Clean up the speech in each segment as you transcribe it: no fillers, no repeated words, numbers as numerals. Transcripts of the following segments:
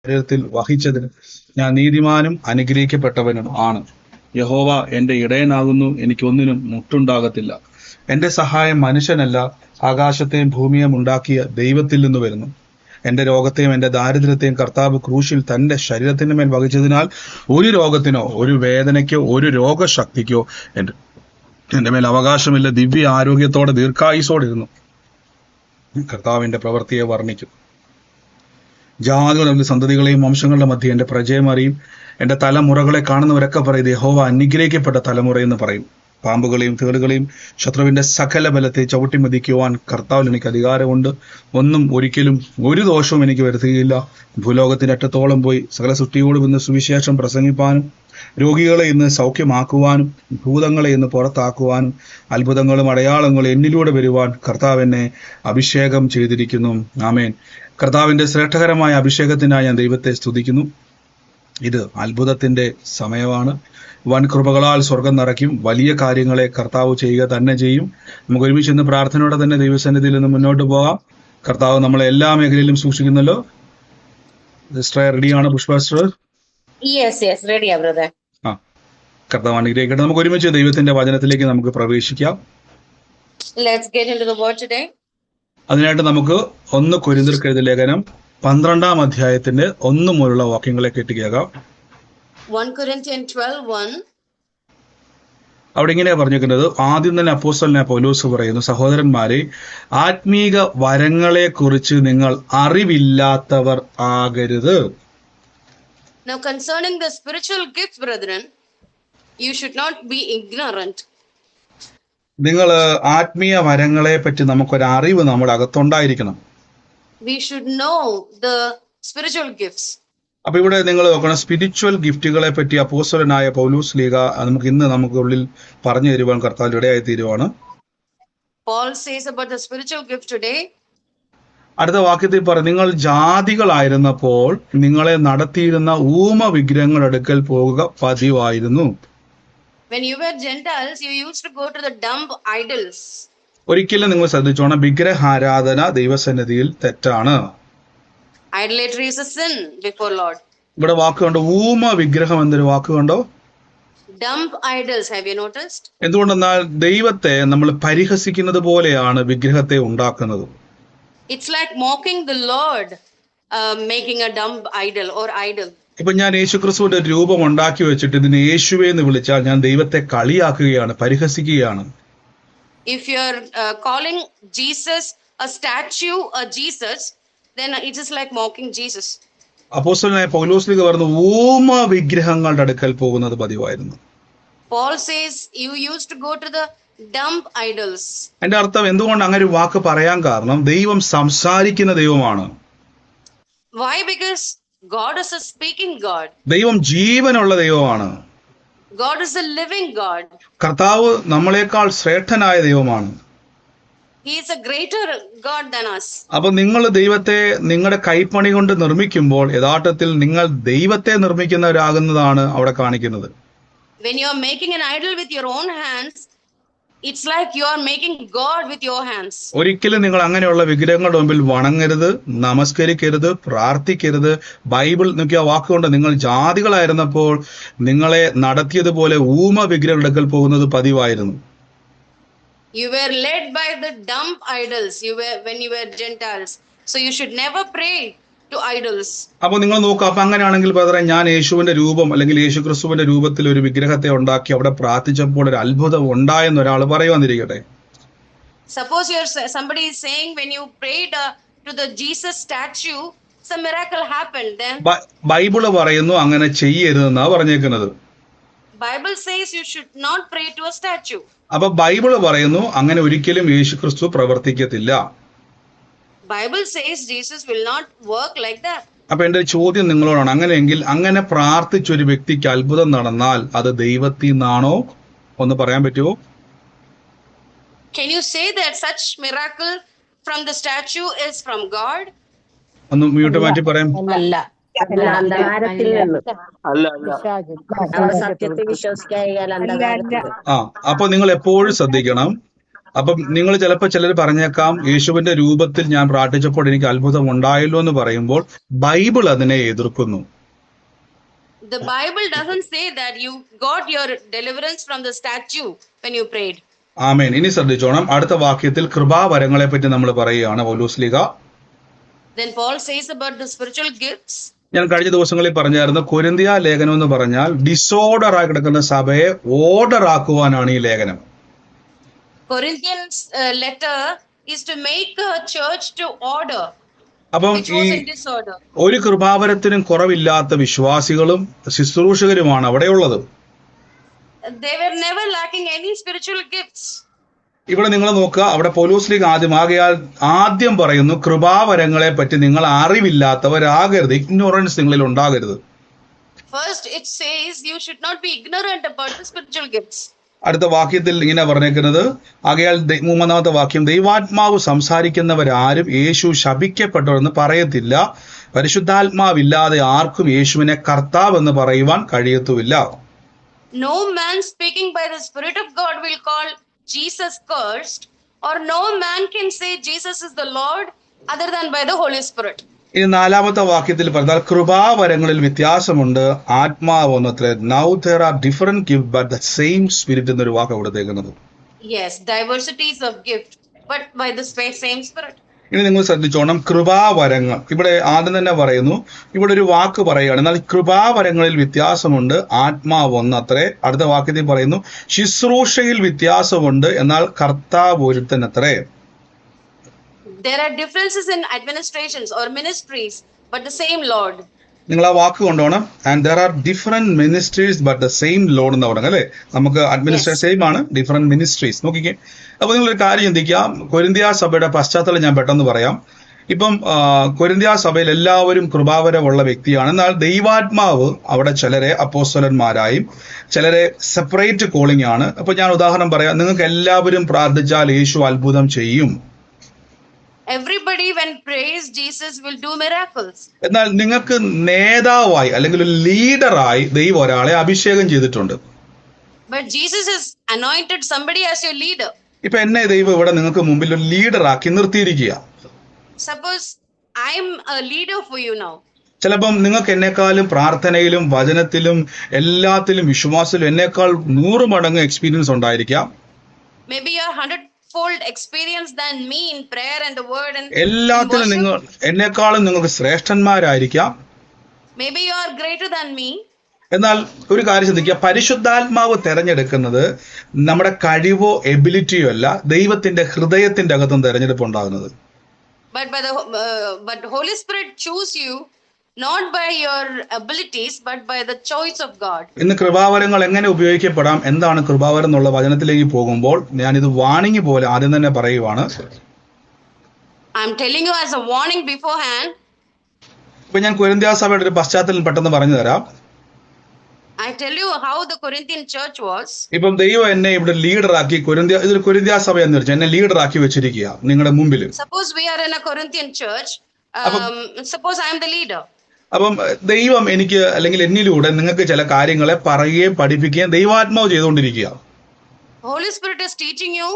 ശരീരത്തിൽ വഹിച്ചതിന് ഞാൻ നീതിമാനും അനുഗ്രഹിക്കപ്പെട്ടവനും ആണ്. യഹോവ എന്റെ ഇടയനാകുന്നു, എനിക്കൊന്നിനും മുട്ടുണ്ടാകത്തില്ല. എന്റെ സഹായം മനുഷ്യനല്ല, ആകാശത്തെയും ഭൂമിയെയും ഉണ്ടാക്കിയ ദൈവത്തിൽ നിന്ന് വരുന്നു. എന്റെ രോഗത്തെയും എന്റെ ദാരിദ്ര്യത്തെയും കർത്താവ് ക്രൂശിൽ തന്റെ ശരീരത്തിന് മേൽ വഹിച്ചതിനാൽ ഒരു രോഗത്തിനോ ഒരു വേദനയ്ക്കോ ഒരു രോഗശക്തിക്കോ എന്റെ മേൽ അവകാശമില്ല. ദിവ്യ ആരോഗ്യത്തോടെ ദീർഘായുസോടെ ഇരുന്നു കർത്താവിന്റെ പ്രവൃത്തിയെ വർണ്ണിക്കും. ജാതികളുടെ സന്തതികളെയും വംശങ്ങളുടെ മധ്യ എന്റെ പ്രജയം അറിയും. എന്റെ തലമുറകളെ കാണുന്നവരൊക്കെ പറയും, യഹോവ അനുഗ്രഹിക്കപ്പെട്ട തലമുറയെന്ന് പറയും. പാമ്പുകളെയും തേളുകളെയും ശത്രുവിന്റെ സകല ബലത്തെ ചവിട്ടി മതിക്കുവാൻ കർത്താവിൽ എനിക്ക് അധികാരമുണ്ട്. ഒന്നും ഒരിക്കലും ഒരു ദോഷവും എനിക്ക് വരുത്തുകയില്ല. ഭൂലോകത്തിന്റെ അറ്റത്തോളം പോയി സകല സൃഷ്ടിയോടും ഇന്ന് സുവിശേഷം പ്രസംഗിപ്പാനും രോഗികളെ ഇന്ന് സൗഖ്യമാക്കുവാനും ഭൂതങ്ങളെ ഇന്ന് പുറത്താക്കുവാനും അത്ഭുതങ്ങളും അടയാളങ്ങളും എന്നിലൂടെ വരുവാൻ കർത്താവ് എന്നെ അഭിഷേകം ചെയ്തിരിക്കുന്നു. ആമേൻ. കർത്താവിന്റെ ശ്രേഷ്ഠകരമായ അഭിഷേകത്തിനായി ഞാൻ ദൈവത്തെ സ്തുതിക്കുന്നു. ഇത് അത്ഭുതത്തിന്റെ സമയമാണ്. വൻ കൃപകളാൽ സ്വർഗം നിറയ്ക്കും. വലിയ കാര്യങ്ങളെ കർത്താവ് ചെയ്യുക തന്നെ ചെയ്യും. നമുക്ക് ഒരുമിച്ച് ഇന്ന് പ്രാർത്ഥനയോടെ തന്നെ ദൈവസന്നിധിയിൽ നിന്ന് മുന്നോട്ട് പോകാം. കർത്താവ് നമ്മളെ എല്ലാ മേഖലയിലും സൂക്ഷിക്കുന്നല്ലോ. റെഡിയാണ് പുഷ്പ സിസ്റ്റർ? ആ, കർത്താവ് അനുഗ്രഹിക്കട്ടെ. നമുക്ക് ഒരുമിച്ച് ദൈവത്തിന്റെ വചനത്തിലേക്ക് നമുക്ക് പ്രവേശിക്കാം. അതിനായിട്ട് നമുക്ക് 1 കൊരിന്ത്യർക്ക് എഴുതിയ ലേഖനം 12-ാം അധ്യായത്തിന്റെ 1 മുതലുള്ള വാക്യങ്ങളെ കേട്ടുകേൾക്കാം. 1 Corinthians 12:1. അവിടെ ഇങ്ങനെയാ പറഞ്ഞിരിക്കുന്നത്. ആദ്യം തന്നെ അപ്പോസ്തലനായ പൗലോസ് പറയുന്നു, സഹോദരന്മാരെ, ആത്മീക വരങ്ങളെ കുറിച്ച് നിങ്ങൾ അറിവില്ലാത്തവർ ആകരുത്. Now concerning the spiritual gifts, brethren, you should not be ignorant. നിങ്ങൾ ആത്മീയ വരങ്ങളെ പറ്റി നമുക്കൊരു അറിവ് നമ്മുടെ അകത്തുണ്ടായിരിക്കണം. We should know the spiritual gifts. അപ്പൊ ഇവിടെ നിങ്ങൾ നോക്കണം, സ്പിരിച്വൽ ഗിഫ്റ്റുകളെ പറ്റി അപ്പോസ്തലനായ പൗലോസ് ലീഗ നമുക്ക് ഉള്ളിൽ പറഞ്ഞു തരുവാൻ കർത്താവ് ഇടയായി തീരുവാണ്. Paul says about the spiritual gift today. അടുത്ത വാക്യത്തിൽ പറയും, നിങ്ങൾ ജാതികളായിരുന്നപ്പോൾ നിങ്ങളെ നടത്തിയിരുന്ന ഊമ വിഗ്രഹങ്ങൾ അടുക്കൽ പോകുക പതിവായിരുന്നു. When you were Gentiles, you used to go to the dumb idols. ഒരിക്കലും നിങ്ങൾ ശ്രദ്ധിച്ചോണം, വിഗ്രഹാരാധന ദൈവസന്നിധിയിൽ തെറ്റാണ്. Idolatry is a sin before Lord. ഇവിടെ വാക്കുണ്ടോ, ഊമ വിഗ്രഹം എന്നൊരു വാക്കുണ്ടോ? Dumb idols, have you noticed? എന്തുകൊണ്ടെന്നാൽ ദൈവത്തെ നമ്മൾ പരിഹസിക്കുന്നത് പോലെയാണ് വിഗ്രഹത്തെ ഉണ്ടാക്കുന്നത്. It's like mocking the Lord, making a dumb idol or idol. ഇപ്പൊ ഞാൻ യേശുക്രിസ്തുവിന്റെ രൂപം ഉണ്ടാക്കി വെച്ചിട്ട് ഇതിന് യേശുവേ എന്ന് വിളിച്ചാൽ ഞാൻ ദൈവത്തെ കളിയാക്കുകയാണ്, പരിഹസിക്കുകയാണ്. If you're calling Jesus a statue, a Jesus, then it is like mocking Jesus. അപ്പോസ്തലനായ പൗലോസ് ലീഗ പറഞ്ഞു, ഊമ വിഗ്രഹങ്ങളുടെ അടുക്കൽ പോകുന്നത് പതിവായിരുന്നു. Paul says you used to go to the dumb idols. എന്റെ അർത്ഥം, എന്തുകൊണ്ട് അങ്ങനെ ഒരു വാക്ക് പറയാൻ കാരണം, ദൈവം സംസാരിക്കുന്ന ദൈവമാണ്. Why? Because God is a speaking God. ദൈവം ജീവനുള്ള ദൈവമാണ്. God is a living God. കർത്താവ് നമ്മളെക്കാൾ ശ്രേഷ്ഠനായ ദൈവമാണ്. He is a greater God than us. അപ്പൊ നിങ്ങൾ ദൈവത്തെ നിങ്ങളുടെ കൈപ്പണി കൊണ്ട് നിർമ്മിക്കുമ്പോൾ യഥാർത്ഥത്തിൽ നിങ്ങൾ ദൈവത്തെ നിർമ്മിക്കുന്നവരാകുന്നതാണ് അവിടെ കാണിക്കുന്നത്. When you are making an idol with your own hands, it's like you are making God with your hands. ഒരിക്കലും നിങ്ങൾ അങ്ങനെയുള്ള വിഗ്രഹങ്ങളുടെ മുമ്പിൽ വണങ്ങരുത്, നമസ്കരിക്കരുത്, പ്രാർത്ഥിക്കരുത്. ബൈബിൾ നോക്കിയ വാക്കുകൊണ്ട്, നിങ്ങൾ ജാതികളായിരുന്നപ്പോൾ നിങ്ങളെ നടത്തിയതുപോലെ ഊമ വിഗ്രഹങ്ങൾ പോകുന്നത് പതിവായിരുന്നു. You were led by the dumb idols. When you were Gentiles, so you should never pray to idols. അപ്പൊ നിങ്ങൾ നോക്കുക, അപ്പൊ അങ്ങനെയാണെങ്കിൽ ബ്രദറെ, ഞാൻ യേശുവിന്റെ രൂപം അല്ലെങ്കിൽ യേശു ക്രിസ്തുവിന്റെ രൂപത്തിൽ ഒരു വിഗ്രഹത്തെ ഉണ്ടാക്കി അവിടെ പ്രാർത്ഥിച്ചപ്പോൾ ഒരു അത്ഭുതം ഉണ്ടായെന്ന് ഒരാൾ പറയുവാന്നിരിക്കട്ടെ. Suppose somebody is saying when you prayed to the Jesus statue, some miracle happened. Then Bible പറയുന്നു അങ്ങനെ ചെയ്യരുതെന്നാ പറഞ്ഞേക്കുന്നത്. Bible says you should not pray to a statue. അപ്പൊ ബൈബിള് പറയുന്നു അങ്ങനെ ഒരിക്കലും യേശു ക്രിസ്തു പ്രവർത്തിക്കത്തില്ല. Bible says Jesus will not work like that. അപ്പൊ എന്റെ ചോദ്യം നിങ്ങളോടാണ്, അങ്ങനെയെങ്കിൽ അങ്ങനെ പ്രാർത്ഥിച്ചൊരു വ്യക്തിക്ക് അത്ഭുതം നടന്നാൽ അത് ദൈവത്തിൽ നിന്നാണോ ഒന്ന് പറയാൻ പറ്റുമോ? Can you say that such miracle from the statue is from God? ഒന്ന് മ്യൂട്ട് മാറ്റി പറയാം. അപ്പൊ നിങ്ങൾ എപ്പോഴും ശ്രദ്ധിക്കണം, അപ്പം നിങ്ങൾ ചിലപ്പോൾ ചിലർ പറഞ്ഞേക്കാം, യേശുവിന്റെ രൂപത്തിൽ ഞാൻ പ്രാർത്ഥിച്ചപ്പോൾ എനിക്ക് അത്ഭുതം ഉണ്ടായല്ലോ എന്ന് പറയുമ്പോൾ ബൈബിൾ അതിനെ എതിർക്കുന്നു. The Bible doesn't say that you got your deliverance from the statue when you prayed. ആമേൻ. ഇനി ശ്രദ്ധിച്ചോണം, അടുത്ത വാക്യത്തിൽ കൃപാവരങ്ങളെ പറ്റി നമ്മൾ പറയുകയാണ് Paulose Sleeha. Then Paul says about the spiritual gifts. ഞാൻ കഴിഞ്ഞ ദിവസങ്ങളിൽ പറഞ്ഞായിരുന്നു, കൊരിന്ത്യ ലേഖനം എന്ന് പറഞ്ഞാൽ ഡിസോർഡർ ആയി കിടക്കുന്ന സഭയെ ഓർഡർ ആക്കുവാനാണ് ഈ ലേഖനം. Corinthians letter is to make a church to order, അപ്പം which ഈ was in disorder. ഒരു കൃപാവരത്തിനും കുറവില്ലാത്ത വിശ്വാസികളും ശുശ്രൂഷകരുമാണ് അവിടെയുള്ളത്. They were never lacking any spiritual gifts. ഇവിടെ നിങ്ങൾ നോക്കുക, അവിടെ പൗലോസ്ലീഹ ആദ്യം പറയുന്നു, കൃപാവരങ്ങളെ പറ്റി നിങ്ങൾ അറിവില്ലാത്തവരാകരുത്, ഇഗ്നോറൻസ് നിങ്ങളിൽ ഉണ്ടാകരുത്. First it says you should not be ignorant about the spiritual gifts. അടുത്ത വാക്യത്തിൽ ഇങ്ങനെ പറഞ്ഞേക്കുന്നത്, ആകയാൽ മൂന്നാമത്തെ വാക്യം, ദൈവാത്മാവ് സംസാരിക്കുന്നവരാരും യേശു ശപിക്കപ്പെട്ടവരെന്ന് പറയത്തില്ല, പരിശുദ്ധാത്മാവില്ലാതെ ആർക്കും യേശുവിനെ കർത്താവ് എന്ന് പറയുവാൻ കഴിയത്തുമില്ല. No man speaking by the Spirit of God will call Jesus cursed, or no man can say Jesus is the Lord other than by the Holy Spirit. ഇനി നാലാമത്തെ വാക്യത്തിൽ പറഞ്ഞാൽ കൃപാവരങ്ങളിൽ വ്യത്യാസമുണ്ട്, ആത്മാവ് ഒന്നത്രേ. Now there are different gifts but the same spirit എന്നൊരു വാക്ക് കൊടുത്തേക്കുന്നത്. Yes, diversities of gift, but by the same Spirit. ഇനി നിങ്ങൾ ശ്രദ്ധിച്ചോണം, കൃപാവരങ്ങൾ ഇവിടെ ആദ്യം തന്നെ പറയുന്നു, ഇവിടെ ഒരു വാക്ക് പറയുകയാണ്, എന്നാൽ കൃപാവരങ്ങളിൽ വ്യത്യാസമുണ്ട്, ആത്മാവ് ഒന്നത്രേ. അടുത്ത വാക്യത്തിൽ പറയുന്നു, ശുശ്രൂഷയിൽ വ്യത്യാസമുണ്ട്, എന്നാൽ കർത്താവ് ഒരുത്തനത്രേ. There are differences in administrations or ministries, but the same Lord. നിങ്ങൾ ആ വാക്ക് കൊണ്ടുപോകണം. And there are different ministries but the same load എന്ന് പറയുന്നത് അല്ലേ. നമുക്ക് അഡ്മിനിസ്ട്രേഷൻ സെയിം ആണ്, ഡിഫറെന്റ് മിനിസ്ട്രീസ്. നോക്കിക്കേ, അപ്പൊ നിങ്ങളൊരു കാര്യം ചിന്തിക്കാം. കൊരിന്ത്യ സഭയുടെ പശ്ചാത്തലം ഞാൻ പെട്ടെന്ന് പറയാം. ഇപ്പം കൊരിന്ത്യ സഭയിൽ എല്ലാവരും കൃപാവരമുള്ള വ്യക്തിയാണ്, എന്നാൽ ദൈവാത്മാവ് അവിടെ ചിലരെ അപ്പോസ്തലന്മാരായും ചിലരെ സെപ്പറേറ്റ് കോളിംഗ് ആണ്. അപ്പൊ ഞാൻ ഉദാഹരണം പറയാം, നിങ്ങൾക്ക് എല്ലാവരും പ്രാർത്ഥിച്ചാൽ യേശു അത്ഭുതം ചെയ്യും. Everybody when prays Jesus will do miracles. എന്നാൽ നിങ്ങൾക്ക് നേതാവായി അല്ലെങ്കിൽ ഒരു ലീഡറായി ദൈവം ഒരാളെ അഭിഷേകം ചെയ്തിട്ടുണ്ട്. But Jesus has anointed somebody as your leader. ഇപ്പൊ എന്നെ ദൈവം ഇവിടെ നിങ്ങൾക്ക് മുമ്പിൽ ഒരു ലീഡറാക്കി നിർത്തിയിരിക്കുക. Suppose I'm a leader for you now. ചിലപ്പം നിങ്ങൾക്ക് എന്നെക്കാളും പ്രാർത്ഥനയിലും വചനത്തിലും എല്ലാത്തിലും വിശ്വാസത്തിലും എന്നേക്കാൾ 100 മടങ്ങ് എക്സ്പീരിയൻസ് ഉണ്ടായിരിക്കാം. Maybe you're 100-fold experienced than me in prayer and the word and എല്ലാത്തിലും നിങ്ങൾ എന്നെക്കാളും നിങ്ങൾക്ക് ശ്രേഷ്ഠന്മാരായിരിക്കാം. maybe you are greater than me. എന്നാൽ ഒരു കാര്യം ശ്രദ്ധിക്കുക, പരിശുദ്ധാത്മാവ് തെരഞ്ഞെടുക്കുന്നത് നമ്മുടെ കഴിവോ എബിലിറ്റിയോ അല്ല, ദൈവത്തിന്റെ ഹൃദയത്തിന്റെ അകത്തും തെരഞ്ഞെടുപ്പ് ഉണ്ടാകുന്നത്. But Holy Spirit choose you not by your abilities but by the choice of God. ഇന്ന് കൃപാവരങ്ങൾ എങ്ങനെ ഉപയോഗിക്കപ്പെടാം, എന്താണ് കൃപാവരം എന്നുള്ള വചനത്തിലേക്ക് പോകുമ്പോൾ ഞാനിത് വാണിംഗ് പോലെ ആദ്യം തന്നെ പറയുവാണ്. I'm telling you as a warning beforehand. ഇപ്പൊ ഞാൻ കൊരിന്ത്യ സഭയുടെ ഒരു പശ്ചാത്തലം പെട്ടെന്ന് പറഞ്ഞു തരാം. I tell you how the Corinthian church was. ഇപ്പം ദൈവം എന്നെ ഇവിടെ ലീഡറാക്കി, ഇതൊരു കൊരിന്ത്യ സഭ എന്ന് വെച്ചാൽ എന്നെ ലീഡറാക്കി വെച്ചിരിക്കുക നിങ്ങളുടെ മുമ്പിൽ. Suppose we are in a Corinthian church. Suppose I am the leader. അപ്പം ദൈവം എനിക്ക് അല്ലെങ്കിൽ എന്നിലൂടെ നിങ്ങൾക്ക് ചില കാര്യങ്ങളെ പറയുകയും പഠിപ്പിക്കുകയും ദൈവാത്മാവ് ചെയ്തുകൊണ്ടിരിക്കുക. Holy Spirit is teaching you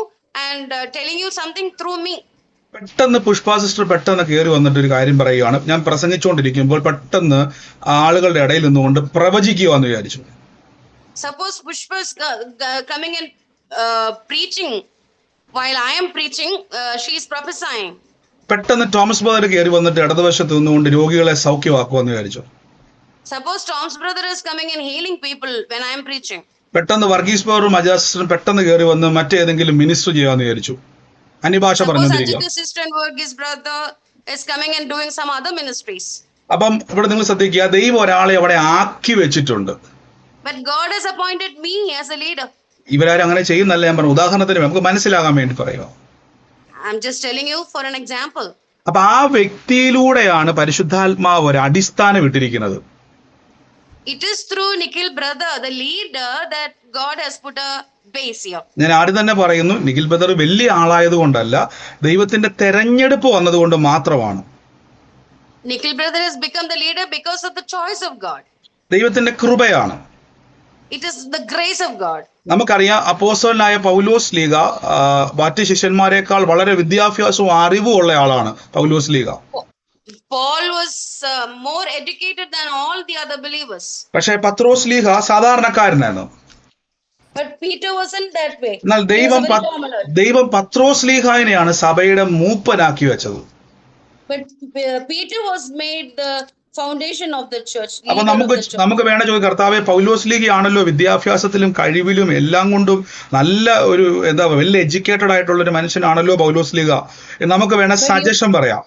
and telling you something through me. പെട്ടെന്ന് പുഷ്പ സിസ്റ്റർ പെട്ടെന്ന് കയറി വന്നിട്ട് ഒരു കാര്യം പറയുകയാണ്. ഞാൻ പ്രസംഗിച്ചുകൊണ്ടിരിക്കുമ്പോൾ പെട്ടെന്ന് ആളുകളുടെ ഇടയിൽ നിന്നുകൊണ്ട് പ്രവചിക്കുക എന്ന് വിചാരിച്ചു. Suppose Pushpa is coming and preaching while I am preaching, she is prophesying. പെട്ടെന്ന് തോമസ് ബ്രദർ കയറി വന്നിട്ട് ഇടതുവശത്ത് നിന്നുകൊണ്ട് രോഗികളെ സൗഖ്യമാക്കുമെന്ന് വിചാരിച്ചു. Suppose Tom's brother is coming and healing people when I am preaching. പെട്ടെന്ന് വർഗീസ് പവറും അജാസിസ്റ്ററും പെട്ടെന്ന് കയറി വന്ന് മറ്റേതെങ്കിലും മിനിസ്റ്റർ ചെയ്യാന്ന് വിചാരിച്ചു. അന്യഭാഷ പറഞ്ഞുകൊണ്ടിരിക്കുക. അപ്പം ഇവിടെ നിങ്ങൾ ശ്രദ്ധിക്കുക, ദൈവം ഒരാളെ അവിടെ ആക്കി വെച്ചിട്ടുണ്ട്. ഇവരാരും അങ്ങനെ ചെയ്യുന്നല്ല ഞാൻ പറഞ്ഞു, ഉദാഹരണത്തിന് നമുക്ക് മനസ്സിലാകാൻ വേണ്ടി പറയുക. അപ്പൊ ആ വ്യക്തിയിലൂടെയാണ് പരിശുദ്ധാത്മാവ് ഒരു അടിസ്ഥാനം ഇട്ടിരിക്കുന്നത്. It is through Nikhil brother, the leader, that God has put a base here. ഞാൻ ആദ്യം തന്നെ പറയുന്നു, നിഖിൽ ബ്രദർ വലിയ ആളായത് കൊണ്ടല്ല, ദൈവത്തിന്റെ തെരഞ്ഞെടുപ്പ് വന്നതുകൊണ്ട് മാത്രമാണ്. Nikhil brother has become the leader because of the choice of God. ദൈവത്തിന്റെ കൃപയാണ്. It is the grace of God. നമുക്കറിയാം അപ്പോസ്തലനായ പൗലോസ് ലീഗ മറ്റ് ശിഷ്യന്മാരെക്കാൾ വളരെ വിദ്യാഭ്യാസവും അറിവും ഉള്ള ആളാണ് പൗലോസ് ലീഗ. Paul was more educated than all the other believers. പക്ഷേ പത്രോസ് ലീഗ സാധാരണക്കാരനായിരുന്നു. But Peter wasn't that way. എന്നാൽ He was a very common. ദൈവം പത്രോസ് ലീഗായിനെയാണ് സഭയുടെ മൂപ്പനാക്കി വെച്ചത്. But Peter was made the foundation of the church. അപ്പൊ leader of the church. നമുക്ക് വേണ്ട ചോദിക്കും, കർത്താവെ പൗലോസ് ലീഗയാണല്ലോ വിദ്യാഭ്യാസത്തിലും കഴിവിലും എല്ലാം കൊണ്ടും നല്ല ഒരു വെൽ എഡ്യൂക്കേറ്റഡ് ആയിട്ടുള്ള ഒരു മനുഷ്യനാണല്ലോ പൗലോസ് ലീഗ. നമുക്ക് വേണ്ട സജഷൻ പറയാം.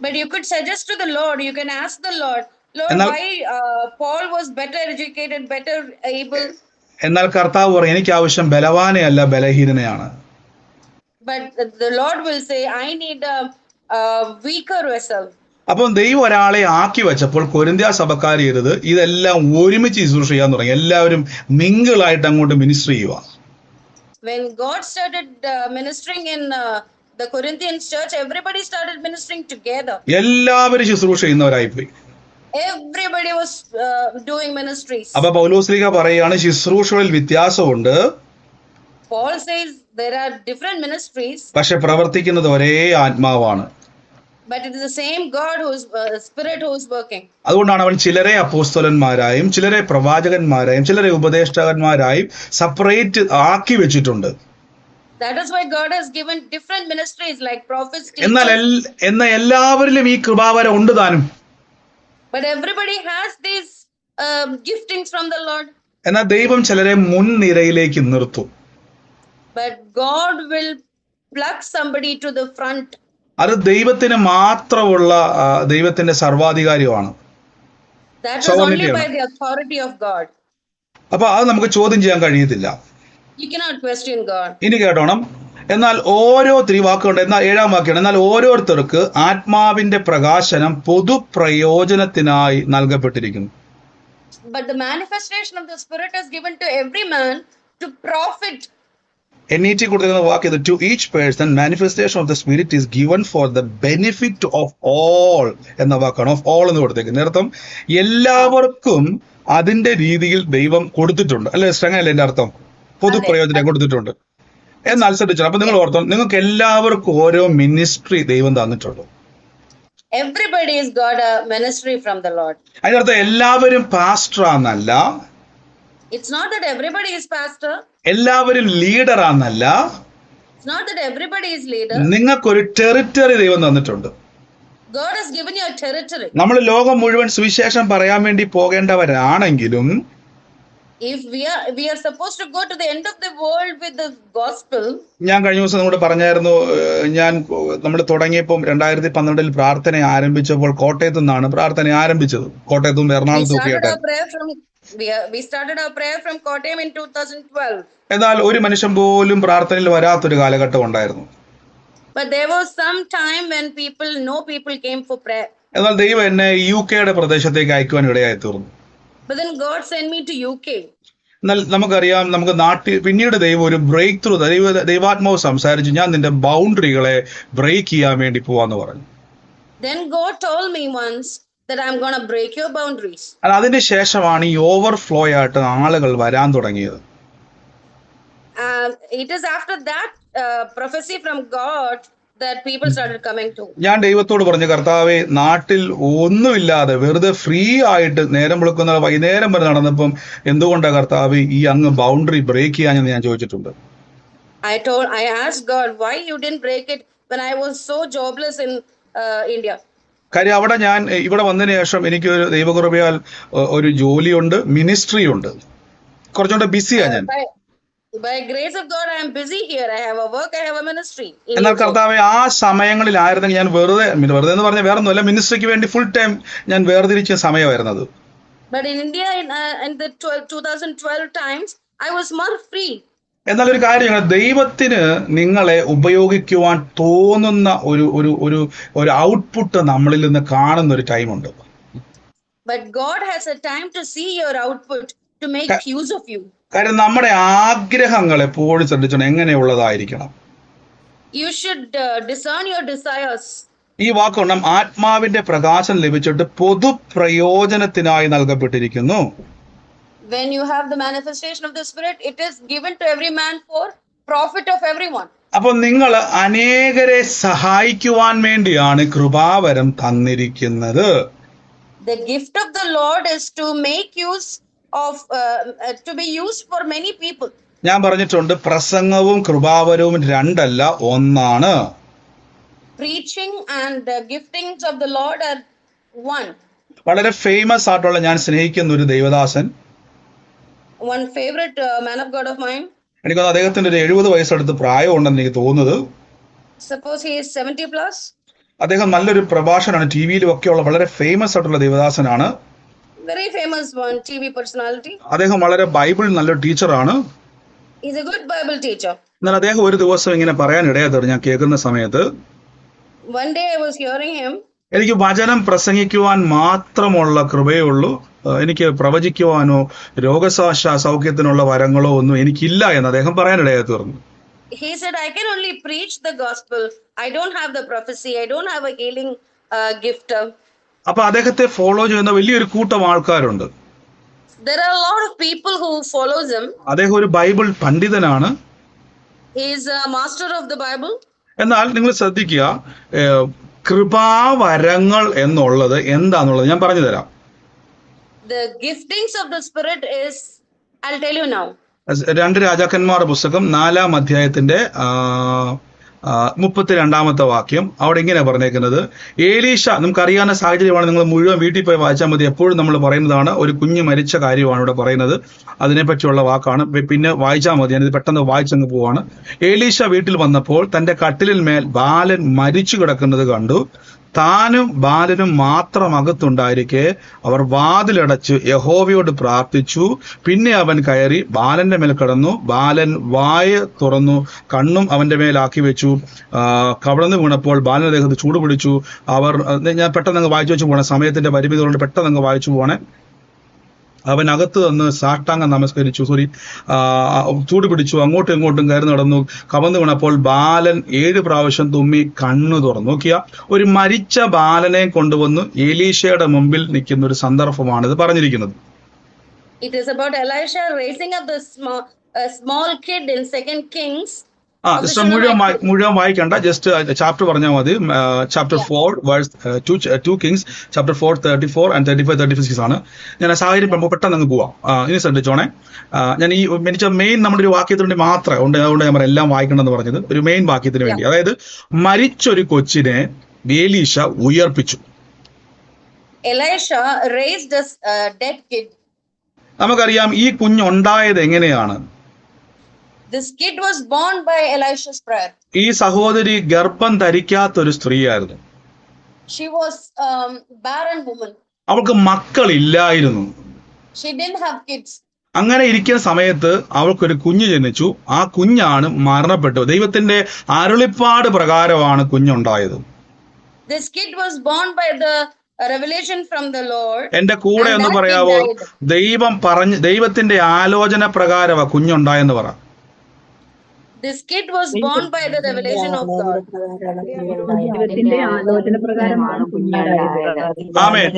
But you could suggest to the Lord, you can ask the Lord, why Paul was better educated, better able. എന്നാൽ കർത്താവ് പറയും, എനിക്ക് ആവശ്യം ബലവാനെ അല്ല ബലഹീനനെയാണ്. But the Lord will say, I need a weaker vessel. അപ്പം ദൈവം ഒരാളെ ആക്കി വെച്ചപ്പോൾ കൊരിന്ത്യ സഭക്കാർ ചെയ്തത് ഇതെല്ലാം ഒരുമിച്ച് ശുശ്രൂഷ ചെയ്യാൻ തുടങ്ങി. എല്ലാവരും മിങ്കിളായിട്ട് അങ്ങോട്ട് മിനിസ്റ്റർ ചെയ്യുക. When God started ministering in the Corinthian church, everybody started ministering together. എല്ലാവരും ശുശ്രൂഷ ചെയ്യുന്നവരായി പോയി. Everybody was doing ministries. അപ്പൊ പൗലോസ് ലീഗ പറയുകയാണ് ശുശ്രൂഷകളിൽ വ്യത്യാസമുണ്ട്. Paul says there are different ministries, പക്ഷെ പ്രവർത്തിക്കുന്നത് ഒരേ ആത്മാവാണ്. but it is the same God who's spirit who's working. അതുകൊണ്ടാണ് അവൻ ചിലരെ അപ്പോസ്തലന്മാരായും ചിലരെ പ്രവാചകന്മാരായും ചിലരെ ഉപദേഷ്ടാക്കന്മാരായും സെപ്പറേറ്റ് ആക്കി വെച്ചിട്ടുണ്ട്. That is why God has given different ministries like prophets, എന്നാൽ എല്ലാവരിലും ഈ കൃപാവരം ഉണ്ട് താനും. but everybody has these giftings from the Lord. എന്നാൽ ദൈവം ചിലരെ മുൻനിരയിലേക്ക് നിർത്തും. But God will plug somebody to the front. അത് ദൈവത്തിന് മാത്രമുള്ള ദൈവത്തിന്റെ സർവാധികാരമാണ്. That is only by the authority of God. അപ്പൊ അത് നമുക്ക് ചോദ്യം ചെയ്യാൻ കഴിയത്തില്ല. You cannot question God. ഇനി കേട്ടോണം. എന്നാൽ വാക്കുണ്ട്. എന്നാൽ 7-ാം വാക്യമാണ്. എന്നാൽ ഓരോരുത്തർക്ക് ആത്മാവിന്റെ പ്രകാശനം പൊതുപ്രയോജനത്തിനായി നൽകപ്പെട്ടിരിക്കുന്നു. But the manifestation of the Spirit is given to every man to profit. NET കൊടുത്തിരിക്കുന്ന വാക്ക് ഇത്, to each person manifestation of the spirit is given for the benefit of all എന്ന വാക്കാണ്. ഓഫ് ഓൾ എന്ന് കൊടുത്തേക്കുന്നത്. അർത്ഥം എല്ലാവർക്കും അതിന്റെ രീതിയിൽ ദൈവം കൊടുത്തിട്ടുണ്ട് അല്ലെ? അങ്ങനെയല്ലേ എന്റെ അർത്ഥം? പൊതുപ്രയോജനം കൊടുത്തിട്ടുണ്ട്. എന്നാൽ ശ്രദ്ധിച്ചു, അപ്പൊ നിങ്ങൾ ഓർത്തോ, നിങ്ങൾക്ക് എല്ലാവർക്കും ഓരോ മിനിസ്ട്രി ദൈവം തന്നിട്ടുണ്ട്. Everybody has got a ministry from the Lord. അതിനർത്ഥം എല്ലാവരും പാസ്റ്റർ ആണെന്നല്ല. It's not that everybody is pastor. എല്ലാവരും ലീഡർ ആണെന്നല്ല. It's not that everybody is leader. നിങ്ങൾക്കൊരു ടെറിറ്ററി ദൈവം തന്നിട്ടുണ്ട്. God has given you a territory. നമ്മൾ ലോകം മുഴുവൻ സുവിശേഷം പറയാൻ വേണ്ടി പോകേണ്ടവരാണെങ്കിലും if we are supposed to go to the end of the world with the gospel. ഞാൻ കഴിഞ്ഞ ദിവസം നമ്മോട് പറഞ്ഞായിരുന്നു, നമ്മൾ തുടങ്ങിയപ്പോൾ 2012 പ്രാർത്ഥന ആരംഭിച്ചപ്പോൾ കോട്ടയത്തു നിന്നാണ് പ്രാർത്ഥന ആരംഭിച്ചത്. കോട്ടയത്തും എറണാകുളത്തും we started our prayer from Kottayam in 2012. എന്നാൽ ഒരു മനുഷ്യൻ പോലും പ്രാർത്ഥനയിൽ വരാത്തൊരു കാലഘട്ടം ഉണ്ടായിരുന്നു. But there was some time when no people came for prayer. എന്നാൽ ദൈവം എന്നെ UK പ്രദേശത്തേക്ക് അയക്കുവാൻ ഇടയായി തീർന്നു. But then God sent me to UK. എന്നാൽ നമുക്കറിയാം, നമുക്ക് നാട്ടിൽ പിന്നീട് ദൈവം ഒരു ബ്രേക്ക് ത്രൂ ദൈവാത്മാവ് സംസാരിച്ചു, ഞാൻ നിന്റെ ബൗണ്ടറികളെ ബ്രേക്ക് ചെയ്യാൻ വേണ്ടി പോവാന്ന് പറഞ്ഞു. Then God told me once that I'm going to break your boundaries. അതിന് ശേഷമാണ് ഈ ഓവർഫ്ലോ ആയിട്ട് ആളുകൾ വരാൻ തുടങ്ങിയത്. It is after that prophecy from God that people started coming to. ഞാൻ ദൈവത്തോട് പറഞ്ഞു, കർത്താവേ, നാട്ടിൽ ഒന്നുമില്ലാതെ വെറുതെ ഫ്രീ ആയിട്ട് നേരം വിളിക്കുന്ന വൈകുന്നേരം വരെ നടന്നപ്പം എന്തുകൊണ്ടാണ് കർത്താവ് ഈ അങ്ങ് ബൗണ്ടറി ബ്രേക്ക് ചെയ്യാനെന്ന് ഞാൻ ചോദിച്ചിട്ടുണ്ട്. I asked God why you didn't break it when I was so jobless in India. കാര്യം അവിടെ ഞാൻ ഇവിടെ വന്നതിന് ശേഷം എനിക്ക് ഒരു ദൈവകൃപയാൽ ഒരു ജോലിയുണ്ട്, മിനിസ്ട്രി ഉണ്ട്, കുറച്ചുകൂടെ ബിസിയാണ് ഞാൻ. By grace of God I am busy here. I have a work, I have a ministry. എന്നാൽ കർത്താവെ, ആ സമയങ്ങളിലായിരുന്നെങ്കിൽ ഞാൻ വെറുതെ എന്ന് പറഞ്ഞാൽ വേറെ ഒന്നുമല്ല, മിനിസ്ട്രിക്ക് വേണ്ടി ഫുൾ ടൈം ഞാൻ വേർതിരിച്ച സമയമായിരുന്നത്. But in India in the 2012 times I was more free. എന്നാൽ ഒരു കാര്യം, ദൈവത്തിന് നിങ്ങളെ ഉപയോഗിക്കുവാൻ തോന്നുന്ന ഒരു ഔട്ട്പുട്ട് നമ്മളിൽ നിന്ന് കാണുന്ന ഒരു ടൈമുണ്ട്. But God has a time to see your output, to make use of you. കാര്യം നമ്മുടെ ആഗ്രഹങ്ങൾ എപ്പോഴും ശ്രദ്ധിച്ചോണം, എങ്ങനെയുള്ളതായിരിക്കണം. You should discern your desires. ഈ വാക്കുകൊണ്ടും ആത്മാവിന്റെ പ്രകാശം ലഭിച്ചിട്ട് പൊതുപ്രയോജനത്തിനായി നൽകപ്പെട്ടിരിക്കുന്നു. when you have the manifestation of the Spirit, it is given to every man for profit of everyone. അപ്പൊ നിങ്ങൾ അനേകരെ സഹായിക്കുവാൻ വേണ്ടിയാണ് കൃപാവരം തന്നിരിക്കുന്നത്. The gift of the Lord is to make use of, to be used for many people. ഞാൻ പറഞ്ഞിട്ടുണ്ട്, പ്രസംഗവും കൃപാവരവും രണ്ടല്ല, ഒന്നാണ്. Preaching and the giftings of the Lord are one. വളരെ ഫേമസ് ആയിട്ടുള്ള, ഞാൻ സ്നേഹിക്കുന്ന ഒരു ദൈവദാസൻ, One favorite man of God of mine, എനിക്ക് തോന്നുന്നു അദ്ദേഹത്തിന്റെ ഒരു 70 വയസ്സടുത്ത് പ്രായമുണ്ടെന്ന് എനിക്ക് തോന്നുന്നത്. suppose he is 70 plus. അദ്ദേഹം നല്ലൊരു പ്രഭാഷകനാണ്, ടി വിയിലും ഒക്കെയുള്ള വളരെ ഫേമസ് ആയിട്ടുള്ള ദൈവദാസനാണ്. Very famous one TV personality. അദ്ദേഹം വളരെ ബൈബിൾ നല്ലൊരു ടീച്ചറാണ്. He's a good Bible teacher. എന്നാൽ അദ്ദേഹം ഒരു ദിവസം ഇങ്ങനെ പറയാൻ ഇടയാത്തത് ഞാൻ കേൾക്കുന്ന സമയത്ത്, One day I was hearing him. എനിക്ക് വചനം പ്രസംഗിക്കുവാൻ മാത്രമുള്ള കൃപയേ ഉള്ളൂ, എനിക്ക് പ്രവചിക്കുവാനോ രോഗസൗഖ്യത്തിനുള്ള വരങ്ങളോ ഒന്നും എനിക്കില്ല എന്ന് അദ്ദേഹം പറയാനിടയായി തീർന്നു. He said, I can only preach the gospel. I don't have the prophecy. I don't have a healing gift. അപ്പൊ അദ്ദേഹത്തെ ഫോളോ ചെയ്യുന്ന വലിയൊരു കൂട്ടം ആൾക്കാരുണ്ട്. There are a lot of people who follows him. അദ്ദേഹം ഒരു ബൈബിൾ പണ്ഡിതനാണ്. He is a master of the Bible. എന്നാൽ നിങ്ങൾ ശ്രദ്ധിക്കുക, കൃപാവരങ്ങൾ എന്നുള്ളത് എന്താന്നുള്ളത് ഞാൻ പറഞ്ഞു തരാം. The giftings of the Spirit is, I'll tell you now. 2 രാജാക്കന്മാരുടെ പുസ്തകം 4-ാം അധ്യായത്തിന്റെ 32-ാമത്തെ വാക്യം. അവിടെ ഇങ്ങനെ പറഞ്ഞേക്കുന്നത്, ഏലീശ, നമുക്കറിയാവുന്ന സാഹചര്യമാണ്, നിങ്ങൾ മുഴുവൻ വീട്ടിൽ പോയി വായിച്ചാൽ മതി. എപ്പോഴും നമ്മൾ പറയുന്നതാണ്, ഒരു കുഞ്ഞ് മരിച്ച കാര്യമാണ് ഇവിടെ പറയുന്നത്, അതിനെപ്പറ്റിയുള്ള വാക്കാണ്. പിന്നെ വായിച്ചാൽ മതി, ഞാനിത് പെട്ടെന്ന് വായിച്ചങ്ങ് പോവാണ്. ഏലീശ വീട്ടിൽ വന്നപ്പോൾ തന്റെ കട്ടിലിൽ മേൽ ബാലൻ മരിച്ചു കിടക്കുന്നത് കണ്ടു. താനും ബാലനും മാത്രം അകത്തുണ്ടായിരിക്കെ അവർ വാതിലടച്ച് യഹോവയോട് പ്രാർത്ഥിച്ചു. പിന്നെ അവൻ കയറി ബാലന്റെ മേൽ കിടന്നു. ബാലൻ വായ തുറന്നു, കണ്ണും അവന്റെ മേലാക്കി വെച്ചു. കവളന്ന് വീണപ്പോൾ ബാലന്റെ ദേഹത്ത് ചൂട് പിടിച്ചു. ഞാൻ പെട്ടെന്ന് വായിച്ചു വെച്ച് പോകണേ, സമയത്തിന്റെ പരിമിതി കൊണ്ട് പെട്ടെന്ന് വായിച്ചു പോകണേ. അവൻ അകത്ത് നിന്ന് സാഷ്ടാംഗം നമസ്കരിച്ചു, ചൂട് പിടിച്ചു, അങ്ങോട്ടും ഇങ്ങോട്ടും കയറി നടന്നു. കവന്ന് വീണപ്പോൾ ബാലൻ 7 പ്രാവശ്യം തുമ്മി കണ്ണു തുറന്നു. നോക്കിയ ഒരു മരിച്ച ബാലനെ കൊണ്ടുവന്ന് ഏലീശയുടെ മുമ്പിൽ നിൽക്കുന്ന ഒരു സന്ദർഭമാണ് ഇത് പറഞ്ഞിരിക്കുന്നത്. It is about Elisha raising up the small kid in 2 Kings. മുഴുവൻ വായിക്കണ്ട, ജസ്റ്റ് ചാപ്റ്റർ പറഞ്ഞാൽ മതി. Chapter 4 verse 2 Kings chapter 4 34 and 35 36 ആണ്. ഞാൻ ആ സാഹചര്യം പെട്ടെന്ന് അങ്ങ് പോവാം. ഇനി ശ്രദ്ധിച്ചോണേ, ഞാൻ ഈ മെയിൻ നമ്മുടെ ഒരു വാക്യത്തിന് വേണ്ടി മാത്രമേ ഉണ്ട്, അതുകൊണ്ട് ഞാൻ എല്ലാം വായിക്കണമെന്ന് പറഞ്ഞത് ഒരു മെയിൻ വാക്യത്തിന് വേണ്ടി. അതായത് മരിച്ചൊരു കൊച്ചിനെ Elisha ഉയർപ്പിച്ചു. Elisha raised a dead kid. നമുക്കറിയാം ഈ കുഞ്ഞുണ്ടായത് എങ്ങനെയാണ്. This kid was born by Elisha's prayer. ഈ സഹോദരി ഗർഭം ധരിക്കാത്തൊരു സ്ത്രീയായിരുന്നു. She was barren woman. അവൾക്ക് മക്കളില്ലായിരുന്നു. She didn't have kids. അങ്ങനെ ഇരിക്കുന്ന സമയത്ത് അവൾക്കൊരു കുഞ്ഞ് ജനിച്ചു. ആ കുഞ്ഞാണ് മരണപ്പെട്ടു. ദൈവത്തിന്റെ അരുളിപ്പാട് പ്രകാരമാണ് കുഞ്ഞുണ്ടായത്. This kid was born by the revelation from the Lord. എന്റെ കൂടെ ഒന്ന് പറയാവോ, ദൈവത്തിന്റെ ആലോചന പ്രകാരമാണ് കുഞ്ഞുണ്ടായെന്ന് പറ. This kid was born by the revelation of God. ആമേൻ.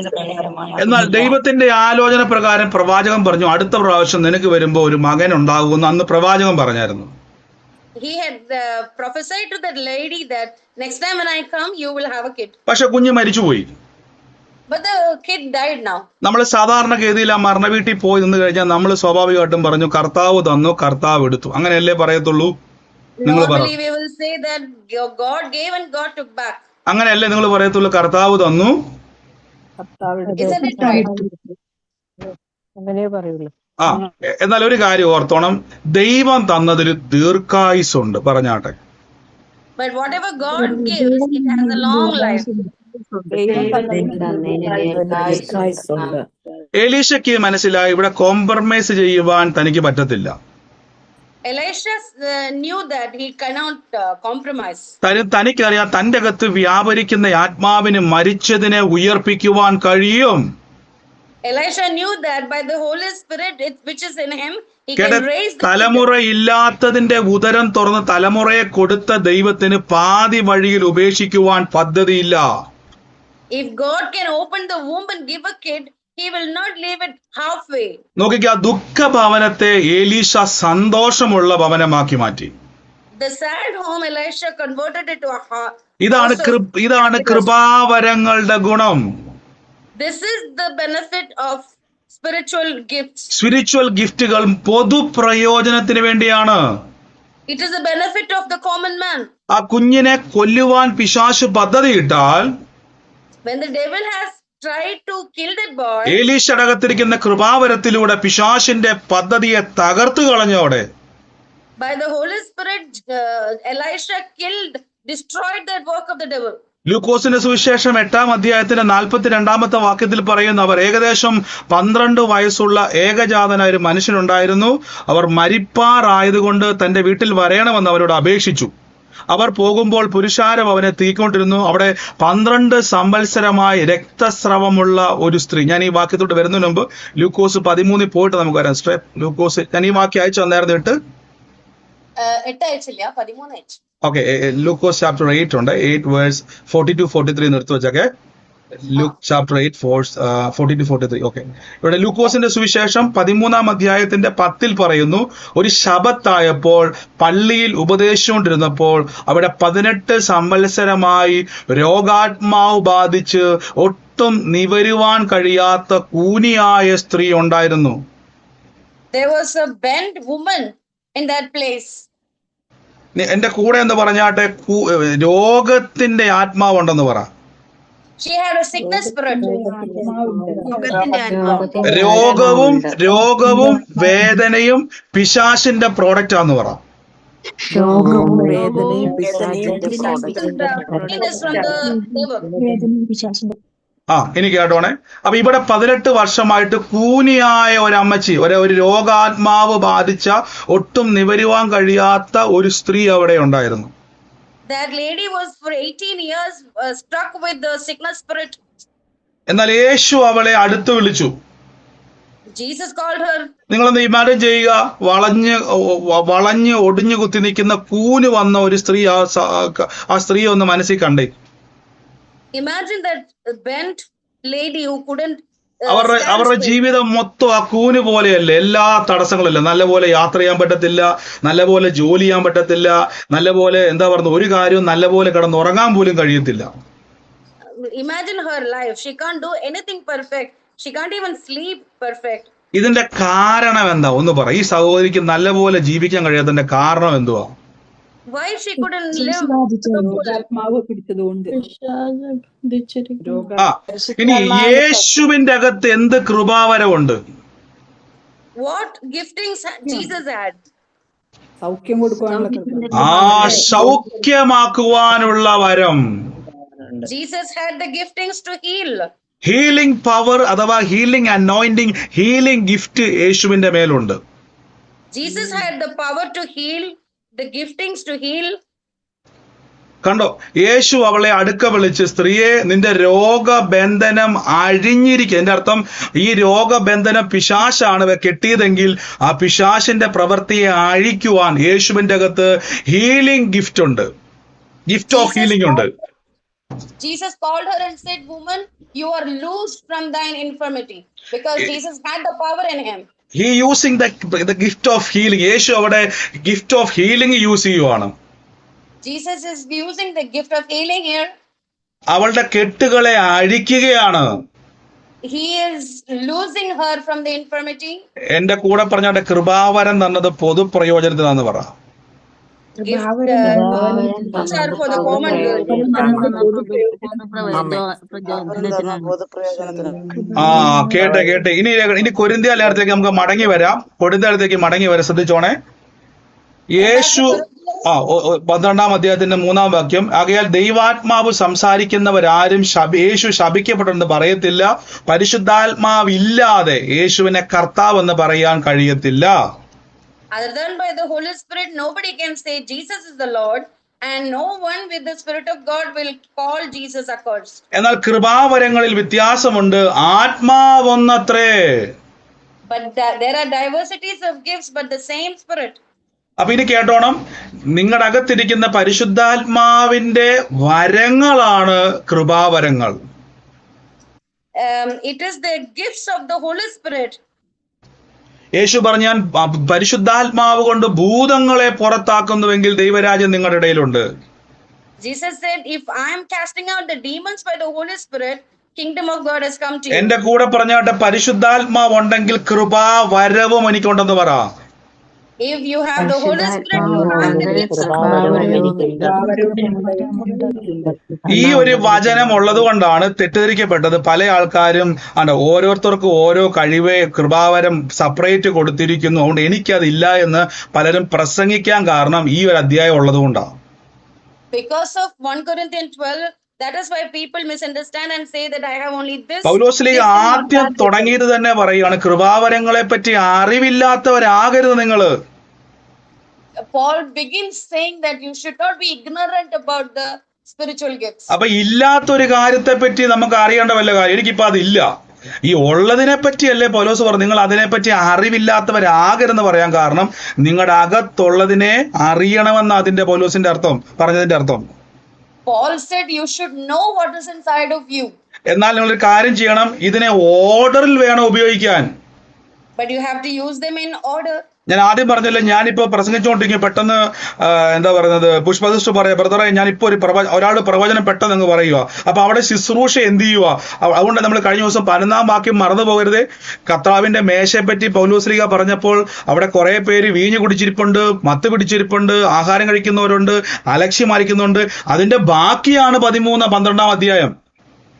എന്നാൽ ദൈവത്തിന്റെ ആലോചന പ്രകാരം പ്രവാചകൻ പറഞ്ഞു, അടുത്ത പ്രാവശ്യം നിനക്ക് വരുമ്പോ ഒരു മകൻ ഉണ്ടാകുമെന്ന് അന്ന് പ്രവാചകൻ പറഞ്ഞായിരുന്നു. He had prophesied to that lady that next time when I come you will have a kid. പക്ഷെ കുഞ്ഞ് മരിച്ചുപോയി. But the kid died now. നമ്മൾ സാധാരണഗതിയിൽ ആ മരണ വീട്ടിൽ പോയി നിന്ന് കഴിഞ്ഞാൽ നമ്മൾ സ്വാഭാവികമായിട്ടും പറഞ്ഞു, കർത്താവ് തന്നു, കർത്താവ് എടുത്തു, അങ്ങനെയല്ലേ പറയത്തുള്ളൂ. Normally we will say that God gave and God took back. അങ്ങനെയല്ലേ നിങ്ങൾ പറയത്തുള്ളൂ, കർത്താവ് തന്നു. Isn't it right? എന്നാൽ ഒരു കാര്യം ഓർത്തോണം, ദൈവം തന്നതിൽ ദീർഘായുസ്സുണ്ട്. പറഞ്ഞാട്ടെ. But whatever God gives, it has a long life. എലീശയ്ക്ക് മനസ്സിലായി ഇവിടെ കോംപ്രമൈസ് ചെയ്യുവാൻ തനിക്ക് പറ്റത്തില്ല. Elisha knew that he cannot compromise. തനിക്കറിയാം തന്റെ അകത്ത് വ്യാപരിക്കുന്ന ആത്മാവിന് മരിച്ചതിനെ ഉയർപ്പിക്കുവാൻ കഴിയും. Elisha knew that by the Holy Spirit which is in him, he can raise the തലമുറയില്ലാത്തതിന്റെ ഉദരം തുറന്ന് തലമുറയെ കൊടുത്ത ദൈവത്തിന് പാതി വഴിയിൽ ഉപേക്ഷിക്കുവാൻ പദ്ധതിയില്ല. If God can open the womb and give a kid, he will not leave it halfway. നോക്കിക്കുക, ദുഃഖഭവനത്തെ എലീശ സന്തോഷമുള്ള ഭവനമാക്കി മാറ്റി. The sad home, Elisha converted it to a ഇതാണ് ഇതാണ് കൃപാവരങ്ങളുടെ ഗുണം. This is the benefit of spiritual gifts. Spiritual ഗിഫ്റ്റുകൾ പൊതുപ്രയോജനത്തിന് വേണ്ടിയാണ്. It is the benefit of the common man. ആ കുഞ്ഞിനെ കൊല്ലുവാൻ പിശാച് പദ്ധതിയിട്ടാൽ, When the devil has tried to kill that boy, എലീശടകത്തിരിക്കുന്ന കൃപാവരത്തിലൂടെ പിശാചിന്റെ പദ്ധതിയെ തകർത്തു കളഞ്ഞോടെ by the Holy Spirit, Elisha destroyed that work of the devil. ലൂക്കോസിന്റെ സുവിശേഷം 8-ാം അധ്യായത്തിന്റെ 42-ാമത്തെ വാക്യത്തിൽ പറയുന്നു, അവർ ഏകദേശം 12 വയസ്സുള്ള ഏകജാതനായ ഒരു മനുഷ്യനുണ്ടായിരുന്നു. അവർ മരിപ്പാറായതുകൊണ്ട് തന്റെ വീട്ടിൽ വരണമെന്ന് അവരോട് അപേക്ഷിച്ചു. അവർ പോകുമ്പോൾ പുരുഷാരം അവനെ തീക്കൊണ്ടിരുന്നു. അവിടെ 12 സംവത്സരമായി രക്തസ്രവമുള്ള ഒരു സ്ത്രീ. ഞാൻ ഈ വാക്യത്തോട്ട് വരുന്നതിന് മുമ്പ് ലൂക്കോസ് 13 പോയിട്ട് നമുക്ക് വരാം. ലൂക്കോസ് ഞാൻ ഈ വാക്യം അയച്ചു വന്നായിരുന്നു. 8 അയച്ചില്ല, 13 അയച്ചു. ഓക്കെ, ലൂക്കോസ് ചാപ്റ്റർ 8 ഉണ്ട്. 8 വേഴ്സ് 42-43 നിർത്തി വെച്ചൊക്കെ. Luke chapter 8 42-43. ഓക്കെ, ഇവിടെ ലൂക്കോസിന്റെ സുവിശേഷം 13-ാം അധ്യായത്തിന്റെ 10 പറയുന്നു, ഒരു ശബത്തായപ്പോൾ പള്ളിയിൽ ഉപദേശിച്ചുകൊണ്ടിരുന്നപ്പോൾ അവിടെ 18 സംവത്സരമായി രോഗാത്മാവ് ബാധിച്ച് ഒട്ടും നിവരുവാൻ കഴിയാത്ത കൂനിയായ സ്ത്രീ ഉണ്ടായിരുന്നു. There was a bent woman in that place. എന്റെ കൂടെ എന്ന് പറഞ്ഞാട്ടെ, രോഗത്തിന്റെ ആത്മാവുണ്ടെന്ന് പറ. She had a sickness spirit. രോഗവും വേദനയും പിശാചിന്റെ പ്രോഡക്റ്റ് ആന്ന് പറ. ഇനി കേട്ടോണേ. അപ്പൊ ഇവിടെ 18 വർഷമായിട്ട് കൂനിയായ ഒരമ്മച്ചി, ഒരു രോഗാത്മാവ് ബാധിച്ച ഒട്ടും നിവരുവാൻ കഴിയാത്ത ഒരു സ്ത്രീ അവിടെ ഉണ്ടായിരുന്നു. That lady was for 18 years struck with the sickness spirit. എന്നാൽ യേശു അവളെ അടുത്ത് വിളിച്ചു. Jesus called her. നിങ്ങളൊന്ന് ഇമാജിൻ ചെയ്യുക, വളഞ്ഞ് ഒടിഞ്ഞു കുത്തി നിൽക്കുന്ന കൂന് വന്ന ഒരു സ്ത്രീ, ആ സ്ത്രീ ഒന്ന് മനസ്സിൽ കണ്ടേ. Imagine that bent lady who couldn't അവരുടെ ജീവിതം മൊത്തം ആ കൂന് പോലെയല്ലേ. എല്ലാ തടസ്സങ്ങളില്ല, നല്ലപോലെ യാത്ര ചെയ്യാൻ പറ്റത്തില്ല, നല്ലപോലെ ജോലി ചെയ്യാൻ പറ്റത്തില്ല, നല്ലപോലെ എന്താ പറയുക, ഒരു കാര്യവും നല്ലപോലെ കിടന്നുറങ്ങാൻ പോലും കഴിയത്തില്ല. Imagine her life. She can't do anything perfect. She can't even sleep perfect. ഇതിന്റെ കാരണം എന്താ ഒന്ന് പറ. ഈ സഹോദരിക്ക് നല്ലപോലെ ജീവിക്കാൻ കഴിയാത്തതിന്റെ കാരണം എന്തുവാ? Why she couldn't live? ഇനി യേശുവിന്റെ അകത്ത് എന്ത് കൃപാവരമുണ്ട്? What giftings Jesus had? സൗഖ്യമാക്കുവാനുള്ള വരം. Jesus had the giftings to heal. Healing power അഥവാ ഹീലിംഗ് അനോയിന്റിംഗ്, ഹീലിംഗ് ഗിഫ്റ്റ് യേശുവിന്റെ മേലുണ്ട്. Jesus had the power to heal, the giftings to heal. കണ്ടോ, യേശു അവളെ അടുക്ക വിളിച്ച്, സ്ത്രീയെ നിന്റെ രോഗബന്ധനം അഴിഞ്ഞിരിക്കുക. എന്റെ അർത്ഥം, ഈ രോഗബന്ധനം പിശാചാണ് കെട്ടിയതെങ്കിൽ ആ പിശാചിന്റെ പ്രവൃത്തിയെ അഴിക്കുവാൻ യേശുവിന്റെ അകത്ത് ഹീലിംഗ് ഗിഫ്റ്റ് ഉണ്ട്, ഗിഫ്റ്റ് ഓഫ് ഹീലിംഗ് ഉണ്ട്. Jesus called her and said, "Woman, you are loosed from thine infirmity," because Jesus had the power in him. He using the gift of healing. യേശു അവിടെ ഗിഫ്റ്റ് ഓഫ് ഹീലിംഗ് യൂസ് ചെയ്യുവാണ്. Jesus is using the gift of healing here. അവളുടെ കെട്ടുകളെ അഴിക്കുകയാണ്. He is losing her from the infirmity. എന്റെ കൂടെ പറഞ്ഞ കൃപാവരം തന്നത് പൊതുപ്രയോജനത്തിനാന്ന് പറ. Gift are for the common good. കേട്ടെ. ഇനി കൊരിന്ത്യ ലേഖനത്തിലേക്ക് നമുക്ക് മടങ്ങി വരാം. ശ്രദ്ധിച്ചോണേ. യേശു 12-ാം അധ്യായത്തിന്റെ 3-ാം വാക്യം, ആകയാൽ ദൈവാത്മാവ് സംസാരിക്കുന്നവരാരും യേശു ശപിക്കപ്പെട്ടെന്ന് പറയത്തില്ല. പരിശുദ്ധാത്മാവില്ലാതെ യേശുവിനെ കർത്താവ് എന്ന് പറയാൻ കഴിയത്തില്ല. Other than by the Holy Spirit, nobody can say Jesus is the Lord, and no one with the Spirit of God will call Jesus accursed. എന്നാൽ കൃപാവരങ്ങളിൽ വ്യത്യാസമുണ്ട്. ആത്മാവൊന്നത്രേ. But there are diversities of gifts, but the same Spirit. അപ്പൊ ഇനി കേട്ടോണം, നിങ്ങളുടെ അകത്തിരിക്കുന്ന പരിശുദ്ധാത്മാവിന്റെ വരങ്ങളാണ് കൃപാവരങ്ങൾ. it is the gifts of the Holy Spirit. യേശു പറഞ്ഞ ഞാൻ പരിശുദ്ധാത്മാവ് കൊണ്ട് ഭൂതങ്ങളെ പുറത്താക്കുന്നുവെങ്കിൽ ദൈവരാജ്യം നിങ്ങളുടെ ഇടയിലുണ്ട്. Jesus said, if I am casting out the demons by the Holy Spirit, kingdom of God has come to you. എന്റെ കൂടെ പറഞ്ഞാട്ടെ, പരിശുദ്ധാത്മാവ് ഉണ്ടെങ്കിൽ കൃപാ വരവും എനിക്കുണ്ടെന്ന് പറ. If you have the Holy Spirit, you have the gifts of God. ഈ ഒരു വചനം ഉള്ളത് കൊണ്ടാണ് തെറ്റിദ്ധരിക്കപ്പെട്ടത്. പല ആൾക്കാരും ഓരോരുത്തർക്കും ഓരോ കഴിവ് കൃപാവരം സെപ്പറേറ്റ് കൊടുത്തിരിക്കുന്നു, അതുകൊണ്ട് എനിക്കതില്ല എന്ന് പലരും പ്രസംഗിക്കാൻ കാരണം ഈ ഒരു അധ്യായം ഉള്ളത് കൊണ്ടാണ്. Because of 1 Corinthians 12, that is why people misunderstand and say that I have only this. Paulose Sleeha ആദ്യം തുടങ്ങിയത് തന്നെ പറയുകയാണ്, കൃപാവരങ്ങളെ പറ്റി അറിവില്ലാത്തവരാകരുത് നിങ്ങള്. Paul begins saying that you should not be ignorant about the spiritual gifts. അപ്പൊ ഇല്ലാത്തൊരു കാര്യത്തെ പറ്റി നമുക്ക് അറിയേണ്ട വല്ല കാര്യം, എനിക്കിപ്പോ അതില്ല. ഈ ഉള്ളതിനെ പറ്റിയല്ലേ പൗലോസ് പറഞ്ഞു നിങ്ങൾ അതിനെപ്പറ്റി അറിവില്ലാത്തവരാകരുതെന്ന് പറയാൻ കാരണം നിങ്ങളുടെ അകത്തുള്ളതിനെ അറിയണമെന്ന് അതിന്റെ പൗലോസിന്റെ അർത്ഥം പറഞ്ഞതിന്റെ അർത്ഥം. Paul said you should know what is inside of you. എന്നാൽ നിങ്ങളൊരു കാര്യം ചെയ്യണം, ഇതിനെ ഓർഡറിൽ വേണം ഉപയോഗിക്കാൻ. But you have to use them in order. ഞാൻ ആദ്യം പറഞ്ഞല്ലോ, ഞാനിപ്പോ പ്രസംഗിച്ചുകൊണ്ടിരിക്കും പെട്ടെന്ന് എന്താ പറയുന്നത്, പുഷ്പദൃഷ്ട പറയാ ബ്രദറെ ഞാനിപ്പോ ഒരാൾ പ്രവചനം പെട്ടെന്ന് അങ്ങ് പറയുക. അപ്പൊ അവിടെ ശുശ്രൂഷ എന്ത് ചെയ്യുക? അതുകൊണ്ട് നമ്മൾ കഴിഞ്ഞ ദിവസം 11-ാം വാക്യം മറന്നു പോകരുത്. കർത്താവിന്റെ മേശയെ പറ്റി പൗലോസ്ലീഹ പറഞ്ഞപ്പോൾ അവിടെ കുറെ പേര് വീഞ്ഞു കുടിച്ചിരിപ്പുണ്ട്, മത്ത് പിടിച്ചിരിപ്പുണ്ട്, ആഹാരം കഴിക്കുന്നവരുണ്ട്, അലക്ഷ്യമായിരിക്കുന്നുണ്ട്. അതിന്റെ ബാക്കിയാണ് 13-12 അധ്യായം.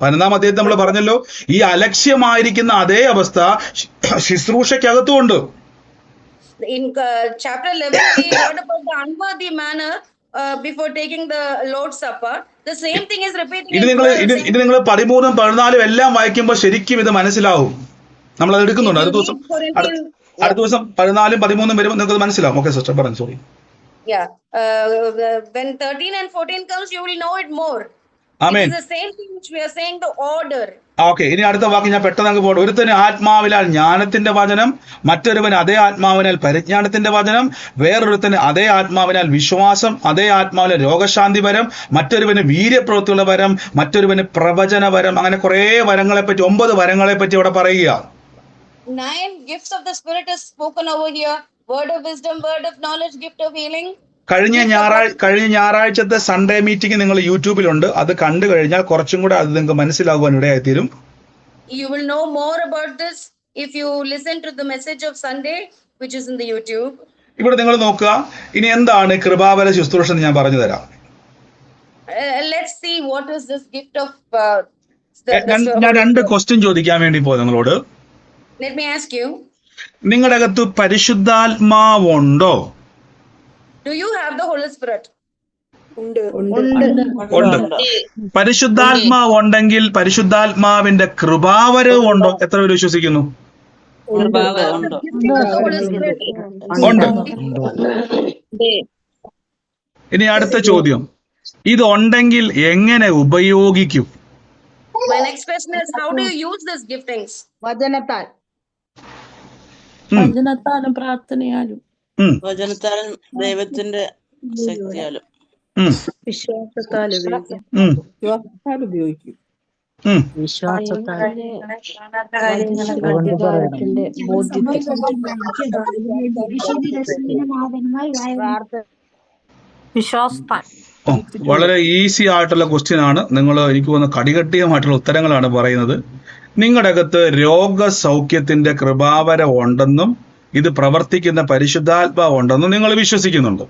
11-ാം അധ്യായത്തിൽ നമ്മൾ പറഞ്ഞല്ലോ ഈ അലക്ഷ്യമായിരിക്കുന്ന അതേ അവസ്ഥ ശുശ്രൂഷയ്ക്കകത്തുമുണ്ട്. In chapter 11, we heard about the unworthy manner before taking the Lord's Supper. The same thing is repeating. ഇത് നിങ്ങൾ 13-14 എല്ലാം വായിക്കുമ്പോൾ ശരിക്കും ഇത് മനസ്സിലാവും. നമ്മളത് എടുക്കുന്നുണ്ട്. അടുത്ത ദിവസം 14-13 വരുമ്പോൾ നിങ്ങൾക്ക് മനസ്സിലാവും. ഓക്കെ സിസ്റ്റർ പറഞ്ഞു, sorry. Yeah, when 13 and 14 comes, you will know it more. Amen. It is the same thing which we are saying, the order. Okay, ഇനി അടുത്ത വാക്ക് ഞാൻ പെട്ടെന്ന് അങ്ങ് പോകണം. ഒരുത്തന് ആത്മാവിനാൽ ജ്ഞാനത്തിന്റെ വചനം, മറ്റൊരുവന് അതേ ആത്മാവിനാൽ പരിജ്ഞാനത്തിന്റെ വചനം, വേറൊരുത്തന് അതേ ആത്മാവിനാൽ വിശ്വാസം, അതേ ആത്മാവിനാൽ രോഗശാന്തി വരം, മറ്റൊരുവന് വീര്യപ്രവൃത്തിയുള്ള വരം, മറ്റൊരുവന് പ്രവചന വരം. അങ്ങനെ കുറെ വരങ്ങളെ പറ്റി 9 വരങ്ങളെ പറ്റി ഇവിടെ പറയുക. 9 gifts of the Spirit is spoken over here. Word of wisdom, word of knowledge, gift of healing. കഴിഞ്ഞ ഞായറാഴ്ചത്തെ സൺഡേ മീറ്റിംഗ് നിങ്ങൾ യൂട്യൂബിലുണ്ട്. അത് കണ്ടു കഴിഞ്ഞാൽ കുറച്ചും കൂടെ അത് നിങ്ങൾക്ക് മനസ്സിലാകുവാൻ ഇടയായിത്തീരും. You will know more about this if you listen to the message of Sunday which is in the YouTube. ഇവിടെ നിങ്ങൾ നോക്കുക, ഇനി എന്താണ് കൃപാവര ശുശ്രൂഷ എന്ന് ഞാൻ പറഞ്ഞു തരാം. Let's see what is this gift of ഞാൻ 2 ക്വസ്റ്റ്യൻ ചോദിക്കാൻ വേണ്ടി പോയി നിങ്ങളോട്. Let me ask you, നിങ്ങളുടെ അകത്ത് പരിശുദ്ധാത്മാവുണ്ടോ? do you have the Holy Spirit? ഉണ്ട്. പരിശുദ്ധാത്മാവ് ഉണ്ടെങ്കിൽ പരിശുദ്ധാത്മാവിന്റെ കൃപാവരവും ഉണ്ടോ? എത്ര പേര് വിശ്വസിക്കുന്നു? ഉണ്ട്. ഇനി അടുത്ത ചോദ്യം, ഇതുണ്ടെങ്കിൽ എങ്ങനെ ഉപയോഗിക്കും? My next question is, how do you use these giftings? വചനത്താലും പ്രാർത്ഥനയാലും വചനത്താലും ദൈവത്തിന്റെ ശക്തിയാലും വിശ്വാസത്താൽ ഉപയോഗിക്കും. വളരെ ഈസി ആയിട്ടുള്ള ക്വസ്റ്റ്യൻ ആണ്. നിങ്ങൾ എനിക്ക് തോന്നുന്ന കടികട്ടിയമായിട്ടുള്ള ഉത്തരങ്ങളാണ് പറയുന്നത്. നിങ്ങളുടെ അകത്ത് രോഗസൗഖ്യത്തിന്റെ കൃപാവരം ഉണ്ടെന്നും ഇത് പ്രവർത്തിക്കുന്ന പരിശുദ്ധാത്മാവ് ഉണ്ടെന്നും നിങ്ങൾ വിശ്വസിക്കുന്നുണ്ട്.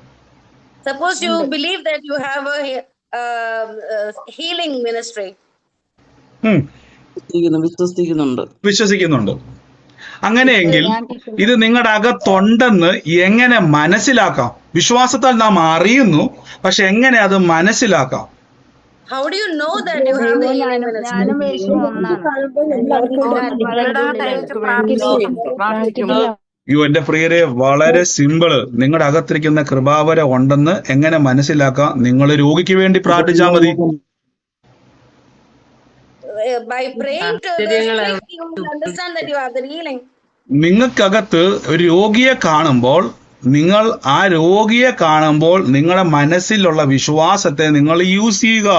Suppose you believe that you have a healing ministry. വിശ്വസിക്കുന്നുണ്ട്. അങ്ങനെയെങ്കിൽ ഇത് നിങ്ങളുടെ അകത്തുണ്ടെന്ന് എങ്ങനെ മനസ്സിലാക്കാം? വിശ്വാസത്താൽ നാം അറിയുന്നു, പക്ഷെ എങ്ങനെ അത് മനസ്സിലാക്കാം? How do you know that you have the healing ministry? എന്റെ പ്രിയരെ, വളരെ സിമ്പിള്. നിങ്ങളുടെ അകത്തിരിക്കുന്ന കൃപാവരം ഉണ്ടെന്ന് എങ്ങനെ മനസ്സിലാക്കാം? നിങ്ങൾ രോഗിക്ക് വേണ്ടി പ്രാർത്ഥിച്ചാൽ മതി. By praying to the Spirit, you will understand that you have the healing. നിങ്ങൾക്കകത്ത് ഒരു രോഗിയെ കാണുമ്പോൾ, നിങ്ങൾ ആ രോഗിയെ കാണുമ്പോൾ നിങ്ങളുടെ മനസ്സിലുള്ള വിശ്വാസത്തെ നിങ്ങൾ യൂസ് ചെയ്യുക.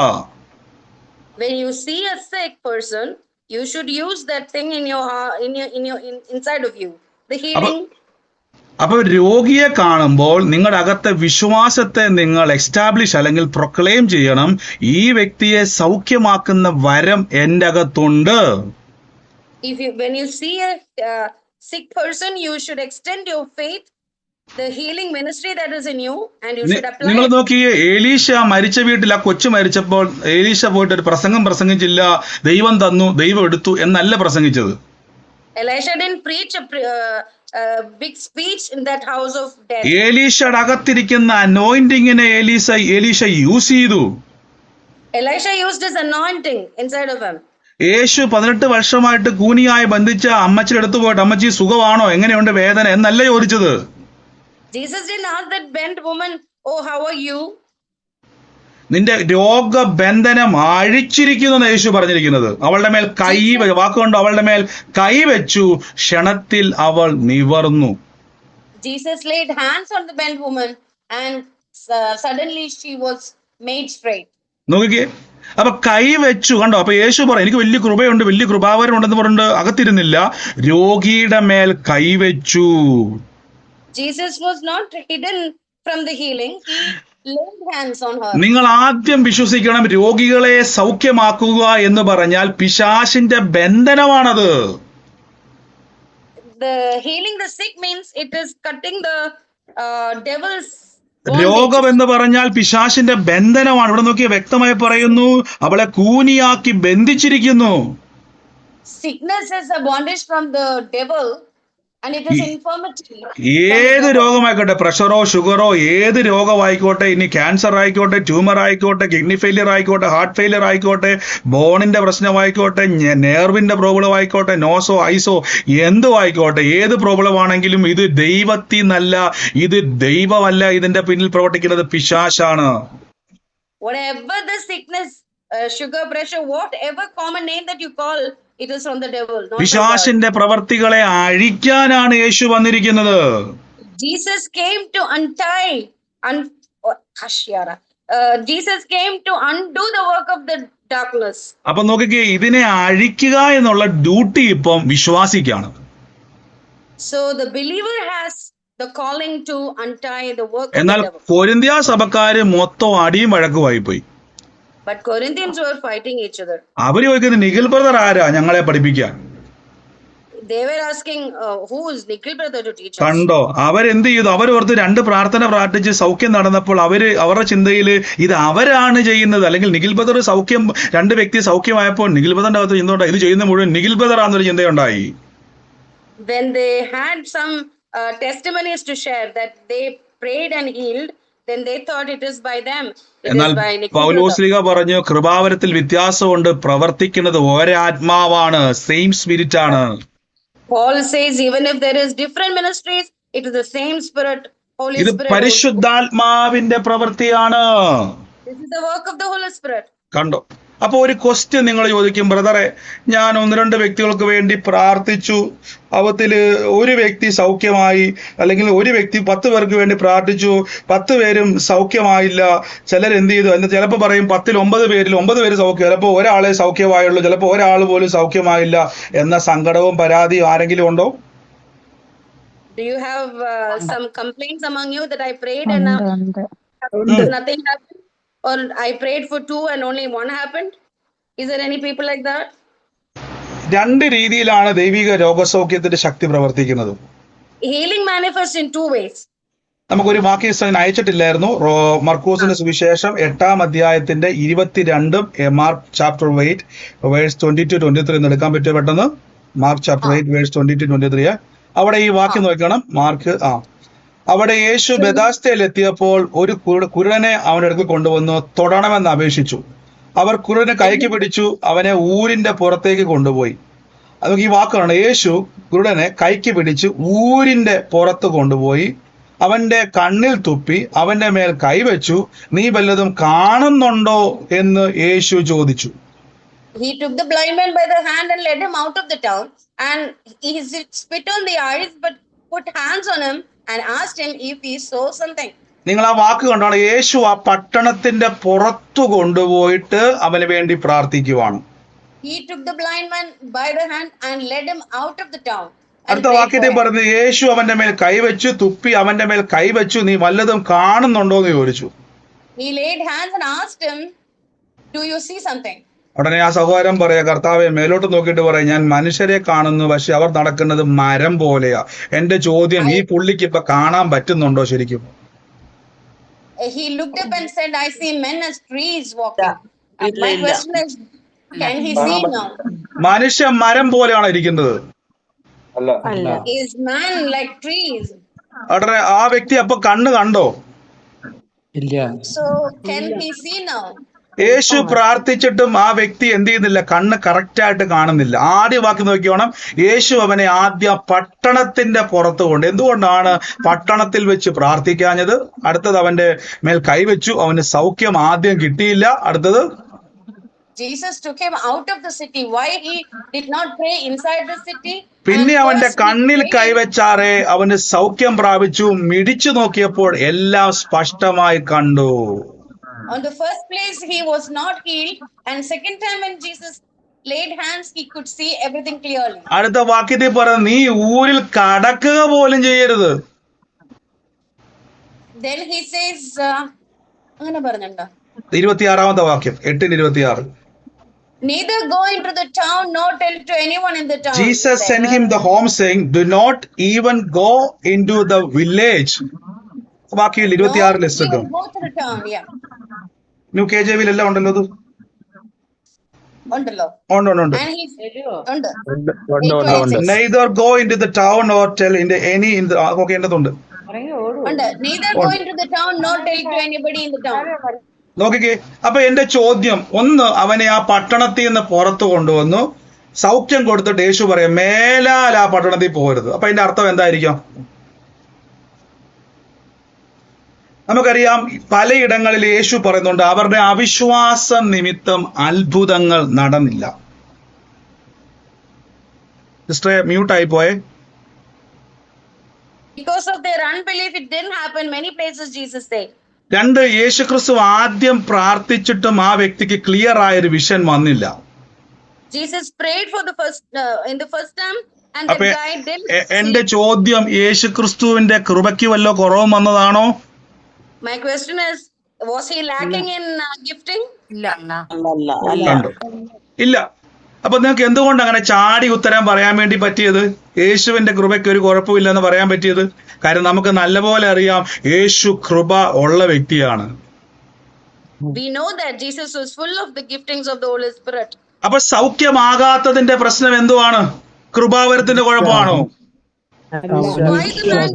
When you see a sick person, you should use that thing in your heart, inside of you. The healing. അപ്പൊ രോഗിയെ കാണുമ്പോൾ നിങ്ങളുടെ അകത്തെ വിശ്വാസത്തെ നിങ്ങൾ എസ്റ്റാബ്ലിഷ് അല്ലെങ്കിൽ പ്രൊക്ലെയിം ചെയ്യണം. ഈ വ്യക്തിയെ സൗഖ്യമാക്കുന്ന വരം എൻ്റെ അകത്തുണ്ട്. When you see a sick person, you should extend your faith, the healing ministry that is in you, and you should apply. നിങ്ങൾ നോക്കിയേ, എലീശ മരിച്ച വീട്ടിൽ ആ കൊച്ചു മരിച്ചപ്പോൾ എലീശ പോയിട്ട് ഒരു പ്രസംഗിച്ചില്ല, ദൈവം തന്നു ദൈവം എടുത്തു എന്നല്ല പ്രസംഗിച്ചത്. Elisha didn't preach a big speech in that house of death. എലീശയുടെ അകത്തിരിക്കുന്ന അനോയിന്റിങ്ങിനെ എലീശ യൂസ് ചെയ്തു. Elisha used his anointing inside of him. യേശു 18 വർഷമായിട്ട് കൂനിയായി ബന്ധിച്ച അമ്മച്ചിയുടെ അടുത്ത് പോയിട്ട്, അമ്മച്ചി സുഖമാണോ, എങ്ങനെയുണ്ട് വേദന എന്നല്ല ചോദിച്ചത്. Jesus didn't ask that bent woman, oh, how are you? നിന്റെ രോഗബന്ധനം അഴിച്ചിരിക്കുന്നു യേശു പറഞ്ഞിരിക്കുന്നത്. അവളുടെ മേൽ വാക്കുകൊണ്ട് അവളുടെ മേൽ കൈവച്ചു, ക്ഷണത്തിൽ അവൾ നിവർന്നു. Jesus laid hands on the bent woman and suddenly she was made straight. നോക്കിക്കേ, അപ്പൊ കൈവച്ചു, കണ്ടോ? അപ്പൊ യേശു പറയും, എനിക്ക് വലിയ കൃപയുണ്ട്, വലിയ കൃപാവരം ഉണ്ടെന്ന് പറഞ്ഞിട്ട് അകത്തിരുന്നില്ല, രോഗിയുടെ മേൽ കൈവച്ചു. Jesus was not hidden from the healing. He laid hands on her. നിങ്ങൾ ആദ്യം വിശ്വസിക്കണം, രോഗികളെ സൗഖ്യമാക്കുക എന്ന് പറഞ്ഞാൽ പിശാചിന്റെ ബന്ധനമാണത്. The healing the sick means it is cutting the devil's. രോഗം എന്ന് പറഞ്ഞാൽ പിശാചിന്റെ ബന്ധനമാണ്. ഇവിടെ നോക്കിയ വ്യക്തമായി പറയുന്നു, അവളെ കൂനിയാക്കി ബന്ധിച്ചിരിക്കുന്നു. Sickness is a bondage from the devil. And it is infirmity. ഏത് രോഗമായിക്കോട്ടെ, പ്രഷറോ ഷുഗറോ ഏത് രോഗമായിക്കോട്ടെ, ഇനി ക്യാൻസർ ആയിക്കോട്ടെ, ട്യൂമർ ആയിക്കോട്ടെ, കിഡ്നി ഫെയിലിയർ ആയിക്കോട്ടെ, ഹാർട്ട് ഫെയിലിയർ ആയിക്കോട്ടെ, ബോണിന്റെ പ്രശ്നമായിക്കോട്ടെ, നെർവിന്റെ പ്രോബ്ലം ആയിക്കോട്ടെ, നോസോ ഐസോ എന്തോ ആയിക്കോട്ടെ, ഏത് പ്രോബ്ലം ആണെങ്കിലും ഇത് ദൈവത്തിൽ നിന്നല്ല, ഇത് ദൈവമല്ല ഇതിന്റെ പിന്നിൽ പ്രവർത്തിക്കുന്നത് പിശാചാണ്. Whatever the sickness, sugar, pressure, whatever common name that you call, it is from the devil. പിശാചിന്റെ പ്രവർത്തികളെ അഴിക്കാനാണ് യേശു വന്നിരിക്കുന്നത്. Jesus came to untie Jesus came to undo the work of the darkness. അപ്പൊ നോക്കിക്കേ, ഇതിനെ അഴിക്കുക എന്നുള്ള ഡ്യൂട്ടി ഇപ്പം വിശ്വാസിക്കാണ്. So the believer has the calling to untie the work എന്നാൽ of the devil. കൊരിന്ത്യ സഭക്കാര് മൊത്തം അടിയും വഴക്കുമായി പോയി. But Corinthians were fighting each other. അവര് ചോദിക്കുന്നത്, നിഖിൽ ബ്രദർ ആരാ ഞങ്ങളെ പഠിപ്പിക്കാൻ? They were asking, who is Nikhil brother to teach us? കണ്ടോ, അവരെന്ത് ചെയ്തു? അവരോർത്ത് 2 പ്രാർത്ഥന പ്രാർത്ഥിച്ച് സൗഖ്യം നടന്നപ്പോൾ അവരുടെ ചിന്തയില് ഇത് അവരാണ് ചെയ്യുന്നത്, അല്ലെങ്കിൽ നിഖിൽ ബ്രദർ സൗഖ്യം, 2 വ്യക്തി സൗഖ്യമായപ്പോൾ നിഖിൽ ബ്രദറിന്റെ അകത്ത് ചിന്തയുണ്ടായി, ഇത് ചെയ്യുന്ന മുഴുവൻ നിഖിൽ ബ്രദർ ആണെന്നൊരു ചിന്തയുണ്ടായി. When they had some testimonies to share that they prayed and healed, then they thought it is by them. എന്നാൽ പൗലോസ്ലീഹ പറഞ്ഞു, കൃപാവരത്തിൽ വ്യത്യാസമുണ്ട്, പ്രവർത്തിക്കുന്നത് ഒരാത്മാവാണ്, സെയിം സ്പിരിറ്റ് ആണ്. Paul says even if there is different ministries, it is the same spirit, Holy ഇത് Spirit. പരിശുദ്ധാത്മാവിന്റെ പ്രവൃത്തിയാണ്. This is the work of the Holy Spirit. കണ്ടോ? അപ്പൊ ഒരു ക്വസ്റ്റ്യൻ നിങ്ങൾ ചോദിക്കും, ബ്രദറെ, ഞാൻ 1-2 വ്യക്തികൾക്ക് വേണ്ടി പ്രാർത്ഥിച്ചു, അവത്തില് ഒരു വ്യക്തി സൗഖ്യമായി, അല്ലെങ്കിൽ ഒരു വ്യക്തി 10 പേർക്ക് വേണ്ടി പ്രാർത്ഥിച്ചു, 10 പേരും സൗഖ്യമായില്ല, ചിലരെന്ത് ചെയ്തു? എന്ന് ചിലപ്പോൾ പറയും 10-ൽ 9 പേരിൽ 9 പേര് സൗഖ്യം, ചിലപ്പോൾ ഒരാളെ സൗഖ്യമായുള്ളൂ, ചിലപ്പോൾ ഒരാൾ പോലും സൗഖ്യമായില്ല എന്ന സങ്കടവും പരാതിയും ആരെങ്കിലും ഉണ്ടോ? Do you have some complaints among you that I prayed and nothing happened? Or I prayed for 2 and only 1 happened? Is there any people like that? 2 രീതിയിലാണ് ദൈവിക രോഗസൗഖ്യത്തിന്റെ ശക്തി പ്രവർത്തിക്കുന്നത്. Healing manifests in 2 ways. നമുക്കൊരു വാക്യം അയച്ചിട്ടില്ലായിരുന്നു, മർക്കോസിന്റെ സുവിശേഷം 8-ാം അധ്യായത്തിന്റെ 22 മാർക്ക് ചാപ്റ്റർ 8 വേഴ്സ് 22-23 എടുക്കാൻ പറ്റുമോ പെട്ടെന്ന്? Mark chapter 8 verse 22-23. അവിടെ ഈ വാക്യം നോക്കണം. മാർക്ക് അവിടെ യേശു ബെഥാസ്തയിൽ എത്തിയപ്പോൾ ഒരു കുരുടനെ അവന്റെ അടുത്ത് കൊണ്ടുവന്നു തൊടണമെന്ന് അപേക്ഷിച്ചു. അവർ കുരുടനെ കൈക്ക് പിടിച്ചു അവനെ ഊരിന്റെ പുറത്തേക്ക് കൊണ്ടുപോയി. നമുക്ക് ഈ വാക്കാണ്, യേശു കുരുടനെ കൈക്ക് പിടിച്ച് ഊരിന്റെ പുറത്ത് കൊണ്ടുപോയി അവന്റെ കണ്ണിൽ തുപ്പി അവന്റെ മേൽ കൈവച്ചു. നീ വല്ലതും കാണുന്നുണ്ടോ എന്ന് യേശു ചോദിച്ചു. He took the blind man by the hand and led him out of the town, and he spit on the eyes but put hands on him and asked him if he saw something. നിങ്ങൾ ആ വാക്ക് കണ്ടാണ്, യേശു ആ പട്ടണത്തിന്റെ പുറത്തു കൊണ്ടുപോയിട്ട് അവന് വേണ്ടി പ്രാർത്ഥിക്കുവാണ്. he took the blind man by the hand and led him out of the town and അടുത്ത prayed for വാക്യത്തിൽ him. പറഞ്ഞു, യേശു അവന്റെ മേൽ കൈവച്ചു, തുപ്പി അവന്റെ മേൽ കൈവച്ചു, നീ വല്ലതും കാണുന്നുണ്ടോ എന്ന് ചോദിച്ചു. He laid hands and asked him, do you see something? ഉടനെ ആ സഹോദരൻ പറയാ, കർത്താവെ, മേലോട്ട് നോക്കിയിട്ട് പറയാം, ഞാൻ മനുഷ്യരെ കാണുന്നു, പക്ഷെ അവർ നടക്കുന്നത് മരം പോലെയാ. എന്റെ ചോദ്യം, ഈ പുള്ളിക്ക് ഇപ്പൊ കാണാൻ പറ്റുന്നുണ്ടോ ശരിക്കും? He looked up and said, I see men as trees walking. ഇല്ല My ഇല്ല question is, can he see now? മനുഷ്യൻ മരം പോലെയാണ് ഇരിക്കുന്നത്. അല്ല Is man like trees? ഉടനെ ആ വ്യക്തി അപ്പൊ കണ്ണ് കണ്ടോ? So can he see now? യേശു പ്രാർത്ഥിച്ചിട്ടും ആ വ്യക്തി എന്ത് ചെയ്യുന്നില്ല, കണ്ണ് കറക്റ്റ് ആയിട്ട് കാണുന്നില്ല. ആദ്യ വാക്യം നോക്കിയോണം, യേശു അവനെ ആദ്യ പട്ടണത്തിന്റെ പുറത്ത് കൊണ്ട്. എന്തുകൊണ്ടാണ് പട്ടണത്തിൽ വെച്ച് പ്രാർത്ഥിക്കാഞ്ഞത്? അടുത്തത് അവന്റെ മേൽ കൈവച്ചു, അവന് സൗഖ്യം ആദ്യം കിട്ടിയില്ല. അടുത്തത് Jesus took him out of the city. Why he did not pray inside the city? പിന്നെ And അവന്റെ first he കണ്ണിൽ prayed. കൈവച്ചാറേ അവന് സൗഖ്യം പ്രാപിച്ചു. മിടിച്ചു നോക്കിയപ്പോൾ എല്ലാം സ്പഷ്ടമായി കണ്ടു. On the first place, he was not healed. And second time when Jesus laid hands, he could see everything clearly. അടുത്ത വാക്യത്തിൽ പറഞ്ഞു, നീ ഊരിൽ കടക്കുക പോലും ചെയ്യരുത്. Then he says, അങ്ങനെ പറഞ്ഞുണ്ടോ? 26-ാമത്തെ വാക്യം, 8:26. Neither go into the town nor tell to anyone in the town. Jesus sent him the home saying, do not even go into the village. വാക്യം 26 list No, go to the town. Yeah. New KJV എല്ലാം ഉണ്ടല്ലോ അത്. ഉണ്ടല്ലോ. ഉണ്ട്. And he ഉണ്ട്. ഉണ്ട്. Neither go into the town or tell into any in the okay എന്റെതുണ്ട്. ഉണ്ട്. Neither go into the town nor tell to anybody in the town. നോക്കിക്കേ, അപ്പൊ എന്റെ ചോദ്യം, ഒന്ന്, അവനെ ആ പട്ടണത്തിൽ നിന്ന് പുറത്തു കൊണ്ടുവന്നു, സൗഖ്യം കൊടുത്തിട്ട് യേശു പറയാം, മേലാൽ ആ പട്ടണത്തിൽ പോകരുത്. അപ്പൊ അതിന്റെ അർത്ഥം എന്തായിരിക്കാം? നമുക്കറിയാം, പലയിടങ്ങളിൽ യേശു പറയുന്നുണ്ട് അവരുടെ അവിശ്വാസം നിമിത്തം അത്ഭുതങ്ങൾ നടന്നില്ല. സിസ്റ്ററെ മ്യൂട്ടായി പോയെ. Because of their unbelief, it didn't happen. Many places Jesus said. രണ്ട്, യേശുക്രിസ്തു ആദ്യം പ്രാർത്ഥിച്ചിട്ടും ആ വ്യക്തിക്ക് ക്ലിയർ ആയൊരു വിഷൻ വന്നില്ല. Jesus prayed for the first in the first time, and the അപ്പൊ guy didn't എന്റെ see. ചോദ്യം, യേശുക്രിസ്തുവിന്റെ കൃപയ്ക്ക് വല്ല കുറവും വന്നതാണോ? My question is, was he lacking in gifting? അല്ല കണ്ടു ഇല്ല. അപ്പൊ നിങ്ങൾക്ക് എന്തുകൊണ്ട് അങ്ങനെ ചാടി ഉത്തരം പറയാൻ വേണ്ടി പറ്റിയത്? യേശുവിന്റെ കൃപയ്ക്ക് ഒരു കുഴപ്പമില്ലെന്ന് പറയാൻ പറ്റിയത്? കാര്യം നമുക്ക് നല്ലപോലെ അറിയാം, യേശു കൃപ ഉള്ള വ്യക്തിയാണ്. We know that Jesus was full of the giftings of the Holy Spirit. അപ്പൊ സൗഖ്യമാകാത്തതിന്റെ പ്രശ്നം എന്തുവാണ്? കൃപാവരത്തിന്റെ കുഴപ്പമാണോ? Why the man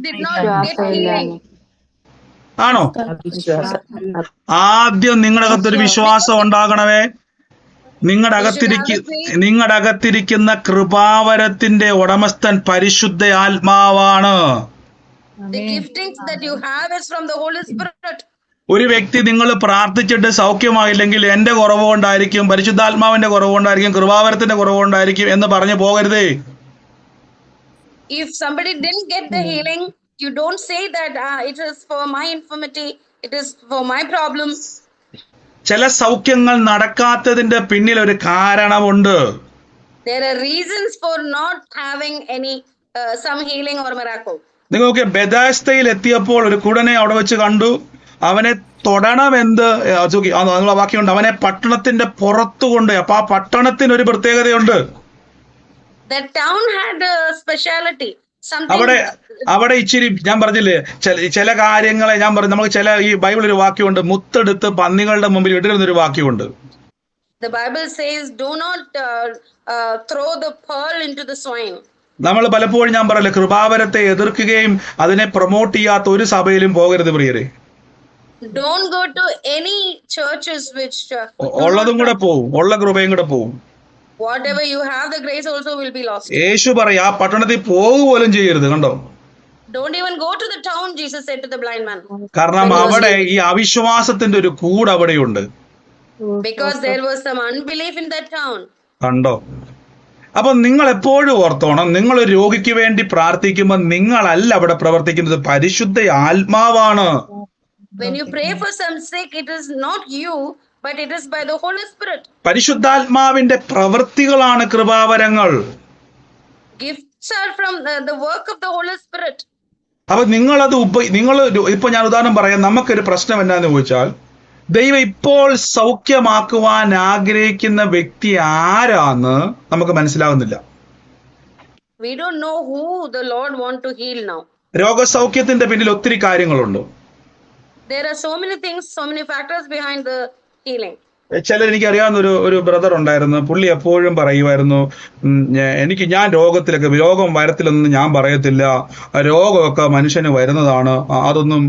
did not get healing? ആണോ? ആദ്യം നിങ്ങളുടെ അകത്തൊരു വിശ്വാസം ഉണ്ടാകണമേ. നിങ്ങളുടെ അകത്തിരിക്കുന്ന കൃപാവരത്തിന്റെ ഉടമസ്ഥൻ പരിശുദ്ധ ആത്മാവാണ്. The giftings that you have is from the Holy Spirit. ഒരു വ്യക്തി നിങ്ങൾ പ്രാർത്ഥിച്ചിട്ട് സൗഖ്യമായില്ലെങ്കിൽ എന്റെ കുറവ് കൊണ്ടായിരിക്കും, പരിശുദ്ധാത്മാവിന്റെ കുറവ് കൊണ്ടായിരിക്കും, കൃപാവരത്തിന്റെ കുറവ് കൊണ്ടായിരിക്കും എന്ന് പറഞ്ഞു പോകരുതേ. If somebody didn't get the healing, you don't say that it is for my infirmity, it is for my problem. ചില സൗഖ്യങ്ങൾ നടക്കാത്തതിന്റെ പിന്നിൽ ഒരു കാരണമുണ്ട്. There are reasons for not having any some healing or miracle. നിങ്ങൾക്ക് ബെഥാസ്തയിൽ എത്തിയപ്പോൾ ഒരു കുടനെ അവിടെ വെച്ച് കണ്ടു, അവനെ തൊടണമെന്ത് വാക്യമുണ്ട്, അവനെ പട്ടണത്തിന്റെ പുറത്തു കൊണ്ട്. അപ്പൊ ആ പട്ടണത്തിന് ഒരു പ്രത്യേകതയുണ്ട്. That town had a speciality. അവിടെ ഇച്ചിരി ഞാൻ പറഞ്ഞില്ലേ, ചില കാര്യങ്ങളെ ഞാൻ പറഞ്ഞു, നമുക്ക് ചില ഈ ബൈബിൾ ഒരു വാക്യമുണ്ട്, മുത്തെടുത്ത് പന്നികളുടെ മുമ്പിൽ ഇടരുന്നൊരു വാക്യമുണ്ട്. The Bible says, do not throw the pearl into the swine. നമ്മൾ പലപ്പോഴും ഞാൻ പറയല്ലേ, കൃപാവരത്തെ എതിർക്കുകയും അതിനെ പ്രൊമോട്ട് ചെയ്യാത്ത ഒരു സഭയിലും പോകരുത് പ്രിയരെ. Don't go to any churches which ഉള്ളതും കൂടെ പോവും, ഉള്ള കൃപയും കൂടെ പോവും. whatever you have, the grace also will be lost. യേശു പറയാ, പട്ടണത്തിൽ പോലും ചെയ്യരുത്. കണ്ടോ? Don't even go to the town, Jesus said to the blind man. കാരണം അവിടെ ഈ അവിശ്വാസത്തിന്റെ ഒരു കൂട് അവിടെയുണ്ട്. Because there was some unbelief in that town. കണ്ടോ? അപ്പൊ നിങ്ങൾ എപ്പോഴും ഓർത്തോണം, നിങ്ങൾ ഒരു രോഗിക്ക് വേണ്ടി പ്രാർത്ഥിക്കുമ്പോൾ നിങ്ങളല്ല അവിടെ പ്രവർത്തിക്കുന്നത്, പരിശുദ്ധ ആത്മാവാണ്. When you pray for some sick, it is not you but it is by the Holy Spirit. പരിശുദ്ധാത്മാവിന്റെ പ്രവൃത്തികളാണ് കൃപാവരങ്ങൾ. Gifts are from the work of the Holy Spirit. അപ്പൊ നിങ്ങളത് ഇപ്പൊ ഞാൻ ഉദാഹരണം പറയാം. നമുക്കൊരു പ്രശ്നം എന്താന്ന് ചോദിച്ചാൽ, ദൈവം ഇപ്പോൾ സൗഖ്യമാക്കുവാൻ ആഗ്രഹിക്കുന്ന വ്യക്തി ആരാന്ന് നമുക്ക് മനസ്സിലാകുന്നില്ല. We don't know who the Lord want to heal now. രോഗസൗഖ്യത്തിന്റെ പിന്നിൽ ഒത്തിരി കാര്യങ്ങളുണ്ട്. There are so many things, so many factors behind the healing. എനിക്ക് അറിയാവുന്ന ഒരു ബ്രദർ ഉണ്ടായിരുന്നു. പുള്ളി എപ്പോഴും പറയുമായിരുന്നു, ഞാൻ രോഗം വരത്തില്ലെന്ന് ഞാൻ പറയത്തില്ല, രോഗമൊക്കെ മനുഷ്യന് വരുന്നതാണ്, അതൊന്നും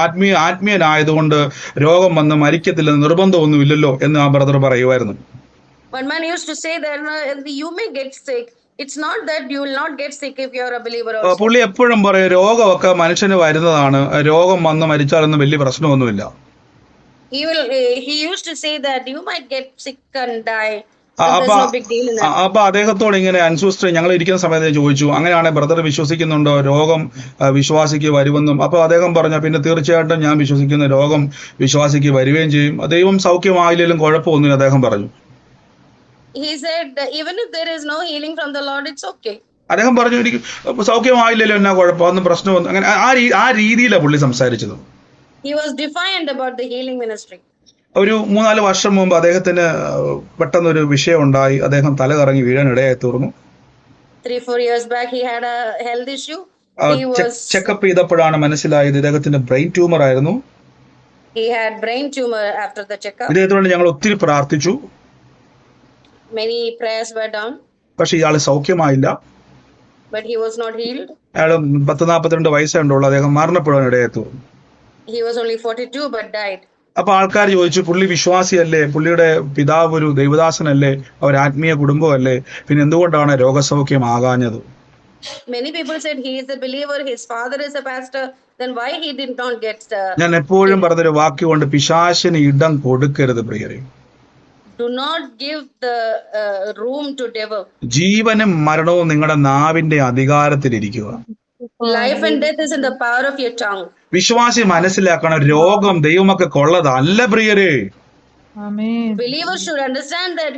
ആത്മീയനായതുകൊണ്ട് രോഗം വന്ന് മരിക്കത്തില്ലെന്ന് നിർബന്ധമൊന്നുമില്ലല്ലോ എന്ന് ആ ബ്രദർ പറയുമായിരുന്നു. One man used to say that you may get sick. It's not that you will not get sick if you are a believer also. പുള്ളി എപ്പോഴും പറയും, രോഗമൊക്കെ മനുഷ്യന് വരുന്നതാണ്, രോഗം വന്ന് മരിച്ചാലൊന്നും വലിയ പ്രശ്നമൊന്നുമില്ല. He used to say that you might get sick and die. There's no big deal in that. അപ്പൊ അദ്ദേഹത്തോട് ഇങ്ങനെ അൻസൂസ്റ്റർ ഞങ്ങൾ ഇരിക്കുന്ന സമയത്ത് ചോദിച്ചു, അങ്ങനെയാണെങ്കിൽ ബ്രദർ വിശ്വസിക്കുന്നുണ്ടോ രോഗം വിശ്വാസിക്ക് വരുമെന്നും? അപ്പൊ അദ്ദേഹം പറഞ്ഞു, പിന്നെ തീർച്ചയായിട്ടും ഞാൻ വിശ്വസിക്കുന്ന രോഗം വിശ്വാസിക്ക് വരികയും ചെയ്യും, ദൈവം സൗഖ്യമായില്ലെങ്കിലും കുഴപ്പമൊന്നുമില്ല അദ്ദേഹം പറഞ്ഞു. He said even if there is no healing from the Lord, it's okay. അദ്ദേഹം പറഞ്ഞു, എനിക്ക് സൗഖ്യമായില്ലല്ലോ എന്നാ കുഴപ്പം, ഒന്നും പ്രശ്നമൊന്നും. അങ്ങനെ ആ രീതിയിലാണ് പുള്ളി സംസാരിച്ചത്. He was defiant about the healing ministry. ഒരു 3-4 വർഷം മുമ്പ് അദ്ദേഹത്തിന് പെട്ടെന്നൊരു വിഷയം ഉണ്ടായി. അദ്ദേഹം തല കറങ്ങി വീഴാൻ ഇടയായി തീർന്നു. 3-4 years back he had a health issue. Checkup ചെയ്തപ്പോഴാണ് മനസ്സിലായത് ഇദ്ദേഹത്തിന്റെ ബ്രെയിൻ ട്യൂമർ ആയിരുന്നു. He had brain tumor after the checkup. ഇദ്ദേഹത്തോട് ഞങ്ങൾ ഒത്തിരി പ്രാർത്ഥിച്ചു. Many prayers were done. പക്ഷെ ഇയാള് സൗഖ്യമായില്ല. But he was not healed. അയാൾ 10-42 വയസ്സേ ഉണ്ടുള്ളൂ. അദ്ദേഹം മരണപ്പെടാൻ ഇടയായി തീർന്നു. He was only 42 but died. അപ്പൊ ആൾക്കാർ ചോദിച്ചു, പുള്ളി വിശ്വാസിയല്ലേ, പുള്ളിയുടെ പിതാവ് ഒരു ദൈവദാസനല്ലേ, അവർ ആത്മീയ കുടുംബമല്ലേ, പിന്നെ എന്തുകൊണ്ടാണ് രോഗസൗഖ്യമാകാഞ്ഞത്? Many people said he is a believer, his father is a pastor, then why he did not get ഞാൻ എപ്പോഴും പറഞ്ഞൊരു വാക്യമുണ്ട്, പിശാചിന് ഇടം കൊടുക്കരുത് പ്രിയരെ. Do not give the room to devil. ജീവനും മരണവും നിങ്ങളുടെ നാവിന്റെ അധികാരത്തിലിരിക്കുക. Life and death is in the power of your tongue. വിശ്വാസി മനസ്സിലാക്കണം, രോഗം ദൈവമക്കൾക്ക് ഉള്ളതല്ല പ്രിയരെ. Believers should understand that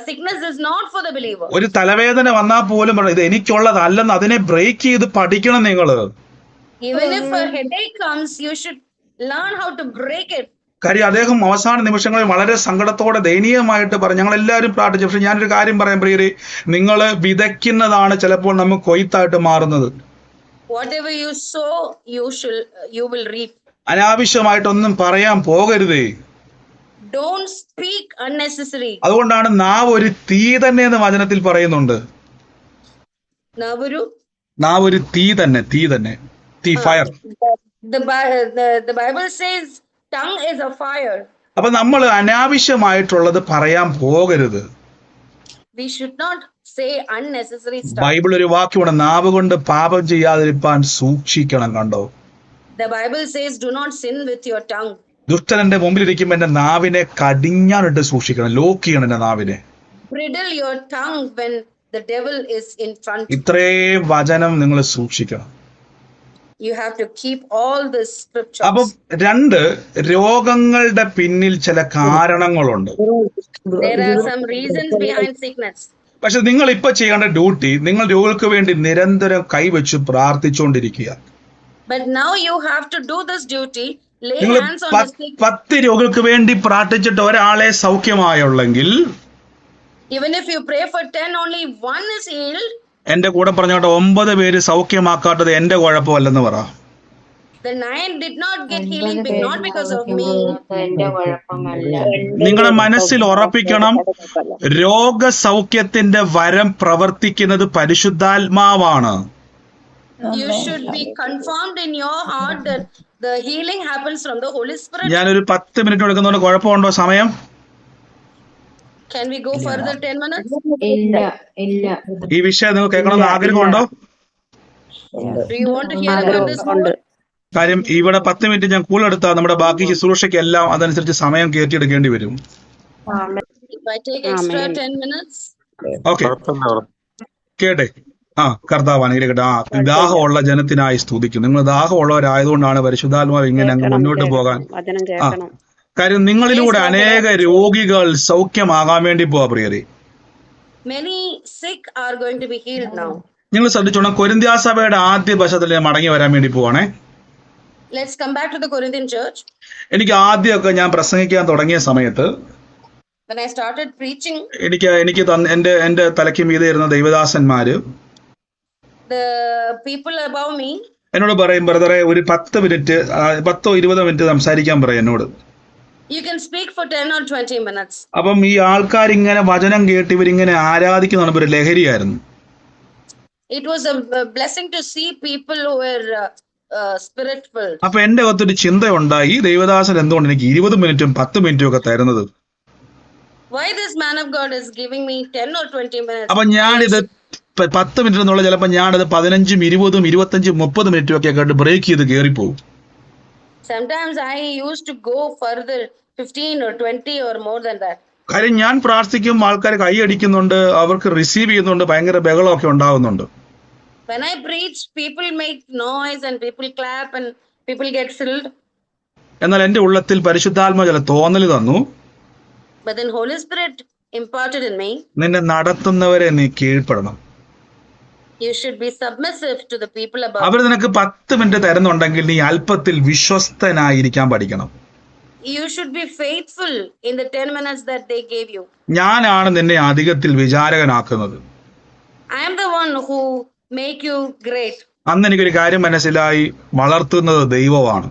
sickness is not for the believer. ഒരു തലവേദന വന്നാൽ പോലും ഇത് എനിക്കുള്ളതല്ലെന്ന് അതിനെ ബ്രേക്ക് ചെയ്ത് പഠിക്കണം നിങ്ങള്. Even if a headache comes, you should learn how to break it. കാര്യം അദ്ദേഹം അവസാന നിമിഷങ്ങളിൽ വളരെ സങ്കടത്തോടെ ദയനീയമായിട്ട് പറഞ്ഞു, ഞങ്ങൾ എല്ലാവരും പ്രാർത്ഥിച്ചു. പക്ഷെ ഞാനൊരു കാര്യം പറയാം പ്രിയരെ, നിങ്ങൾ വിതയ്ക്കുന്നതാണ് ചിലപ്പോൾ നമുക്ക് കൊയ്ത്തായിട്ട് മാറുന്നത്. Whatever you sow, you will reap. അനാവശ്യമായിട്ടൊന്നും പറയാൻ പോകരുതേ. Don't speak unnecessary. അതുകൊണ്ടാണ് നാവ് ഒരു തീ തന്നെ എന്ന് വചനത്തിൽ പറയുന്നുണ്ട്. നാവ് ഒരു തീ തന്നെ, തീ fire. The Bible says tongue is a fire. അപ്പൊ നമ്മൾ അനാവശ്യമായിട്ടുള്ളത് പറയാൻ പോകരുത്. We should not say unnecessary stuff. Bible ഒരു വാക്യമാണ്, നാവ് കൊണ്ട് പാപം ചെയ്യാതിരിക്കാൻ സൂക്ഷിക്കണം. കണ്ടോ? The Bible says do not sin with your tongue. ദുഷ്ടൻ എന്റെ മുമ്പിലിരിക്കുമ്പോ എന്റെ നാവിനെ കടിഞ്ഞാനിട്ട് സൂക്ഷിക്കണം, ലോക്ക് ചെയ്യണം എന്റെ നാവിനെ. Bridle your tongue when the devil is in front. ഇത്രയും വചനം നിങ്ങൾ സൂക്ഷിക്കണം. You have to keep all the scriptures. അപ്പൊ 2 രോഗങ്ങളുടെ പിന്നിൽ ചില കാരണങ്ങളുണ്ട്. There are some reasons behind sickness. പക്ഷെ നിങ്ങൾ ഇപ്പൊ ചെയ്യേണ്ട ഡ്യൂട്ടി, നിങ്ങൾ രോഗികൾക്ക് വേണ്ടി നിരന്തരം കൈവച്ച് പ്രാർത്ഥിച്ചുകൊണ്ടിരിക്കുക. But now you have to do this duty. Lay നിങ്ങൾ hands on the sick. 10 രോഗികൾക്ക് വേണ്ടി പ്രാർത്ഥിച്ചിട്ട് ഒരാളെ സൗഖ്യമായുള്ളെങ്കിൽ, Even if you pray for 10, only one is healed. എന്റെ കൂടെ പറഞ്ഞോട്ടെ, 9 പേര് സൗഖ്യമാക്കാത്തത് എന്റെ കുഴപ്പമല്ലെന്ന് പറ. The 9 did not get healing, not because of me. നിങ്ങളുടെ മനസ്സിൽ ഉറപ്പിക്കണം, രോഗസൗഖ്യത്തിന്റെ വരം പ്രവർത്തിക്കുന്നത് പരിശുദ്ധാത്മാവാണ്. You should be confirmed in your heart that the healing happens from the Holy Spirit. ഞാനൊരു 10 മിനിറ്റ് എടുക്കുന്നതുകൊണ്ട് കുഴപ്പമുണ്ടോ സമയം? Can we go further 10 minutes? ഇല്ല. ഈ വിഷയം നിങ്ങൾ കേൾക്കണമെന്ന് ആഗ്രഹമുണ്ടോ? Do you want to hear about this more? കാര്യം ഇവിടെ 10 മിനിറ്റ് ഞാൻ കൂടുതലെടുത്താൽ നമ്മുടെ ബാക്കി ശുശ്രൂഷയ്ക്ക് എല്ലാം അതനുസരിച്ച് സമയം കയറ്റിയെടുക്കേണ്ടി വരും. If I take extra 10 minutes. Okay, കേട്ടെ. കർത്താവ് അനുഗ്രഹിക്കട്ടെ. ദാഹമുള്ള ജനത്തിനായി സ്തുതിക്കും. നിങ്ങൾ ദാഹമുള്ളവരായതുകൊണ്ടാണ് പരിശുദ്ധാത്മാവ് ഇങ്ങനെ അങ്ങ് മുന്നോട്ട് പോകാൻ. കാര്യം നിങ്ങളിലൂടെ അനേക രോഗികൾ സൗഖ്യമാകാൻ വേണ്ടി പോവാ പ്രിയരെ. Many sick are going to be healed now. നിങ്ങൾ ശ്രദ്ധിച്ചോണം, കൊരിന്ത്യ സഭയുടെ ആദ്യ വശത്തിൽ മടങ്ങി വരാൻ വേണ്ടി പോവാണേ. Let's come back to the Corinthian church. എനിക്ക് ആദ്യമൊക്കെ ഞാൻ പ്രസംഗിക്കാൻ തുടങ്ങിയ സമയത്ത് When I started preaching, എനിക്ക് എന്റെ തലയ്ക്ക് മീതെ ഇരുന്ന ദൈവദാസന്മാര് the people above me, എന്നോട് പറയും, ബ്രദറെ ഒരു 10 മിനിറ്റ് 10-20 മിനിറ്റ് സംസാരിക്കാൻ പറയും എന്നോട്. you can speak for 10 or 20 minutes. അപ്പം ഈ ആൾക്കാർ ഇങ്ങനെ വചനം കേട്ട് ഇവരിങ്ങനെ ആരാധിക്കുന്ന ഒരു ലഹരിയായിരുന്നു. It was a blessing to see people who were spirit filled. അപ്പൊ എന്റെ അകത്തൊരു ചിന്തയുണ്ടായി, ഈ ദൈവദാസൻ എന്തുകൊണ്ട് എനിക്ക് 20 മിനിറ്റും 10 മിനിറ്റും ഒക്കെ തരുന്നത്? Why this man of God is giving me 10 or 20 minutes? അപ്പൊ ഞാനിത് 10 മിനിറ്റ് എന്നുള്ള ചിലപ്പോൾ ഞാനത് 15, 20, 25, 30 മിനിറ്റും ഒക്കെ ആയിട്ട് ബ്രേക്ക് ചെയ്ത് കയറിപ്പോകും. Sometimes I used to go further 15 or 20 or more than that. കാര്യം ഞാൻ പ്രാർത്ഥിക്കും, ആൾക്കാർ കൈയടിക്കുന്നുണ്ട്, അവർക്ക് റിസീവ് ചെയ്യുന്നുണ്ട്, ഭയങ്കര ബഹളമൊക്കെ ഉണ്ടാകുന്നുണ്ട്. When I preach, people make noise and people clap and people get filled. എന്നാൽ എന്റെ ഉള്ളത്തിൽ പരിശുദ്ധാത്മ ചില തോന്നൽ തന്നു. But then Holy Spirit imparted in me, നിന്നെ നടത്തുന്നവരെ നീ കീഴ്പ്പെടണം. you should be submissive to the people above. അവർ നിനക്ക് 10 മിനിറ്റ് തരുന്നുണ്ടെങ്കിൽ നീ അല്പത്തിൽ വിശ്വസ്തനായിരിക്കാൻ പഠിക്കണം. You should be faithful in the 10 minutes that they gave you. ഞാനാണ് നിന്നെ അധികത്തിൽ വിചാരകനാക്കുന്നത്. I am the one who make you great. അന്ന് എനിക്കൊരു കാര്യം മനസ്സിലായി, വളർത്തുന്നത് ദൈവമാണ്.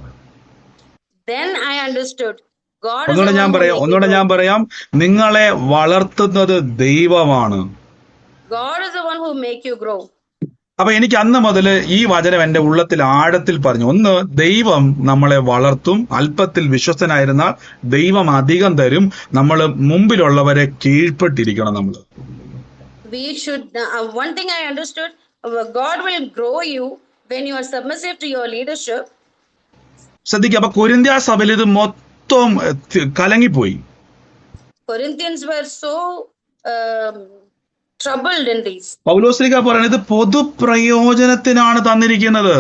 Then I understood God is ഒന്നുകൂടെ the ഞാൻ one who പറയാം, make you ഒന്നുകൂടെ grow. ഞാൻ പറയാം, നിങ്ങളെ വളർത്തുന്നത് ദൈവമാണ്. God is the one who make you grow. അപ്പൊ എനിക്ക് അന്ന് മുതൽ ഈ വചനം എന്റെ ഉള്ളത്തിൽ ആഴത്തിൽ പറഞ്ഞു. ഒന്ന്, ദൈവം നമ്മളെ വളർത്തും. അല്പത്തിൽ വിശ്വസ്തനായിരുന്നാൽ ദൈവം അധികം തരും. നമ്മൾ മുമ്പിലുള്ളവരെ കീഴ്പ്പെട്ടിരിക്കണം. നമ്മൾ We should, one thing I understood, God will grow you when you are submissive to your leadership. ശ്രദ്ധിക്കുക, അപ്പൊ കൊരിന്ത്യ സഭയിൽ ഇത് മൊത്തം കലങ്ങിപ്പോയി. Corinthians were so troubled in these. Paulose Sleeha പറയുന്നത് ഇത് പൊതുപ്രയോജനത്തിനാണ് തന്നിരിക്കുന്നത്.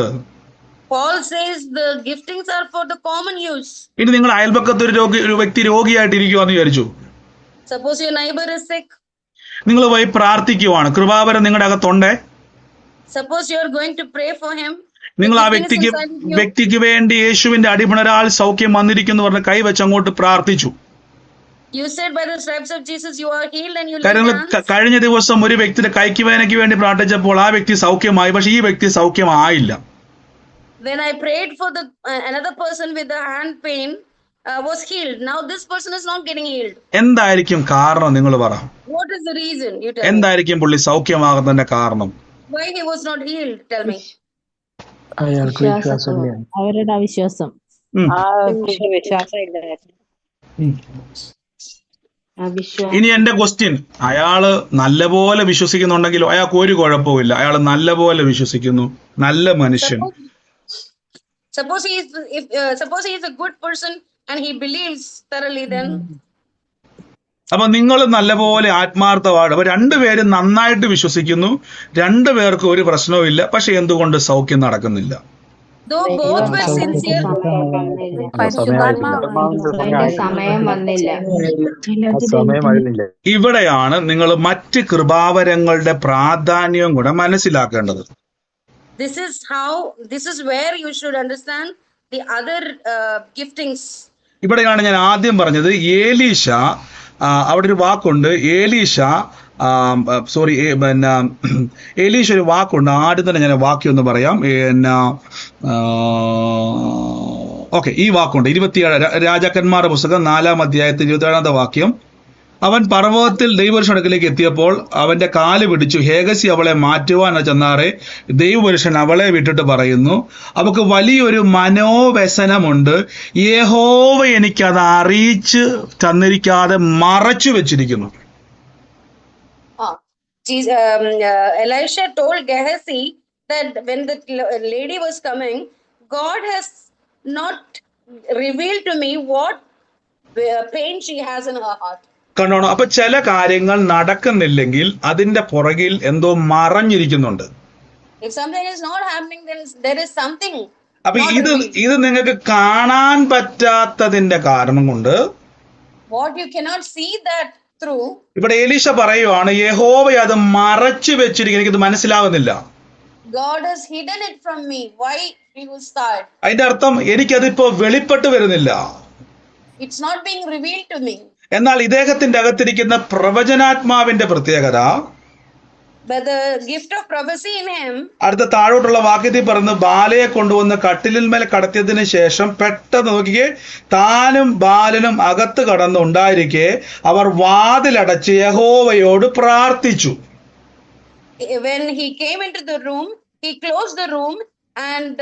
Paul says the giftings are for the common use. ഇനി നിങ്ങൾ അയൽപക്കത്ത് ഒരു വ്യക്തി രോഗിയായിട്ടിരിക്കുവാന്ന് വിചാരിച്ചു. Suppose your neighbor is sick. നിങ്ങൾ പോയി പ്രാർത്ഥിക്കുവാണ്, കൃപാവരം നിങ്ങളുടെ അകത്തുണ്ടേ. Suppose you are going to pray for him. നിങ്ങൾ ആ The gifting is inside you. വ്യക്തിക്ക് വേണ്ടി യേശുവിന്റെ അടിമണരാൽ സൗഖ്യം വന്നിരിക്കുന്നു പറഞ്ഞ് കൈവച്ച് അങ്ങോട്ട് പ്രാർത്ഥിച്ചു. You said by the stripes of Jesus you are healed and you lay കാരണം hands. കഴിഞ്ഞ ദിവസം ഒരു വ്യക്തിയുടെ കൈക്ക് വേദനയ്ക്ക് വേണ്ടി പ്രാർത്ഥിച്ചപ്പോൾ ആ വ്യക്തി സൗഖ്യമായി, പക്ഷെ ഈ വ്യക്തി സൗഖ്യമായില്ല. When I prayed for the another person with the hand pain was healed. Now this person is not getting healed. എന്തായിരിക്കും കാരണം? നിങ്ങൾ പറ. What is the reason? You tell me. എന്തായിരിക്കും പുള്ളി സൗഖ്യമാകുന്നതിന്റെ കാരണം? Why he was not healed? Tell me. അവരുടെ അവിശ്വാസം. ഇനി എന്റെ ക്വസ്റ്റ്യൻ, അയാള് നല്ലപോലെ വിശ്വസിക്കുന്നുണ്ടെങ്കിലോ അയാൾക്ക് ഒരു കുഴപ്പമില്ല, അയാൾ നല്ലപോലെ വിശ്വസിക്കുന്നു, നല്ല മനുഷ്യൻ. Suppose he is a good person and he believes thoroughly, then അപ്പൊ നിങ്ങൾ നല്ലപോലെ ആത്മാർത്ഥമാണ്. അപ്പൊ രണ്ടുപേരും നന്നായിട്ട് വിശ്വസിക്കുന്നു, രണ്ടുപേർക്കും ഒരു പ്രശ്നവും ഇല്ല, പക്ഷെ എന്തുകൊണ്ട് സൗഖ്യം നടക്കുന്നില്ല? though both were sincere, ഇവിടെയാണ് നിങ്ങൾ മറ്റ് കൃപാവരങ്ങളുടെ പ്രാധാന്യം കൂടെ മനസ്സിലാക്കേണ്ടത്. this is where you should understand the other giftings. ഇവിടെയാണ് ഞാൻ ആദ്യം പറഞ്ഞത്, ഏലീശ, അവിടെ ഒരു വാക്കുണ്ട്, ഏലീശ ഒരു വാക്കുണ്ട്. ആദ്യം തന്നെ ഞാൻ വാക്യം ഒന്ന് പറയാം. ഓക്കെ, ഈ വാക്കുണ്ട് 27 രാജാക്കന്മാരുടെ പുസ്തകം 4-ാം അധ്യായത്തിൽ 27-ാമത്തെ വാക്യം. അവൻ പർവ്വതത്തിൽ ദൈവപുരുഷൻ അടുക്കലേക്ക് എത്തിയപ്പോൾ അവന്റെ കാല് പിടിച്ചു. ഹേഗസി അവളെ മാറ്റുവാൻ ചെന്നാറെ ദൈവപുരുഷൻ അവളെ വിട്ടിട്ട് പറയുന്നു, അവക്ക് വലിയൊരു മനോവ്യസനമുണ്ട്, യഹോവ എനിക്കത് അറിയിച്ച് തന്നിരിക്കാതെ മറച്ചു വെച്ചിരിക്കുന്നു. Elisha told Gehazi that when the lady was coming, God has not revealed to me what pain she has in her heart. കണ്ടോണോ? അപ്പൊ ചില കാര്യങ്ങൾ നടക്കുന്നില്ലെങ്കിൽ അതിന്റെ പുറകിൽ എന്തോ മറഞ്ഞിരിക്കുന്നുണ്ട്. If something is not happening, then there is something അപ്പൊ not ഇത് revealed. ഇത് നിങ്ങൾക്ക് കാണാൻ പറ്റാത്തതിന്റെ കാരണം കൊണ്ട് What you cannot see that through, ഇവിടെ എലീശ പറയുവാണ്, യഹോവ അത് മറച്ചു വെച്ചിരിക്കുന്നു, എനിക്കിത് മനസ്സിലാകുന്നില്ല. God has hidden it from me. Why you start? അതിന്റെ അർത്ഥം എനിക്കതിപ്പോ വെളിപ്പെട്ട് വരുന്നില്ല. It's not being revealed to me. എന്നാൽ ഇദ്ദേഹത്തിന്റെ അകത്തിരിക്കുന്ന പ്രവചനാത്മാവിന്റെ പ്രത്യേകത, But the gift of prophecy in him, അടുത്ത താഴോട്ടുള്ള വാക്യത്തിൽ പറയുന്നു, ബാലയെ കൊണ്ടുവന്ന് കട്ടിലിന്മേൽ കടത്തിയതിനു ശേഷം പെട്ടെന്ന് നോക്കിയേ, താനും ബാലനും അകത്ത് കടന്നുണ്ടായിരിക്കെ അവർ വാതിലടച്ച് യഹോവയോട് പ്രാർത്ഥിച്ചു. when he came into the room, he closed the room and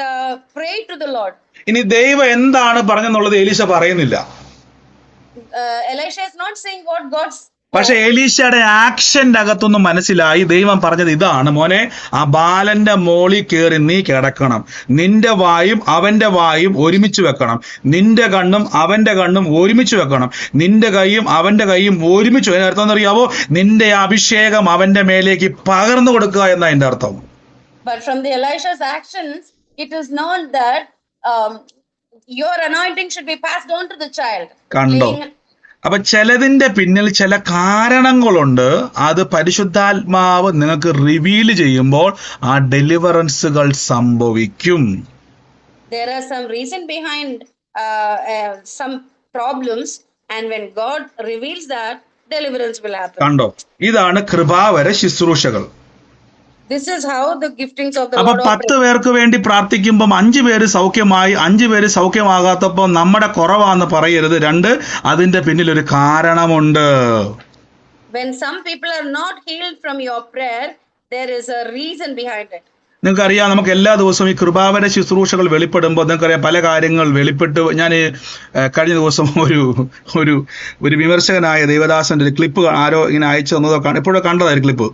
prayed to the Lord. ഇനി ദൈവം എന്താണ് പറഞ്ഞെന്നുള്ളത് എലീശ പറയുന്നില്ല. Elisha is not saying what God പക്ഷെ എലീശയുടെ ആക്ഷന്റെ അകത്തൊന്നും മനസ്സിലായി, ദൈവം പറഞ്ഞത് ഇതാണ്, മോനെ, ആ ബാലന്റെ മോളിൽ കയറി നീ കിടക്കണം, നിന്റെ വായും അവന്റെ വായും ഒരുമിച്ച് വെക്കണം, നിന്റെ കണ്ണും അവന്റെ കണ്ണും ഒരുമിച്ച് വെക്കണം, നിന്റെ കൈയും അവന്റെ കൈയും ഒരുമിച്ച്. അതിന്റെ അർത്ഥം എന്നറിയാവോ? നിന്റെ അഭിഷേകം അവന്റെ മേലേക്ക് പകർന്നു കൊടുക്കുക എന്ന അതിന്റെ അർത്ഥം. But from the Elisha's actions, it is known that your anointing should be passed on to the child. കണ്ടോ? അപ്പൊ ചിലതിന്റെ പിന്നിൽ ചില കാരണങ്ങളുണ്ട്. അത് പരിശുദ്ധാത്മാവ് നിങ്ങൾക്ക് റിവീൽ ചെയ്യുമ്പോൾ ആ ഡെലിവറൻസുകൾ സംഭവിക്കും. There are some reason behind some problems, and when God reveals that, deliverance will happen. കണ്ടോ? ഇതാണ് കൃപാവര ശുശ്രൂഷകൾ. This is how the giftings of the അപ്പൊ Lord 10 പേർക്ക് വേണ്ടി പ്രാർത്ഥിക്കുമ്പോൾ 5 പേര് സൗഖ്യമായി, 5 പേര് സൗഖ്യമാകാത്തപ്പോൾ നമ്മുടെ കുറവാന്ന് പറയരുത്. 2, അതിന്റെ പിന്നിൽ ഒരു കാരണമുണ്ട്. When some people are not healed from your prayer, there is a reason behind it. നിങ്ങൾക്കറിയാം, നമുക്ക് എല്ലാ ദിവസവും ഈ കൃപാവര ശുശ്രൂഷകൾ വെളിപ്പെടുമ്പോൾ നിങ്ങൾക്കറിയാം പല കാര്യങ്ങൾ വെളിപ്പെട്ട്. ഞാൻ കഴിഞ്ഞ ദിവസം ഒരു വിമർശകനായ ദേവദാസന്റെ ഒരു ക്ലിപ്പ് ആരോ ഇങ്ങനെ അയച്ചു തന്നതോ എപ്പോഴോ കണ്ടതായിരുന്നു clip.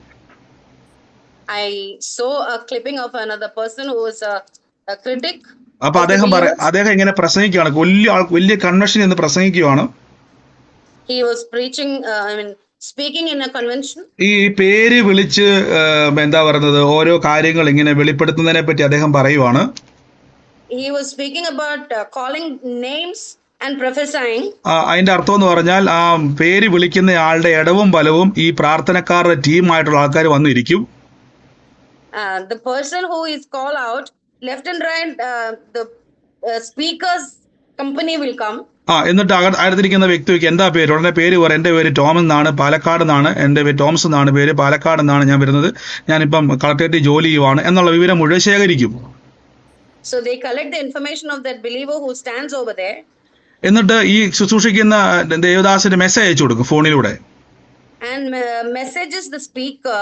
I saw a clipping of another person who was a critic. അപ്പൊ അദ്ദേഹം ഇങ്ങനെ പ്രസംഗിക്കുകയാണ്, വലിയ കൺവെൻഷനിൽ നിന്ന് പ്രസംഗിക്കുകയാണ്. He was preaching, speaking in a convention. ഈ പേര് വിളിച്ച് എന്താ പറയുന്നത്, ഓരോ കാര്യങ്ങൾ ഇങ്ങനെ വെളിപ്പെടുത്തുന്നതിനെ പറ്റി അദ്ദേഹം പറയുവാണ്. He was speaking about calling names and prophesying. അതിന്റെ അർത്ഥം എന്ന് പറഞ്ഞാൽ, ആ പേര് വിളിക്കുന്ന ആളുടെ ഇടവും വലവും ഈ പ്രാർത്ഥനക്കാരുടെ ടീമായിട്ടുള്ള ആൾക്കാർ വന്നിരിക്കും. The person who is called out, left and right, the speaker's company will come. എന്നിട്ട് അടുത്തിരിക്കുന്ന വ്യക്തിക്ക് എന്താ പേര്, ഉടനെ പേര് പറ. എൻ്റെ പേര് ടോമസ് എന്നാണ്, പാലക്കാട് നിന്നാണ്, എൻ്റെ പേര് ടോമസ് എന്നാണ് പേര്, പാലക്കാട് നിന്നാണ് ഞാൻ വരുന്നത്, ഞാനിപ്പം കളക്ടറേറ്റ് ജോലി ചെയ്യുവാണ് എന്നുള്ള വിവരം മുഴുവൻ ശേഖരിക്കും. So they collect the information of that believer who stands over there. എന്നിട്ട് ഈ ശുശ്രൂഷിക്കുന്ന ദേവദാസിന് മെസ്സേജ് അയച്ചു കൊടുക്കും ഫോണിലൂടെ. And messages the speaker.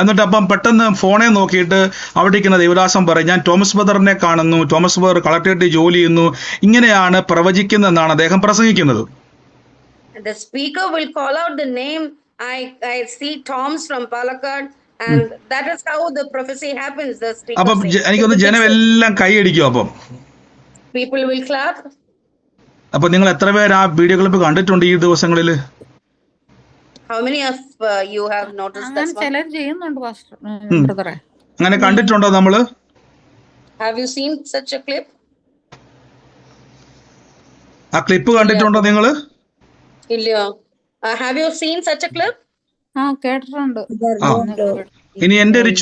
എന്നിട്ട് അപ്പം പെട്ടെന്ന് ഫോണെ നോക്കിയിട്ട് അവിടെ ഇരിക്കുന്ന ദേവദാസം പറയും, ഞാൻ ടോമസ് ബ്രദറിനെ കാണുന്നു, ടോമസ് ബ്രദർ കളക്ടറേറ്റിൽ ജോലി ചെയ്യുന്നു, ഇങ്ങനെയാണ് പ്രവചിക്കുന്നതെന്നാണ് അദ്ദേഹം പ്രസംഗിക്കുന്നത്. The speaker will call out the name. I see Toms from Palakkad, and that is how the prophecy happens. The speaker അപ്പം എനിക്കൊന്ന് ജനം എല്ലാം കൈയടിക്കും. അപ്പം people will clap. അപ്പൊ നിങ്ങൾ എത്ര പേര് ആ വീഡിയോ ക്ലിപ്പ് കണ്ടിട്ടുണ്ട് ഈ ദിവസങ്ങളിൽ? How many of you have noticed that one? ചിലർ ചെയ്യുന്നുണ്ട് പാസ്റ്റർ ബ്രദറെ. അങ്ങനെ കണ്ടിട്ടുണ്ടോ നമ്മള്? Have you seen such a clip? ആ ക്ലിപ്പ് കണ്ടിട്ടുണ്ടോ നിങ്ങള്? Ilya, have you seen such a clip? കേട്ടിട്ടുണ്ട്. ഇനി എന്റെ ഒരു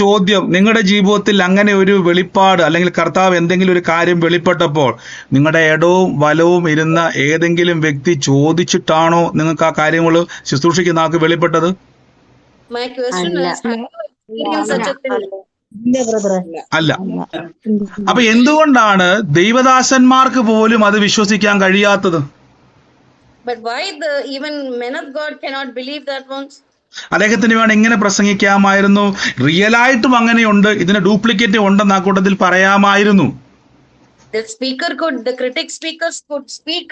ചോദ്യം, നിങ്ങളുടെ ജീവിതത്തിൽ അങ്ങനെ ഒരു വെളിപ്പാട് അല്ലെങ്കിൽ കർത്താവ് എന്തെങ്കിലും ഒരു കാര്യം വെളിപ്പെട്ടപ്പോൾ നിങ്ങളുടെ ഇടവും വലവും ഇരുന്ന ഏതെങ്കിലും വ്യക്തി ചോദിച്ചിട്ടാണോ നിങ്ങൾക്ക് ആ കാര്യങ്ങൾ ശുശ്രൂഷിക്കുന്ന ആൾക്ക് വെളിപ്പെട്ടത്? My question is, have you experienced such a thing? അല്ല. അപ്പൊ എന്തുകൊണ്ടാണ് ദൈവദാസന്മാർക്ക് പോലും അത് വിശ്വസിക്കാൻ കഴിയാത്തത്? But why even men of God cannot believe that once? അദ്ദേഹത്തിന് വേണം ഇങ്ങനെ പ്രസംഗിക്കാമായിരുന്നു, റിയലായിട്ടും അങ്ങനെയുണ്ട്, ഇതിന് ഡ്യൂപ്ലിക്കേറ്റ് ഉണ്ടെന്ന് ആ കൂട്ടത്തിൽ പറയാമായിരുന്നു. The critic speakers could speak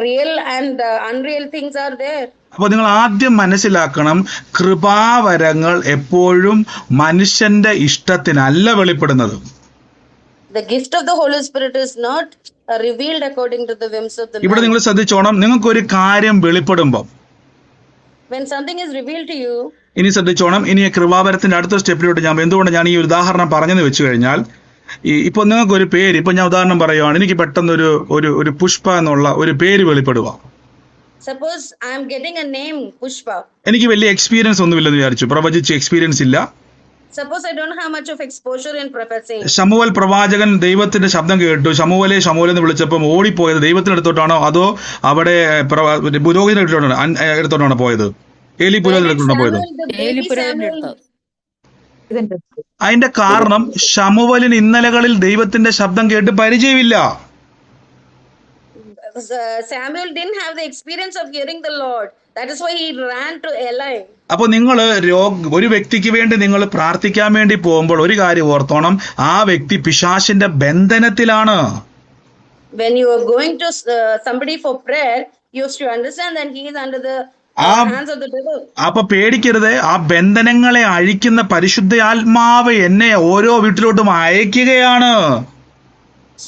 real and unreal things are there. അപ്പോൾ നിങ്ങൾ ആദ്യം മനസ്സിലാക്കണം, കൃപാവരങ്ങൾ എപ്പോഴും മനുഷ്യന്റെ ഇഷ്ടത്തിനല്ല വെളിപ്പെടുന്നത്. The gift of the Holy Spirit is not revealed according to the whims of the man. ഇവിടെ നിങ്ങൾ ശ്രദ്ധിച്ചോണം, നിങ്ങൾക്കൊരു കാര്യം വെളിപ്പെടുമ്പം when something is revealed to you, ഇനി ശ്രദ്ധിച്ചോണം. ഇനി കൃപാവരത്തിന്റെ അടുത്ത സ്റ്റെപ്പിലോട്ട് എന്തുകൊണ്ട് ഞാൻ ഈ ഒരു ഉദാഹരണം പറഞ്ഞെന്ന് വെച്ച് കഴിഞ്ഞാൽ, ഇപ്പൊ നിങ്ങൾക്ക് ഒരു പേര്, ഇപ്പൊ ഞാൻ ഉദാഹരണം പറയുവാണ്, എനിക്ക് പെട്ടെന്ന് ഒരു പുഷ്പ എന്നുള്ള ഒരു പേര് വെളിപ്പെടുക. suppose I am getting a name Pushpa. എനിക്ക് വലിയ എക്സ്പീരിയൻസ് ഒന്നുമില്ലെന്ന് വിചാരിച്ചു, പ്രവചിച്ച് എക്സ്പീരിയൻസ് ഇല്ല. Suppose I don't have much of exposure in prophesying. ശമൂവേൽ പ്രവാചകൻ ദൈവത്തിന്റെ ശബ്ദം കേട്ടു. ശമൂവേലെ എന്ന് വിളിച്ചപ്പം ഓടിപ്പോയത് ദൈവത്തിനടുത്തോട്ടാണോ അതോ അവിടെ പുരോഹിതന്റെ അടുത്തോട്ടാണോ പോയത്? ഏലി പുരോഹിതന്റെ അടുത്തോട്ടാണോ പോയത്? The baby Samuel, അതിന്റെ കാരണം ശമൂവേലിന് ഇന്നലകളിൽ ദൈവത്തിന്റെ ശബ്ദം കേട്ട് പരിചയമില്ല. Samuel didn't have the experience of hearing the Lord. That is why he ran to Eli. അപ്പൊ നിങ്ങൾ ഒരു വ്യക്തിക്ക് വേണ്ടി നിങ്ങൾ പ്രാർത്ഥിക്കാൻ വേണ്ടി പോകുമ്പോൾ ഒരു കാര്യം ഓർത്തോണം, ആ വ്യക്തി പിശാചിന്റെ ബന്ധനത്തിലാണ്. When you are going to somebody for prayer, you have to understand that he is under the hands of the devil. അപ്പൊ പേടിക്കരുത്. ആ ബന്ധനങ്ങളെ അഴിക്കുന്ന പരിശുദ്ധാത്മാവ് എന്നെ ഓരോ വീട്ടിലോട്ടും അയക്കുകയാണ്.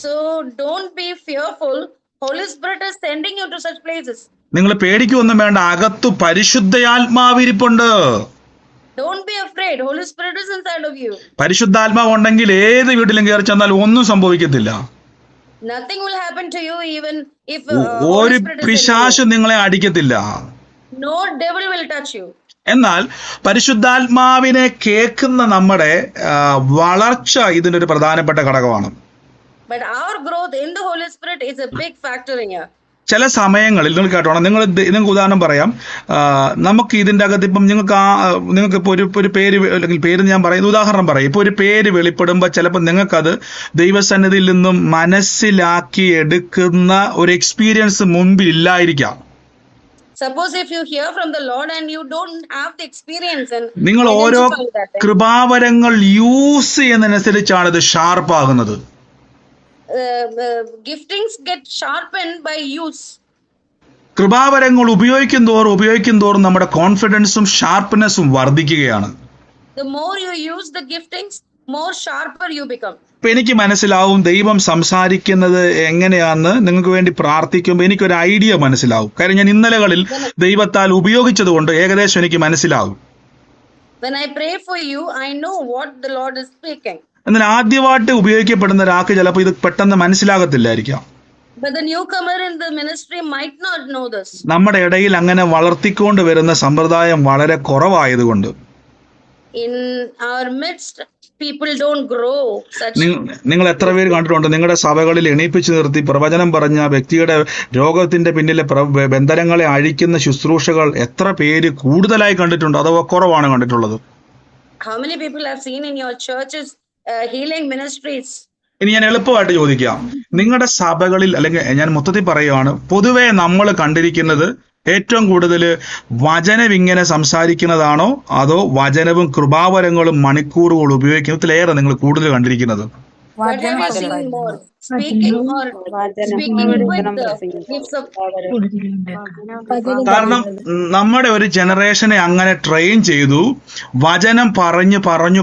So don't be fearful. Holy Spirit is sending you to such places. നിങ്ങൾ പേടിക്കൊന്നും വേണ്ട, അകത്തു പരിശുദ്ധാത്മാവിരിപ്പുണ്ട്. Don't be afraid. Holy Spirit is inside of you. പരിശുദ്ധാത്മാവ് ഉണ്ടെങ്കിൽ ഏത് വീട്ടിലും കയറി ചെന്നാൽ ഒന്നും സംഭവിക്കത്തില്ല. Nothing will happen to you even if ഒരു Holy Spirit is in പിശാച് നിങ്ങളെ അടിക്കത്തില്ല. you. No devil will touch you. എന്നാൽ പരിശുദ്ധാത്മാവിനെ കേൾക്കുന്ന നമ്മുടെ വളർച്ച ഇതിന്റെ ഒരു പ്രധാനപ്പെട്ട ഘടകമാണ്. But our growth in the Holy Spirit is a big factor in here. ചില സമയങ്ങളിൽ നിങ്ങൾ കേട്ടോണം, നിങ്ങൾക്ക് ഉദാഹരണം പറയാം. നമുക്ക് ഇതിൻ്റെ അകത്ത് ഇപ്പം നിങ്ങൾക്ക് ഇപ്പോൾ ഒരു പേര്, അല്ലെങ്കിൽ പേര് ഞാൻ പറയുന്ന ഉദാഹരണം പറയും. ഇപ്പോൾ ഒരു പേര് വെളിപ്പെടുമ്പോൾ ചിലപ്പോൾ നിങ്ങൾക്കത് ദൈവസന്നിധിയിൽ നിന്നും മനസ്സിലാക്കി എടുക്കുന്ന ഒരു എക്സ്പീരിയൻസ് മുൻപിൽ ഇല്ലായിരിക്കാം. Suppose if you hear from the Lord and you don't have the experience and നിങ്ങൾ ഓരോ identify that thing. കൃപാവരങ്ങൾ യൂസ് ചെയ്യുന്നതിനനുസരിച്ചാണ് ഇത് ഷാർപ്പാകുന്നത്. Giftings get sharpened by use. കൃപാവരങ്ങൾ ഉപയോഗിക്കും തോറും നമ്മുടെ കോൺഫിഡൻസും ഷാർപ്പ്നെസ്സും വർദ്ധിക്കുകയാണ്. The more you use the giftings, more sharper you become. ഇപ്പൊ എനിക്ക് മനസ്സിലാവും ദൈവം സംസാരിക്കുന്നത് എങ്ങനെയാന്ന്. നിങ്ങൾക്ക് വേണ്ടി പ്രാർത്ഥിക്കുമ്പോൾ എനിക്കൊരു ഐഡിയ മനസ്സിലാവും. കാര്യം ഞാൻ ഇന്നലകളിൽ ദൈവത്താൽ ഉപയോഗിച്ചത് കൊണ്ട് ഏകദേശം എനിക്ക് മനസ്സിലാവും. When I pray for you, I know what the Lord is speaking. എന്നാൽ ആദ്യമായിട്ട് ഉപയോഗിക്കപ്പെടുന്ന ഒരാൾക്ക് ചിലപ്പോൾ ഇത് പെട്ടെന്ന് മനസ്സിലാകത്തില്ലായിരിക്കാം. But the newcomer in the ministry might not know this. നമ്മുടെ ഇടയിൽ അങ്ങനെ വളർത്തിക്കൊണ്ട് വരുന്ന സമ്പ്രദായം വളരെ കുറവായതുകൊണ്ട് In our midst, people don't grow such. നിങ്ങൾ എത്ര പേര് കണ്ടിട്ടുണ്ട് നിങ്ങളുടെ സഭകളിൽ എണീപ്പിച്ചു നിർത്തി പ്രവചനം പറഞ്ഞ വ്യക്തിയുടെ രോഗത്തിന്റെ പിന്നിലെ ബന്ധനങ്ങളെ അഴിക്കുന്ന ശുശ്രൂഷകൾ എത്ര പേര് കൂടുതലായി കണ്ടിട്ടുണ്ട്, അഥവാ കുറവാണ് കണ്ടിട്ടുള്ളത്? How many people have seen in your churches healing ministries? ഇനി ഞാൻ എളുപ്പമായിട്ട് ചോദിക്കാം, നിങ്ങളുടെ സഭകളിൽ, അല്ലെങ്കിൽ ഞാൻ മൊത്തത്തിൽ പറയുകയാണ്, പൊതുവെ നമ്മൾ കണ്ടിരിക്കുന്നത് ഏറ്റവും കൂടുതൽ വചനം ഇങ്ങനെ സംസാരിക്കുന്നതാണോ അതോ വചനവും കൃപാവരങ്ങളും മണിക്കൂറുകൾ ഉപയോഗിക്കുന്നതിലേറെ നിങ്ങൾ കൂടുതൽ കണ്ടിരിക്കുന്നത്? What have you seen more? Speaking or speaking with the gifts of കാരണം നമ്മുടെ ഒരു ജനറേഷനെ അങ്ങനെ ട്രെയിൻ ചെയ്തു. വചനം പറഞ്ഞു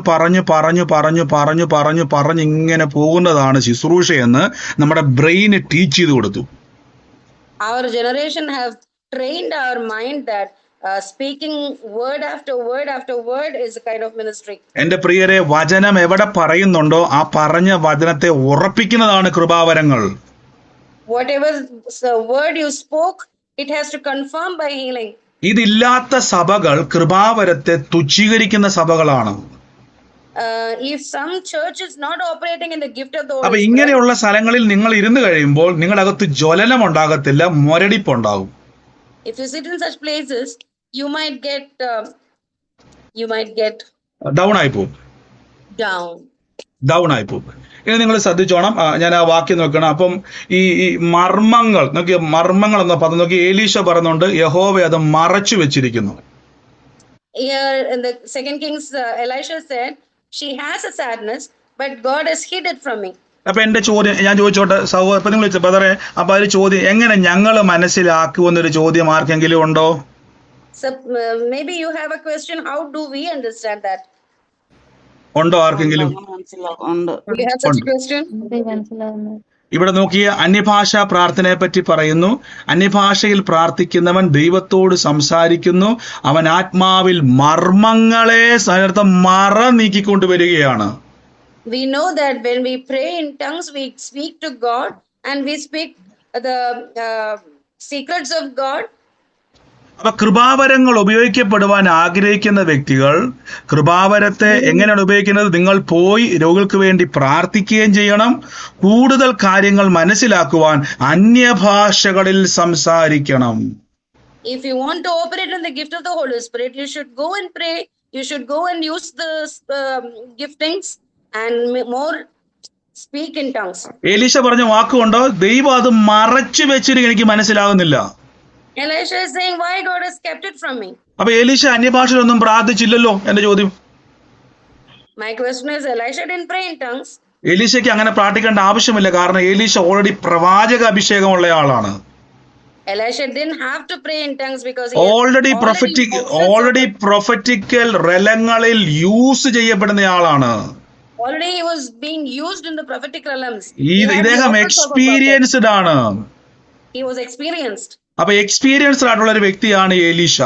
ഇങ്ങനെ പോകുന്നതാണ് ശുശ്രൂഷയെന്ന് നമ്മുടെ ബ്രെയിന് ടീച്ച് ചെയ്ത് കൊടുത്തു. Our generation have trained our mind that speaking word after word after word is a kind of ministry. എന്റെ പ്രിയരെ, വചനം എവിടെ പറയുന്നുണ്ടോ ആ പറഞ്ഞ വചനത്തെ ഉറപ്പിക്കുന്നതാണ് കൃപാവരങ്ങൾ. Whatever word you spoke, it has to confirm by healing. ഇതില്ലാത്ത സഭകൾ കൃപാവരത്തെ തുച്ഛീകരിക്കുന്ന സഭകളാണ്. If some church is not operating in the gift of the അപ്പൊ Holy Spirit, ഇങ്ങനെയുള്ള സ്ഥലങ്ങളിൽ നിങ്ങൾ ഇരുന്ന് കഴിയുമ്പോൾ നിങ്ങളകത്ത് ജ്വലനം ഉണ്ടാകത്തില്ല, മുരടിപ്പുണ്ടാകും. if you sit in such places, you might get down ആയിപ്പോവും. ഇനി നിങ്ങൾ ശ്രദ്ധിച്ചോണം. ഞാൻ ആ വാക്യം നോക്കണം. അപ്പം ഈ മർമ്മങ്ങൾ എന്ന പദം നോക്കി. ഏലീശ പറയുന്നുണ്ട് യഹോവ അത് മറച്ചു വെച്ചിരിക്കുന്നു. Here in the 2 Kings, Elisha said, she has a sadness, but God has hid it from me. അപ്പൊ എന്റെ ചോദ്യം ഞാൻ ചോദിച്ചോട്ടെ, ഇപ്പൊ നിങ്ങൾ ബ്രദറെ, അപ്പൊ ഒരു ചോദ്യം എങ്ങനെ ഞങ്ങൾ മനസ്സിലാക്കുമെന്നൊരു ചോദ്യം ആർക്കെങ്കിലും ഉണ്ടോ? So maybe you have a question, how do we understand that? ഉണ്ടോ ആർക്കെങ്കിലും? Do you have such a question? ഇവിടെ നോക്കിയ അന്യഭാഷ പ്രാർത്ഥനയെ പറ്റി പറയുന്നു. അന്യഭാഷയിൽ പ്രാർത്ഥിക്കുന്നവൻ ദൈവത്തോട് സംസാരിക്കുന്നു. അവൻ ആത്മാവിൽ മർമ്മങ്ങളെ മറ നീക്കിക്കൊണ്ടുവരികയാണ്. We know that when we pray in tongues, we speak to God and we speak the secrets of God. അപ്പൊ കൃപാവരങ്ങൾ ഉപയോഗിക്കപ്പെടുവാൻ ആഗ്രഹിക്കുന്ന വ്യക്തികൾ കൃപാവരത്തെ എങ്ങനെയാണ് ഉപയോഗിക്കുന്നത്? നിങ്ങൾ പോയി രോഗികൾക്ക് വേണ്ടി പ്രാർത്ഥിക്കുകയും ചെയ്യണം. കൂടുതൽ കാര്യങ്ങൾ മനസ്സിലാക്കുവാൻ അന്യഭാഷകളിൽ സംസാരിക്കണം. If you want to operate in the gift of the Holy Spirit, you should go and pray. You should go and use the giftings and more speak in tongues. എലീശ പറഞ്ഞ വാക്കുകൊണ്ടോ ദൈവം അത് മറച്ചു വെച്ചിട്ട് എനിക്ക് മനസ്സിലാകുന്നില്ല. Elisha is saying, why God has kept it from me? അപ്പൊ എലീശ അന്യഭാഷയിലൊന്നും പ്രാർത്ഥിച്ചില്ലല്ലോ എന്റെ ചോദ്യം. My question is, Elisha didn't pray in tongues. എലീശയ്ക്ക് അങ്ങനെ പ്രാർത്ഥിക്കേണ്ട ആവശ്യമില്ല. കാരണം എലീശ ഓൾറെഡി പ്രവാചക അഭിഷേകമുള്ള ആളാണ്. Elisha didn't have to pray in tongues because he already prophetical റലങ്ങളിൽ യൂസ് ചെയ്യപ്പെടുന്ന ആളാണ്. already he was being used in the prophetic realms. ഇദ്ദേഹം എക്സ്പീരിയൻസ്ഡ് ആണ്. He was experienced. അപ്പൊ എക്സ്പീരിയൻസ്ഡ് ആയിട്ടുള്ള ഒരു വ്യക്തിയാണ് എലീശ.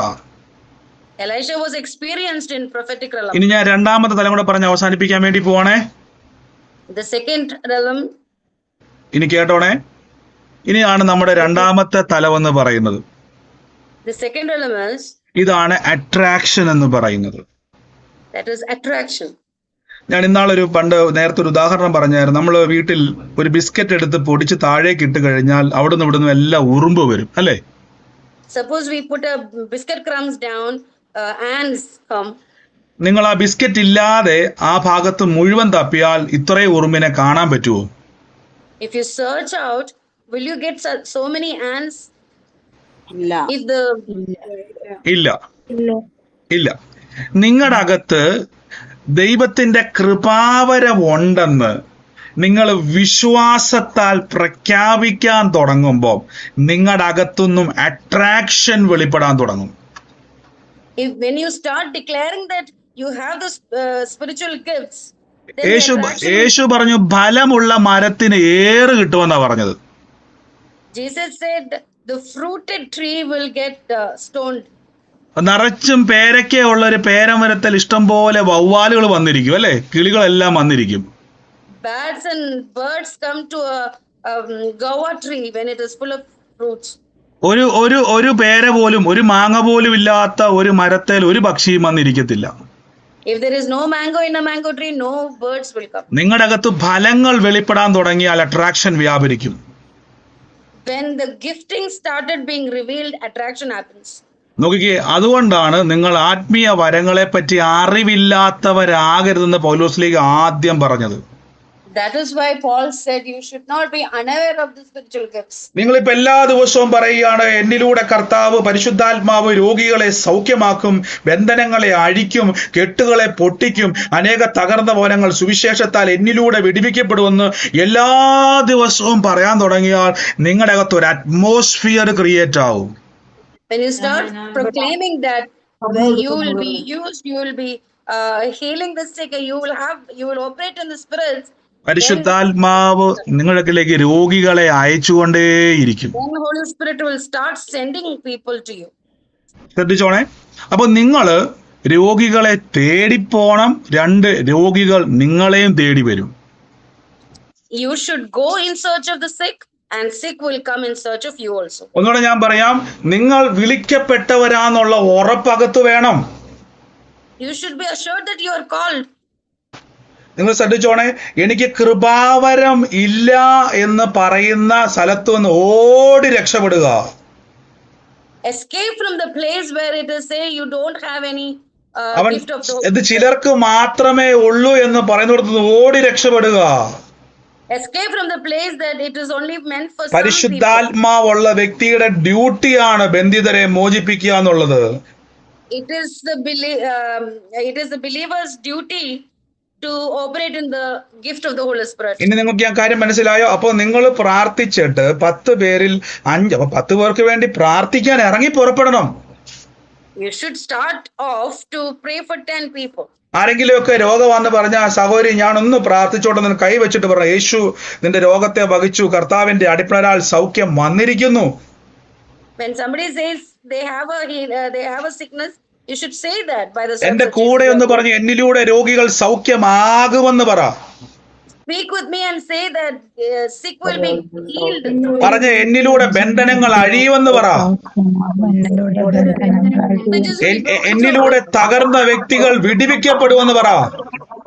Elisha was experienced in prophetic realm. ഇനി ഞാൻ രണ്ടാമത്തെ തലം കൂടെ പറഞ്ഞ് അവസാനിപ്പിക്കാൻ വേണ്ടി പോവാണേ. The second realm. ഇനി കേട്ടോണേ. ഇനിയാണ് നമ്മുടെ രണ്ടാമത്തെ തലം എന്ന് പറയുന്നത്. The second realm is. ഇതാണ് അട്രാക്ഷൻ എന്ന് പറയുന്നത്. That is attraction. ഞാൻ നേരത്തെ ഒരു ഉദാഹരണം പറഞ്ഞായിരുന്നു. നമ്മൾ വീട്ടിൽ ഒരു ബിസ്ക്കറ്റ് എടുത്ത് പൊടിച്ച് താഴേക്ക് ഇട്ട് കഴിഞ്ഞാൽ അവിടുന്ന് ഇവിടുന്ന് എല്ലാം ഉറുമ്പ് വരും അല്ലേ? Suppose we put a biscuit crumbs down, ants come. നിങ്ങൾ ആ ബിസ്ക്കറ്റ് ഇല്ലാതെ ആ ഭാഗത്ത് മുഴുവൻ തപ്പിയാൽ ഇത്രയും ഉറുമ്പിനെ കാണാൻ പറ്റുമോ? If you search out, will you get so many ants? ഇല്ല. ഇല്ല. നിങ്ങളുടെ അകത്ത് ദൈവത്തിന്റെ കൃപാവരം ഉണ്ടെന്ന് നിങ്ങൾ വിശ്വാസത്താൽ പ്രഖ്യാപിക്കാൻ തുടങ്ങുമ്പോൾ നിങ്ങളുടെ അകത്തുനിന്നും അട്രാക്ഷൻ വെളിപ്പെടാൻ തുടങ്ങും. When you start declaring that you have the spiritual gifts, യേശു പറഞ്ഞു ഫലമുള്ള മരത്തിന് ഏറ് കിട്ടുമെന്നാ പറഞ്ഞത്. Jesus said the fruited tree will get stoned. നിറച്ചും പേരയ്ക്ക ഉള്ള ഒരു പേരമരത്തിൽ ഇഷ്ടം പോലെ വവ്വാലുകൾ വന്നിരിക്കും അല്ലെ? കിളികളെല്ലാം വന്നിരിക്കും. Bats and birds come to a guava tree when it is full of fruits. ഒരു പേര പോലും ഒരു മാങ്ങ പോലും ഇല്ലാത്ത ഒരു മരത്തിൽ ഒരു പക്ഷിയും വന്നിരിക്കത്തില്ല. If there is no mango in a mango tree, no birds will come. നിങ്ങളുടെ അകത്ത് ഫലങ്ങൾ വെളിപ്പെടാൻ തുടങ്ങിയാൽ attraction വ്യാപരിക്കും. When the gifting started being revealed, attraction happens. നോക്കിക്കേ, അതുകൊണ്ടാണ് നിങ്ങൾ ആത്മീയ വരങ്ങളെ പറ്റി അറിവില്ലാത്തവരാകരുതെന്ന് പൗലോസിലേക്ക് ആദ്യം പറഞ്ഞത്. That is why Paul said you should not be unaware of the spiritual gifts. നിങ്ങളിപ്പോ എല്ലാ ദിവസവും പറയുകയാണ്, എന്നിലൂടെ കർത്താവ് പരിശുദ്ധാത്മാവ് രോഗികളെ സൗഖ്യമാക്കും, ബന്ധനങ്ങളെ അഴിക്കും, കെട്ടുകളെ പൊട്ടിക്കും, അനേക തകർന്ന ഭവനങ്ങൾ സുവിശേഷത്താൽ എന്നിലൂടെ വിടിവിക്കപ്പെടുമെന്ന് എല്ലാ ദിവസവും പറയാൻ തുടങ്ങിയാൽ നിങ്ങളുടെ അകത്ത് ഒരു അറ്റ്മോസ്ഫിയർ ക്രിയേറ്റ് ആവും. When you start proclaiming that you will be used, you will be healing the sick, you will operate in the spirits. പരിശുദ്ധാത്മാവ് നിങ്ങളിലേക്ക് രോഗികളെ അയച്ചുകൊണ്ടേയിരിക്കും. Then the Holy Spirit will start sending people to you. ശ്രദ്ധിച്ചോണേ. അപ്പൊ നിങ്ങള് രോഗികളെ തേടിപ്പോണം. രണ്ട്, രോഗികൾ നിങ്ങളെയും തേടി വരും. You should go in search of the sick. And sick will come in search of you also. ഒന്നുകൂടെ ഞാൻ പറയാം, നിങ്ങൾ വിളിക്കപ്പെട്ടവരാന്നുള്ള ഉറപ്പകത്ത് വേണം. You should be assured that you are called. നിങ്ങൾ ശ്രദ്ധിച്ചോണേ. എനിക്ക് കൃപാവരം ഇല്ല എന്ന് പറയുന്ന സ്ഥലത്ത് നിന്ന് ഓടി രക്ഷപ്പെടുക. Escape from the place where it is say you don't have any gift of the. ഇത് ചിലർക്ക് മാത്രമേ ഉള്ളൂ എന്ന് പറയുന്നിടത്ത് ഓടി രക്ഷപ്പെടുക. Escape from the place that it is only meant for some people. പരിശുദ്ധാത്മാവുള്ള വ്യക്തിയുടെ ഡ്യൂട്ടിയാണ് ബന്ധിതരെ മോചിപ്പിക്കുക എന്നുള്ളത്. It is the believer's duty to operate in the gift of the Holy Spirit. ഇനി നിങ്ങൾക്ക് ആ കാര്യം മനസ്സിലായോ? അപ്പോൾ നിങ്ങൾ പ്രാർത്ഥിച്ചിട്ട് 10 പേരിൽ 5, 10 പേർക്ക് വേണ്ടി പ്രാർത്ഥിക്കാൻ ഇറങ്ങി പുറപ്പെടണം. You should start off to pray for 10 people. ആരെങ്കിലുമൊക്കെ രോഗമാണെന്ന് പറഞ്ഞ സഹോദരി ഞാനൊന്ന് പ്രാർത്ഥിച്ചോട്ടെ എന്ന് കൈവച്ചിട്ട് പറഞ്ഞു, യേശു നിന്റെ രോഗത്തെ വഹിച്ചു, കർത്താവിന്റെ അടിപ്പിണരാൽ സൗഖ്യം വന്നിരിക്കുന്നു. When somebody says they have a sickness, you should say that by the എന്റെ steps of കൂടെ Jesus. ഒന്ന് പറഞ്ഞു, എന്നിലൂടെ രോഗികൾ സൗഖ്യമാകുമെന്ന് പറ. Speak with me and say that sick will be healed. പറഞ്ഞ എന്നിലൂടെ ബന്ധനങ്ങൾ അഴിയുമെന്ന് പറ. എന്നിലൂടെ തകർന്ന വ്യക്തികൾ വിടിവിക്കപ്പെടുമെന്ന് പറ.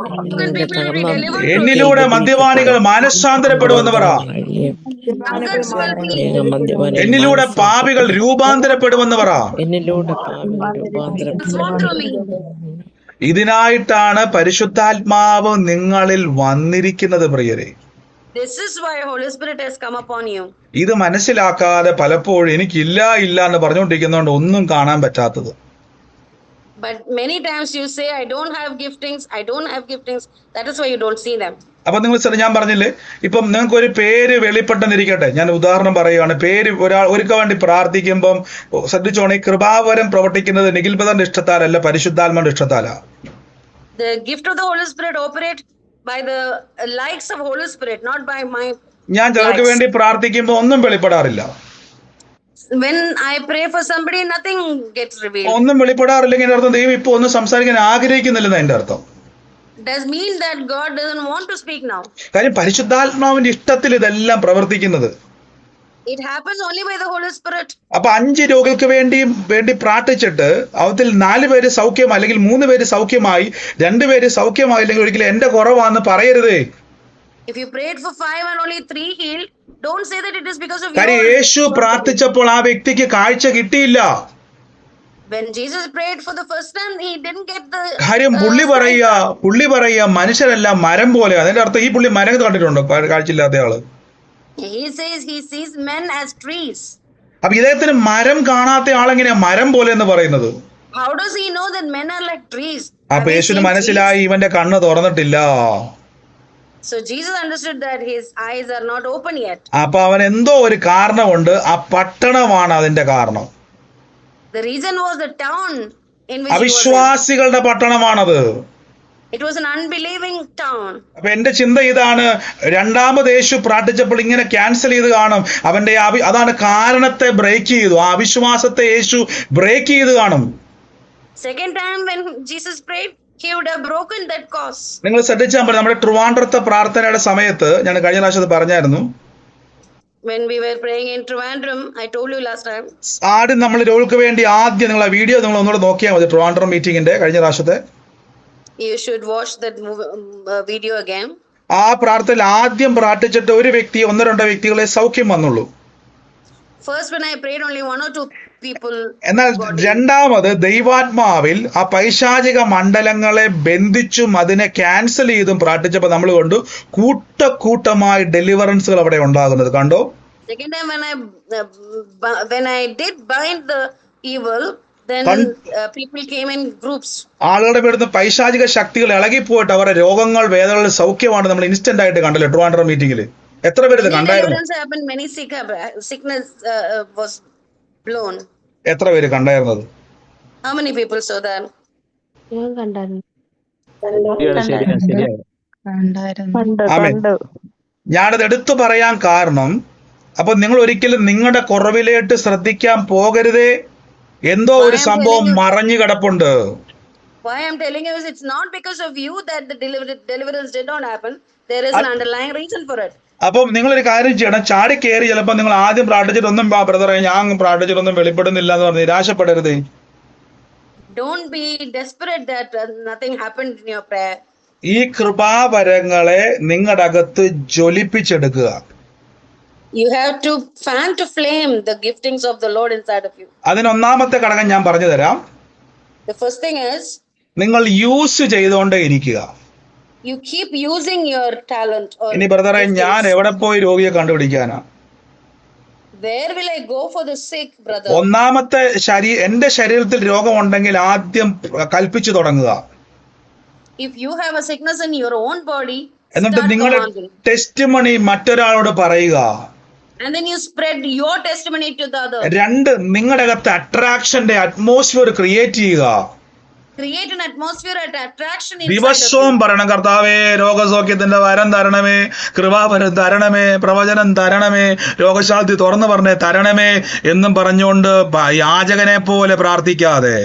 Broken people will be delivered. എന്നിലൂടെ മദ്യപാനികൾ മാനസാന്തരപ്പെടുമെന്ന് പറ. Drunkards will be എന്നിലൂടെ പാപികൾ രൂപാന്തരപ്പെടുമെന്ന് പറ. transformed through me. ഇതിനായിട്ടാണ് പരിശുദ്ധാത്മാവ് നിങ്ങളിൽ വന്നിരിക്കുന്നത് പ്രിയരെ. This is why Holy Spirit has come upon you. ഇത് മനസ്സിലാക്കാതെ പലപ്പോഴും എനിക്കില്ല ഇല്ല എന്ന് പറഞ്ഞുകൊണ്ടിരിക്കുന്നതുകൊണ്ട് ഒന്നും കാണാൻ പറ്റാത്തത്. But many times you say, I don't have giftings. That is why you don't see them. അപ്പൊ നിങ്ങൾ ഞാൻ പറഞ്ഞില്ലേ, ഇപ്പം നിങ്ങൾക്ക് ഒരു പേര് വെളിപ്പെട്ടെന്നിരിക്കട്ടെ, ഞാൻ ഉദാഹരണം പറയുകയാണ്. പേര് ഒരുക്ക വേണ്ടി പ്രാർത്ഥിക്കുമ്പം ശ്രദ്ധിച്ചോണെ, കൃപാവരം പ്രവർത്തിക്കുന്നത് നിഖിൽ ബ്രദറിന്റെ ഇഷ്ടത്താലല്ല, പരിശുദ്ധാത്മാവിന്റെ ഇഷ്ടത്താലാ. The gift of the Holy Spirit operate by the likes of Holy Spirit, not by my ഞാൻ ചിലർക്ക് വേണ്ടി പ്രാർത്ഥിക്കുമ്പോൾ ഒന്നും വെളിപ്പെടാറില്ല. When I pray for somebody, nothing gets revealed. ഒന്നും വെളിപ്പെടാറില്ലെങ്കിൽ എന്റെ അർത്ഥം ദൈവം ഇപ്പൊ ഒന്നും സംസാരിക്കാൻ ആഗ്രഹിക്കുന്നില്ലെന്ന് എന്റെ അർത്ഥം. Does mean that God doesn't want to speak now. കാര്യം പരിശുദ്ധാത്മാവിന്റെ ഇഷ്ടത്തിൽ ഇതെല്ലാം പ്രവർത്തിക്കുന്നത്. It happens only by the Holy Spirit. അപ്പൊ 5 രോഗികൾക്ക് വേണ്ടി പ്രാർത്ഥിച്ചിട്ട് അതിൽ 4 പേര് സൗഖ്യം അല്ലെങ്കിൽ 3 പേര് സൗഖ്യമായി, 2 പേര് സൗഖ്യമായില്ലെങ്കിൽ ഒരിക്കലും എന്റെ കുറവാന്ന് പറയരുതേ. If you prayed for 5 and only 3 healed, don't say that it is because of കാര്യം you. യേശു പ്രാർത്ഥിച്ചപ്പോൾ ആ വ്യക്തിക്ക് കാഴ്ച കിട്ടിയില്ല. When Jesus prayed for the first time, he didn't get the കാര്യം പുള്ളി പറയുക മനുഷ്യരെല്ലാം മരം പോലെ. അതിന്റെ അർത്ഥം ഈ പുള്ളി മരം കണ്ടിട്ടുണ്ടോ കാഴ്ചയില്ലാത്ത ആള്? He says he sees men as trees. അപ്പൊ ഇദ്ദേഹത്തിന് മരം കാണാത്ത ആളെങ്ങനെയാ മരം പോലെ എന്ന് പറയുന്നത്? How does he know that men are like trees? അപ്പൊ യേശുവിന് മനസ്സിലായി ഇവന്റെ കണ്ണ് തുറന്നിട്ടില്ല. So Jesus understood that his eyes are not open yet. അപ്പൊ അവൻ എന്തോ ഒരു കാരണമുണ്ട്, ആ പട്ടണമാണ് അതിന്റെ കാരണം. The reason was the town in which he was in. അവിശ്വാസികളുടെ പട്ടണമാണത്. It was an unbelieving town. അപ്പൊ എന്റെ ചിന്ത ഇതാണ്, രണ്ടാമത് യേശു പ്രാർത്ഥിച്ചപ്പോൾ ഇങ്ങനെ ക്യാൻസൽ ചെയ്ത് കാണും. അവന്റെ അതാണ് കാരണത്തെ ബ്രേക്ക് ചെയ്തു, ആ അവിശ്വാസത്തെ യേശു ബ്രേക്ക് ചെയ്ത് കാണും. Second time when Jesus prayed, he would have broken that cause. നിങ്ങൾ ശ്രദ്ധിച്ചാൽ മതി, നമ്മുടെ ട്രിവാൻഡ്രത്തെ പ്രാർത്ഥനയുടെ സമയത്ത് ഞാൻ കഴിഞ്ഞ പ്രാവശ്യം പറഞ്ഞായിരുന്നു. When we were praying in Trivandrum, I told you last time. ആദ്യം നമ്മൾ രോഗികൾക്ക് വേണ്ടി ആദ്യം നിങ്ങൾ ആ വീഡിയോ നിങ്ങൾ ഒന്നുകൂടെ നോക്കിയാൽ മതി. ട്രിവാൻഡ്രം മീറ്റിംഗിന്റെ കഴിഞ്ഞ പ്രാവശ്യത്തെ You should watch that video again. ആ പ്രാർത്ഥനയിൽ ആദ്യം പ്രാർത്ഥിച്ചിട്ട് ഒരു വ്യക്തി 1-2 വ്യക്തികളെ സൗഖ്യം വന്നുള്ളൂ. First when I prayed, only 1 or 2 people. എന്നാൽ രണ്ടാമത് ദൈവാത്മാവിൽ ആ പൈശാചിക മണ്ഡലങ്ങളെ ബന്ധിച്ചും അതിനെ ക്യാൻസൽ ചെയ്തും പ്രാർത്ഥിച്ചപ്പോൾ നമ്മൾ കണ്ടു കൂട്ടമായി ഡെലിവറൻസുകൾ അവിടെ ഉണ്ടാകുന്നത് കണ്ടോ. Second time when I did bind the evil, then people came in groups. ആളുകളുടെ പേടുന്ന പൈശാചിക ശക്തികൾ ഇളകിപ്പോയിട്ട് അവരുടെ രോഗങ്ങൾ വേദനകൾ സൗഖ്യമാണ് നമ്മൾ ഇൻസ്റ്റന്റ് ആയിട്ട് കണ്ടല്ലോ ട്രിവാൻഡ്രം മീറ്റിംഗിൽ. എത്ര പേര് ഇത് കണ്ടായിരുന്നു? Many sickness was blown. എത്ര പേര് കണ്ടായിരുന്നത്? How many people saw that? ഞാനത് എടുത്തു പറയാൻ കാരണം, അപ്പൊ നിങ്ങൾ ഒരിക്കലും നിങ്ങളുടെ കുറവിലേട്ട് ശ്രദ്ധിക്കാൻ പോകരുതേ. എന്തോ ഒരു സംഭവം മറഞ്ഞു കിടപ്പുണ്ട്. Why I'm telling you is it's not because of you that the deliverance did not happen. There is an underlying reason for it. അപ്പം നിങ്ങളൊരു കാര്യം ചെയ്യണം, ചാടി കയറി ചിലപ്പോൾ നിങ്ങൾ ആദ്യം പ്രാർത്ഥിച്ചിട്ടൊന്നും ബ്രദറെ ഞാൻ പ്രാർത്ഥിച്ചിട്ടൊന്നും വെളിപ്പെടുന്നില്ല എന്ന് പറഞ്ഞ് നിരാശപ്പെടരുത്. Don't be desperate that nothing happened in your prayer. ഈ കൃപാവരങ്ങളെ നിങ്ങളുടെ അകത്ത് ജ്വലിപ്പിച്ചെടുക്കുക. You have to fan to flame the giftings of the Lord inside of you. അതിന് ഒന്നാമത്തെ ഘടകം ഞാൻ പറഞ്ഞു തരാം. The first thing is നിങ്ങൾ യൂസ് ചെയ്തുകൊണ്ടേ ഇരിക്കുക. you keep using your talent. ഇനി ബ്രദറെ ഞാൻ എവിടെ പോയി രോഗിയെ കണ്ടുപിടിക്കാനാ? Where will I go for the sick, brother? ഒന്നാമത്തെ എന്റെ ശരീരത്തിൽ രോഗമുണ്ടെങ്കിൽ ആദ്യം കൽപ്പിച്ചു തുടങ്ങുക. If you have a sickness in your own body, എന്നിട്ട് നിങ്ങളുടെ ടെസ്റ്റിമണി മറ്റൊരാളോട് പറയുക. and then you spread your testimony to the other. രണ്ട്, നിങ്ങളുടെ അകത്ത് അട്രാക്ഷന്റെ അറ്റ്മോസ്ഫിയർ ക്രിയേറ്റ് ചെയ്യുക. Create an atmosphere at attraction inside of ദിവസവും you. പറയണം, കർത്താവേ രോഗസൗഖ്യത്തിന്റെ വരം തരണമേ, കൃപാവരം തരണമേ, പ്രവചനം തരണമേ, രോഗശാന്തി തുറന്നു പറഞ്ഞേ തരണമേ എന്നും പറഞ്ഞുകൊണ്ട് യാചകനെ പോലെ പ്രാർത്ഥിക്കാതെ,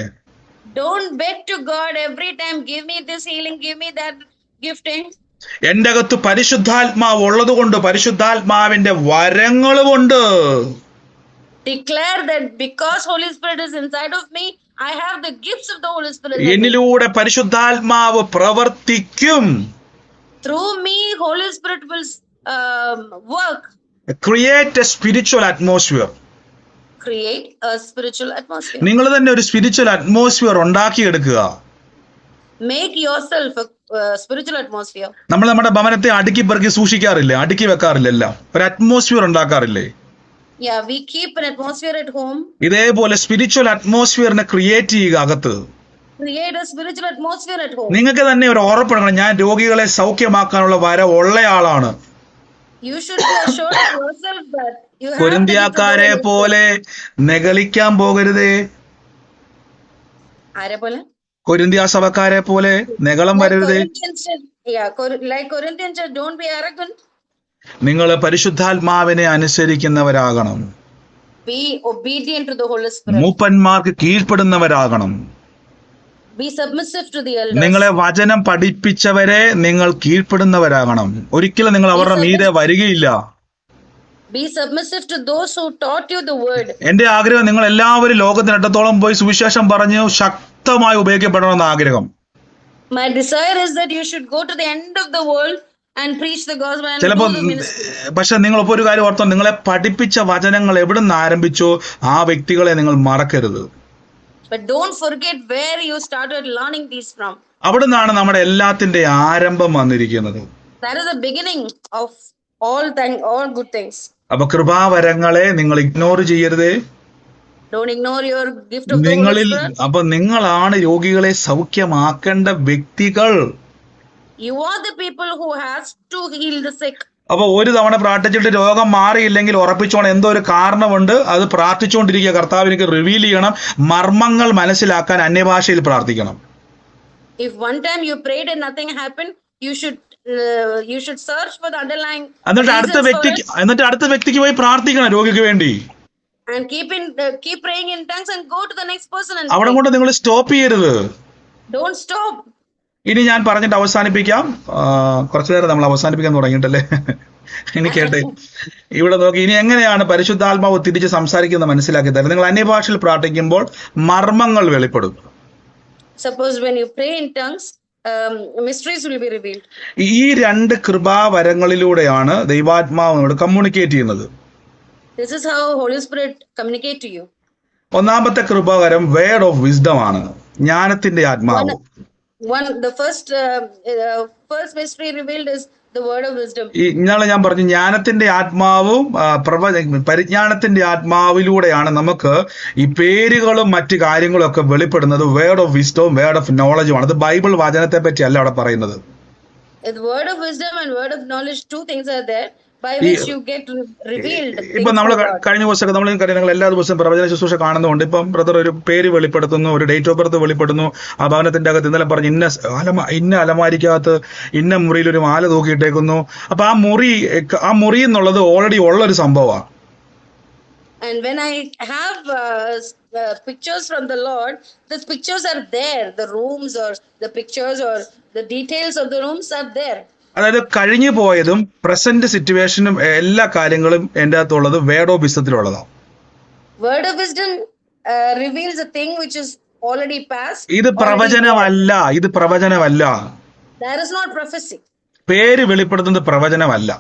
Don't beg to God every time, give me this healing, give me that gifting. എന്റെ അകത്ത് പരിശുദ്ധാത്മാവ് ഉള്ളത് കൊണ്ട് പരിശുദ്ധാത്മാവിന്റെ വരങ്ങളുമുണ്ട്. Declare that because Holy Spirit is inside of me, I have the gifts of the Holy Spirit. in me. എന്നിലൂടെ പരിശുദ്ധാത്മാവ് പ്രവർത്തിക്കും. Through me, Holy Spirit will work. Create A spiritual atmosphere. Create a spiritual atmosphere. നിങ്ങൾ തന്നെ ഒരു spiritual atmosphere ഉണ്ടാക്കിയെടുക്കുക. Make yourself a spiritual atmosphere. നമ്മൾ നമ്മുടെ ഭവനത്തെ അടുക്കി പെറുക്കി സൂക്ഷിക്കാറില്ലേ, അടുക്കി വെക്കാറില്ല, എല്ലാം ഒരു അറ്റ്മോസ്ഫിയർ ഉണ്ടാക്കാറില്ലേ? Yeah, we keep an atmosphere at home. ഇതേപോലെ സ്പിരിച്വൽ അറ്റ്മോസ്ഫിയറിനെ ക്രിയേറ്റ് ചെയ്യുക അകത്ത്. Create a spiritual atmosphere at home. നിങ്ങൾക്ക് തന്നെ ഒരു ഉറപ്പെടണം, ഞാൻ രോഗികളെ സൗഖ്യമാക്കാനുള്ള വരം ഉള്ളയാളാണ്. You should be assured of yourself that you have the gift of the കൊരിന്ത്യക്കാരെ Holy Spirit. പോലെ നെഗളിക്കാൻ പോകരുതേ. ആരെ പോലെ? കൊരിന്ത്യ സഭക്കാരെ പോലെ നെഗളം വരരുതേ. Like Corinthians said, don't be arrogant. നിങ്ങൾ പരിശുദ്ധാത്മാവിനെ അനുസരിക്കുന്നവരാകണം. Be obedient to the Holy Spirit. മൂപ്പന്മാർക്ക് കീഴ്പ്പെടുന്നവരാകണം. Be submissive to the elders. നിങ്ങളെ വചനം പഠിപ്പിച്ചവരെ നിങ്ങൾ കീഴ്പ്പെടുന്നവരാകണം. ഒരിക്കലും നിങ്ങൾ അവരുടെ മീതെ വരികയില്ല. Be submissive to those who taught you the word. എന്റെ ആഗ്രഹം നിങ്ങൾ എല്ലാവരും ലോകത്തിനട്ടത്തോളം പോയി സുവിശേഷം പറഞ്ഞു ശക്തമായി ഉപയോഗിക്കപ്പെടണമെന്ന ആഗ്രഹം. My desire is that you should go to the end of the world and preach the gospel and ചിലപ്പോ do the ministry. പക്ഷെ നിങ്ങൾ ഇപ്പൊ ഒരു കാര്യം ഓർത്തോ, നിങ്ങളെ പഠിപ്പിച്ച വചനങ്ങൾ എവിടെ നിന്ന് ആരംഭിച്ചോ ആ വ്യക്തികളെ നിങ്ങൾ മറക്കരുത്. But don't forget where you started learning these from. അവിടെ നിന്നാണ് നമ്മുടെ എല്ലാത്തിന്റെ ആരംഭം വന്നിരിക്കുന്നത്. That is the beginning of all good things. അപ്പൊ കൃപാവരങ്ങളെ നിങ്ങൾ ignore ചെയ്യരുതേ. Don't ignore your gift of the Holy നിങ്ങളിൽ Spirit. അപ്പൊ നിങ്ങളാണ് രോഗികളെ സൗഖ്യമാക്കേണ്ട വ്യക്തികൾ. You are the people who has to heal the sick. അപ്പൊ ഒരു തവണ പ്രാർത്ഥിച്ചിട്ട് രോഗം മാറിയില്ലെങ്കിൽ ഉറപ്പിച്ചോണം എന്തോ ഒരു കാരണമുണ്ട്, അത് പ്രാർത്ഥിച്ചുകൊണ്ടിരിക്കുക. കർത്താവ് എനിക്ക് റിവീൽ ചെയ്യണം, മർമ്മങ്ങൾ മനസ്സിലാക്കാൻ അന്യഭാഷയിൽ പ്രാർത്ഥിക്കണം. If one time you prayed and nothing happened, you should search for the underlying എന്നിട്ട് അടുത്ത വ്യക്തിക്ക് പോയി പ്രാർത്ഥിക്കണം രോഗിക്ക് വേണ്ടി. and keep praying in tongues and go to the next person and അവിടെ pray. കൊണ്ട് നിങ്ങൾ സ്റ്റോപ്പ് ചെയ്യരുത്. Don't stop. ഇനി ഞാൻ പറഞ്ഞിട്ട് അവസാനിപ്പിക്കാം. കുറച്ചു നേരം നമ്മൾ അവസാനിപ്പിക്കാൻ തുടങ്ങിയിട്ടല്ലേ. ഇനി കേട്ടെ, ഇവിടെ നോക്കി, ഇനി എങ്ങനെയാണ് പരിശുദ്ധാത്മാവ് തിരിച്ച് സംസാരിക്കുന്നത് മനസ്സിലാക്കി തരാം. നിങ്ങൾ അന്യഭാഷയിൽ പ്രാർത്ഥിക്കുമ്പോൾ മർമ്മങ്ങൾ വെളിപ്പെടും. Suppose when you pray in tongues, mysteries will be revealed. ഈ രണ്ട് കൃപാവരങ്ങളിലൂടെയാണ് ദൈവാത്മാവിനോട് കമ്മ്യൂണിക്കേറ്റ് ചെയ്യുന്നത്. This is how Holy Spirit communicate to you. ഒന്നാമത്തെ കൃപാവരം വേർഡ് ഓഫ് വിസ്ഡം ആണ്, ജ്ഞാനത്തിന്റെ ആത്മാവ്. The first mystery revealed is the word of wisdom. ഇന്നാളെ ഞാൻ പറഞ്ഞു, ജ്ഞാനത്തിന്റെ ആത്മാവും പരിജ്ഞാനത്തിന്റെ ആത്മാവിലൂടെയാണ് നമുക്ക് ഈ പേരുകളും മറ്റു കാര്യങ്ങളും ഒക്കെ വെളിപ്പെടുന്നത്. വേർഡ് ഓഫ് വിസ്ഡവും വേർഡ് ഓഫ് നോളജും ആണ്. അത് ബൈബിൾ വചനത്തെ പറ്റി അല്ല അവിടെ പറയുന്നത്. The word of wisdom and word of knowledge, two things are there by which you get revealed. ഇപ്പൊ നമ്മൾ കഴിഞ്ഞ ദിവസമൊക്കെ നിങ്ങൾ എല്ലാ ദിവസവും പ്രവചന ശുശ്രൂഷ കാണുന്നുണ്ട്. ഇപ്പം ബ്രദർ ഒരു പേര് വെളിപ്പെടുത്തുന്നു, ഒരു ഡേറ്റ് ഓഫ് ബർത്ത് വെളിപ്പെടുന്നു. ആ ഭവനത്തിന്റെ അകത്ത് ഇന്നലെ പറഞ്ഞു ഇന്ന അലമാരിക്കകത്ത് ഇന്ന മുറിയിൽ ഒരു മാല തൂക്കിയിട്ടേക്കുന്നു. അപ്പൊ ആ മുറി എന്നുള്ളത് ഓൾറെഡി ഉള്ളൊരു സംഭവമാണ്. And when I have pictures from the Lord, the pictures are there. The rooms or the pictures or the details of the rooms are there. അതായത് കഴിഞ്ഞു പോയതും പ്രസന്റ് സിറ്റുവേഷനും എല്ലാ കാര്യങ്ങളും എൻ്റെ അകത്തുള്ളത് വേർഡ് ഓഫ് വിസ്ഡത്തിലുള്ളതാണ്. Word of wisdom reveals a thing which is already past. ഇത് പ്രവചനമല്ല. That is not prophecy. പേര് വെളിപ്പെടുത്തുന്നത് പ്രവചനമല്ല.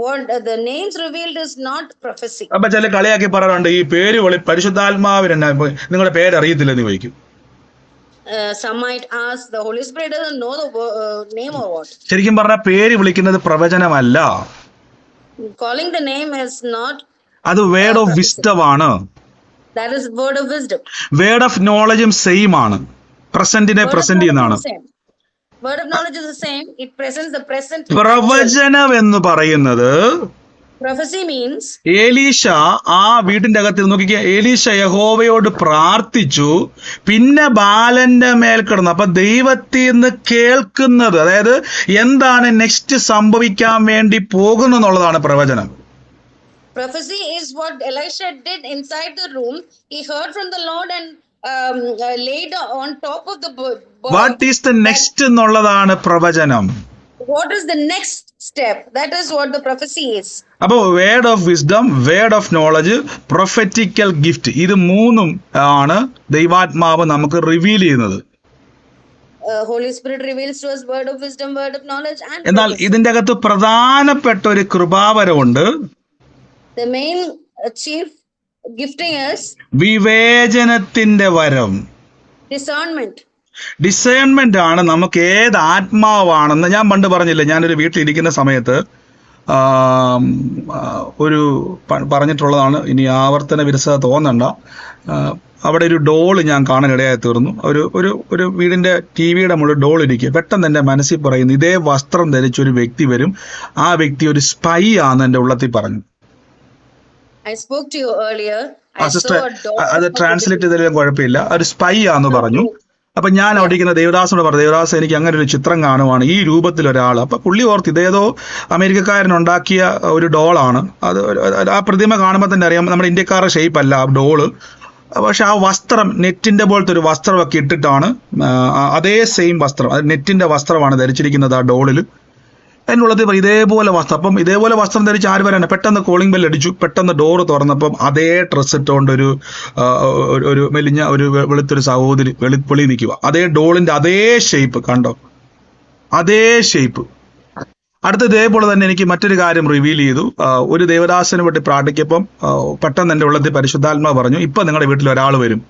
What the names revealed is not prophecy. അപ്പൊ ചില കളിയാക്കി പറയാറുണ്ട്, ഈ പേര് പരിശുദ്ധാത്മാവിന് നിങ്ങളുടെ പേര് അറിയത്തില്ലെന്ന് ചോദിക്കും. Some might ask, the Holy Spirit doesn't know the name or what. ശരിക്കും പറഞ്ഞാൽ പേര് വിളിക്കുന്നത് പ്രവചനമല്ല. Calling the name is not. അത് വേർഡ് ഓഫ് വിസ്ഡം ആണ്. That is word of wisdom. Word of നോളജും സെയിം ആണ്. പ്രസന്റിനെ പ്രസന്റ് ചെയ്യുന്നതാണ്. Word of knowledge is the same. It presents the present. പ്രവചനം എന്ന് പറയുന്നത് Prophecy means ഏലീശ ആ വീടിന്റെ അകത്ത് നോക്കിക്കുക, ഏലീശ യഹോവയോട് പ്രാർത്ഥിച്ചു, പിന്നെ ബാലന്റെ മേൽ കിടന്നു. അപ്പൊ ദൈവത്തിൽ നിന്ന് കേൾക്കുന്നത്, അതായത് എന്താണ് നെക്സ്റ്റ് സംഭവിക്കാൻ വേണ്ടി പോകുന്നെന്നുള്ളതാണ് പ്രവചനം. prophecy is what Elisha did inside the room. He heard from the Lord and laid on top of the board. What is the next എന്നുള്ളതാണ് പ്രവചനം. What is the next step? That is what the prophecy is. അപ്പൊ word of wisdom, word of knowledge, prophetical gift, ഇത് മൂന്നും ആണ് ദൈവാത്മാവ് നമുക്ക് reveal ചെയ്യുന്നത്. Holy Spirit reveals to us word of wisdom, word of knowledge, and എന്നാൽ prophecy. ഇതിന്റെ അകത്ത് പ്രധാനപ്പെട്ട ഒരു കൃപാവരമുണ്ട്. The main chief gifting is വിവേചനത്തിന്റെ വരം. discernment. ഡിസേൺമെന്റ് ആണ് നമുക്ക് ഏത് ആത്മാവാണെന്ന്. ഞാൻ പണ്ട് പറഞ്ഞില്ലേ, ഞാനൊരു വീട്ടിലിരിക്കുന്ന സമയത്ത് ഒരു പറഞ്ഞിട്ടുള്ളതാണ്, ഇനി ആവർത്തന വിരസത തോന്നണ്ട. അവിടെ ഒരു ഡോള് ഞാൻ കാണാനിടയായി തീർന്നു. ഒരു വീടിന്റെ ടിവിയുടെ മുകളിൽ ഡോൾ ഇരിക്കുക. പെട്ടെന്ന് എൻ്റെ മനസ്സിൽ പറയുന്നു, ഇതേ വസ്ത്രം ധരിച്ചൊരു വ്യക്തി വരും, ആ വ്യക്തി ഒരു സ്പൈ ആണെന്ന് എൻ്റെ ഉള്ളത്തിൽ പറഞ്ഞു. I spoke to you earlier. I sister, saw a dog. അത് ട്രാൻസ്ലേറ്റ് ചെയ്തതിലും കുഴപ്പമില്ല, ഒരു സ്പൈ ആന്ന് പറഞ്ഞു. അപ്പൊ ഞാൻ അവിടെ ഇരിക്കുന്ന ദേവദാസിനോട് പറഞ്ഞു, ദേവദാസ് എനിക്ക് അങ്ങനെ ഒരു ചിത്രം കാണുവാണ്, ഈ രൂപത്തിൽ ഒരാൾ. അപ്പൊ പുള്ളി ഓർത്ത് ഇതേതോ അമേരിക്കക്കാരനുണ്ടാക്കിയ ഒരു ഡോളാണ് അത്. ആ പ്രതിമ കാണുമ്പോൾ തന്നെ അറിയാം നമ്മുടെ ഇന്ത്യക്കാരുടെ ഷേപ്പ് അല്ല ആ ഡോള്. പക്ഷെ ആ വസ്ത്രം നെറ്റിന്റെ പോലത്തെ ഒരു വസ്ത്രമൊക്കെ ഇട്ടിട്ടാണ്, അതേ സെയിം വസ്ത്രം, അത് നെറ്റിന്റെ വസ്ത്രമാണ് ധരിച്ചിരിക്കുന്നത് ആ ഡോളിൽ. എന്നുള്ളത് ഇതേപോലെ വസ്ത്രം. അപ്പം ഇതേപോലെ വസ്ത്രം ധരിച്ച് ആര് വരാനാണ്? പെട്ടെന്ന് കോളിംഗ് ബെൽ അടിച്ചു. പെട്ടെന്ന് ഡോറ് തുറന്നപ്പം അതേ ഡ്രസ്സ് ഇട്ടുകൊണ്ട് ഒരു മെലിഞ്ഞ ഒരു വെളുത്തൊരു സഹോദരി വെളുപ്പൊളി നിൽക്കുക. അതേ ഡോളിന്റെ അതേ ഷേപ്പ് കണ്ടോ, അതേ ഷേപ്പ്. അടുത്ത ഇതേപോലെ തന്നെ എനിക്ക് മറ്റൊരു കാര്യം റിവീൽ ചെയ്തു. ഒരു ദേവദാസനെ വേണ്ടി പ്രാർത്ഥിക്കപ്പം പെട്ടെന്ന് എൻ്റെ ഉള്ളത്തിൽ പരിശുദ്ധാത്മാ പറഞ്ഞു, ഇപ്പൊ നിങ്ങളുടെ വീട്ടിൽ ഒരാൾ വരും,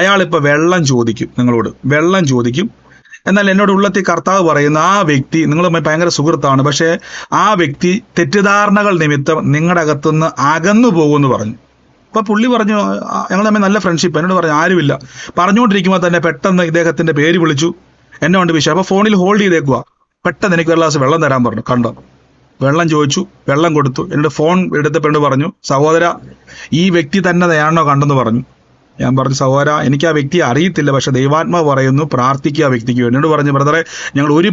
അയാളിപ്പോ വെള്ളം ചോദിക്കും, നിങ്ങളോട് വെള്ളം ചോദിക്കും. എന്നാൽ എന്നോട് ഉള്ളത്തിൽ കർത്താവ് പറയുന്ന ആ വ്യക്തി നിങ്ങളുമായി ഭയങ്കര സുഹൃത്താണ്, പക്ഷേ ആ വ്യക്തി തെറ്റിദ്ധാരണകൾ നിമിത്തം നിങ്ങളുടെ അകത്തുനിന്ന് അകന്നു പോകുമെന്ന് പറഞ്ഞു. അപ്പൊ പുള്ളി പറഞ്ഞു, ഞങ്ങൾ തമ്മിൽ നല്ല ഫ്രണ്ട്ഷിപ്പ്. എന്നോട് പറഞ്ഞു ആരുമില്ല. പറഞ്ഞുകൊണ്ടിരിക്കുമ്പോൾ തന്നെ പെട്ടെന്ന് ഇദ്ദേഹത്തിന്റെ പേര് വിളിച്ചു, എന്നെ കൊണ്ട് വിഷയം. അപ്പൊ ഫോണിൽ ഹോൾഡ് ചെയ്തേക്കുക. പെട്ടെന്ന് എനിക്ക് ഒരു ഗ്ലാസ് വെള്ളം തരാൻ പറഞ്ഞു. കണ്ടോ, വെള്ളം ചോദിച്ചു, വെള്ളം കൊടുത്തു. എന്നോട് ഫോൺ എടുത്തപ്പോൾ പറഞ്ഞു, സഹോദര ഈ വ്യക്തി തന്നെ ആണോ കണ്ടെന്ന് പറഞ്ഞു. ഞാൻ പറഞ്ഞു, സഹോദര എനിക്ക് ആ വ്യക്തിയെ അറിയത്തില്ല, പക്ഷെ ദൈവാത്മാവ് പറയുന്നു പ്രാർത്ഥിക്കുക ആ വ്യക്തിക്ക് വേണ്ടി. എന്നോട് പറഞ്ഞു, ബ്രദറെ ഞങ്ങൾ ഒരു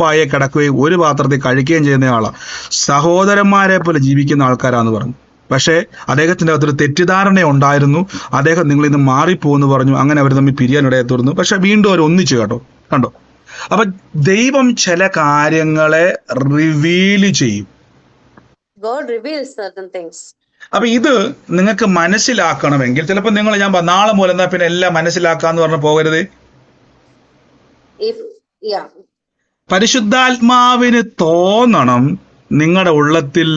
പായെ കിടക്കുകയും ഒരു പാത്രത്തിൽ കഴിക്കുകയും ചെയ്യുന്ന ആളാണ്, സഹോദരന്മാരെ പോലെ ജീവിക്കുന്ന ആൾക്കാരാന്ന് പറഞ്ഞു. പക്ഷേ അദ്ദേഹത്തിന്റെ അകത്തൊരു തെറ്റിദ്ധാരണ ഉണ്ടായിരുന്നു, അദ്ദേഹം നിങ്ങളിൽ നിന്ന് മാറിപ്പോന്ന് പറഞ്ഞു. അങ്ങനെ അവർ തമ്മിൽ പിരിയാനിടയെ തീർന്നു. പക്ഷെ വീണ്ടും അവർ ഒന്നിച്ചു കേട്ടോ, കണ്ടോ. അപ്പൊ ദൈവം ചില കാര്യങ്ങളെ റിവീല് ചെയ്യും. God reveals certain things. അപ്പൊ ഇത് നിങ്ങൾക്ക് മനസ്സിലാക്കണമെങ്കിൽ ചിലപ്പോൾ നിങ്ങൾ ഞാൻ നാളെ മുതൽ എന്നാ പിന്നെ എല്ലാം മനസ്സിലാക്കാന്ന് പറഞ്ഞു പോകരുത്. പരിശുദ്ധാത്മാവിന് തോന്നണം നിങ്ങളുടെ ഉള്ളത്തിൽ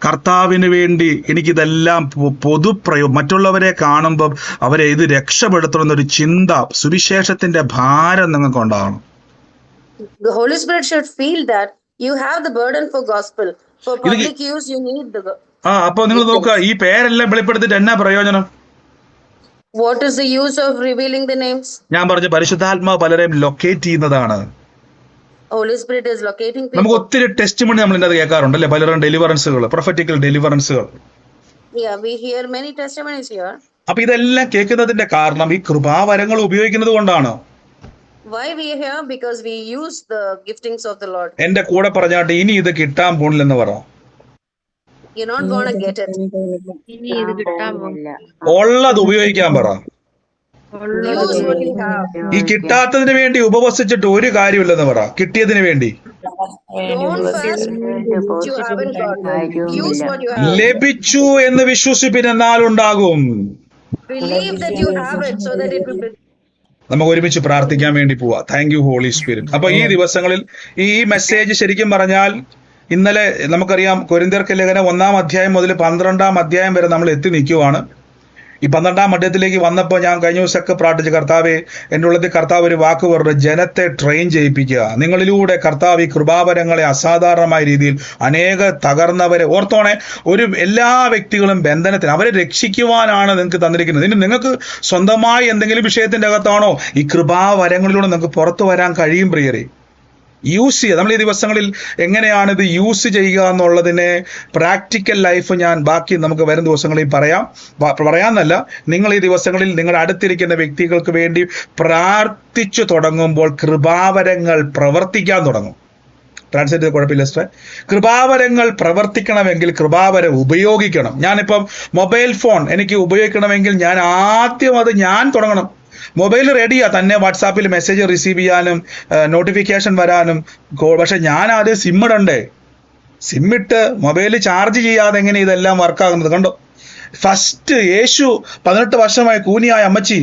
കർത്താവിന് വേണ്ടി എനിക്കിതെല്ലാം മറ്റുള്ളവരെ കാണുമ്പോൾ അവരെ ഇത് രക്ഷപ്പെടുത്തണമെന്നൊരു ചിന്ത, സുവിശേഷത്തിന്റെ ഭാരം നിങ്ങൾക്ക് ഉണ്ടാകണം. The Holy Spirit should feel that you have the burden for gospel. For public use you need the അപ്പൊ നിങ്ങൾ നോക്കുക, ഈ പേരെല്ലാം വെളിപ്പെടുത്തിട്ട് എന്നാ പ്രയോജനം? What is the use of revealing the names? ഞാൻ പറഞ്ഞു പരിശുദ്ധാത്മാവ് പലരെയും ലൊക്കേറ്റ് ചെയ്യുന്നതാണ്. Holy Spirit is locating people. നമുക്ക് ഒത്തിരി ടെസ്റ്റിമണി നമ്മൾ ഇതിനകത്ത് കേൾക്കാറുണ്ടല്ലേ, പലരും ഡെലിവറൻസുകൾ, prophetical ഡെലിവറൻസുകൾ. Yeah, we hear many testimonies here. അപ്പൊ ഇതെല്ലാം കേൾക്കുന്നതിന്റെ കാരണം ഈ കൃപാവരങ്ങൾ ഉപയോഗിക്കുന്നത് കൊണ്ടാണ്. Why we are here? Because we use the giftings of the Lord. എന്റെ കൂടെ പറഞ്ഞാട്ട് ഇനി ഇത് കിട്ടാൻ പോണില്ലെന്ന് പറ. You're not gonna get it. ഉള്ളത് ഉപയോഗിക്കാൻ പറ. Use what you have. ഈ കിട്ടാത്തതിന് വേണ്ടി ഉപവസിച്ചിട്ട് ഒരു കാര്യമില്ലെന്ന് പറ. കിട്ടിയതിന് വേണ്ടി Don't fast what you haven't got. Use what you have. ലഭിച്ചു എന്ന് വിശ്വസിപ്പിനെന്നാൽ ഉണ്ടാകും. Believe that you have it so that it will be. നമുക്ക് ഒരുമിച്ച് പ്രാർത്ഥിക്കാൻ വേണ്ടി പോവാ. Thank you holy Spirit. അപ്പൊ ഈ ദിവസങ്ങളിൽ ഈ മെസ്സേജ് ശരിക്കും പറഞ്ഞാൽ ഇന്നലെ നമുക്കറിയാം കൊരിന്ത്യർക്ക് ലേഖനം 1-ാം അധ്യായം മുതൽ 12-ാം അധ്യായം വരെ നമ്മൾ എത്തി നിൽക്കുവാണ്. ഈ 12-ാം അധ്യായത്തിലേക്ക് വന്നപ്പോൾ ഞാൻ കഴിഞ്ഞ ദിവസമൊക്കെ പ്രാർത്ഥിച്ചു, കർത്താവെ എൻ്റെ ഉള്ളത്തിൽ കർത്താവ് ഒരു വാക്ക് പറഞ്ഞു, ജനത്തെ ട്രെയിൻ ചെയ്യിപ്പിക്കുക. നിങ്ങളിലൂടെ കർത്താവ് ഈ കൃപാവരങ്ങളെ അസാധാരണമായ രീതിയിൽ അനേക തകർന്നവരെ ഓർത്തോണെ, എല്ലാ വ്യക്തികളും ബന്ധനത്തിന് അവരെ രക്ഷിക്കുവാനാണ് നിങ്ങൾക്ക് തന്നിരിക്കുന്നത്. ഇനി നിങ്ങൾക്ക് സ്വന്തമായി എന്തെങ്കിലും വിഷയത്തിന്റെ അകത്താണോ ഈ കൃപാവരങ്ങളിലൂടെ നിങ്ങൾക്ക് പുറത്തു വരാൻ കഴിയും പ്രിയരെ. യൂസ് ചെയ്യുക. നമ്മൾ ഈ ദിവസങ്ങളിൽ എങ്ങനെയാണ് ഇത് യൂസ് ചെയ്യുക എന്നുള്ളതിനെ പ്രാക്ടിക്കൽ ലൈഫ് ഞാൻ ബാക്കി നമുക്ക് വരും ദിവസങ്ങളിൽ പറയാമെന്നല്ല, നിങ്ങൾ ഈ ദിവസങ്ങളിൽ നിങ്ങളുടെ അടുത്തിരിക്കുന്ന വ്യക്തികൾക്ക് വേണ്ടി പ്രാർത്ഥിച്ചു തുടങ്ങുമ്പോൾ കൃപാവരങ്ങൾ പ്രവർത്തിക്കാൻ തുടങ്ങും. ട്രാൻസ്ലേറ്റ് ചെയ്ത് കുഴപ്പമില്ല സിസ്റ്റർ. കൃപാവരങ്ങൾ പ്രവർത്തിക്കണമെങ്കിൽ കൃപാവരം ഉപയോഗിക്കണം. ഞാനിപ്പം മൊബൈൽ ഫോൺ എനിക്ക് ഉപയോഗിക്കണമെങ്കിൽ ഞാൻ ആദ്യം അത് ഞാൻ തുടങ്ങണം. മൊബൈൽ റെഡിയാ തന്നെ വാട്സാപ്പിൽ മെസ്സേജ് റിസീവ് ചെയ്യാനും നോട്ടിഫിക്കേഷൻ വരാനും. പക്ഷെ ഞാൻ ആദ്യം സിമ്മിടണ്ടേ? സിമ്മിട്ട് മൊബൈൽ ചാർജ് ചെയ്യാതെ എങ്ങനെ ഇതെല്ലാം വർക്കാകുന്നത് കണ്ടോ? ഫസ്റ്റ് യേശു 18 വർഷമായി കൂനിയായ അമ്മച്ചി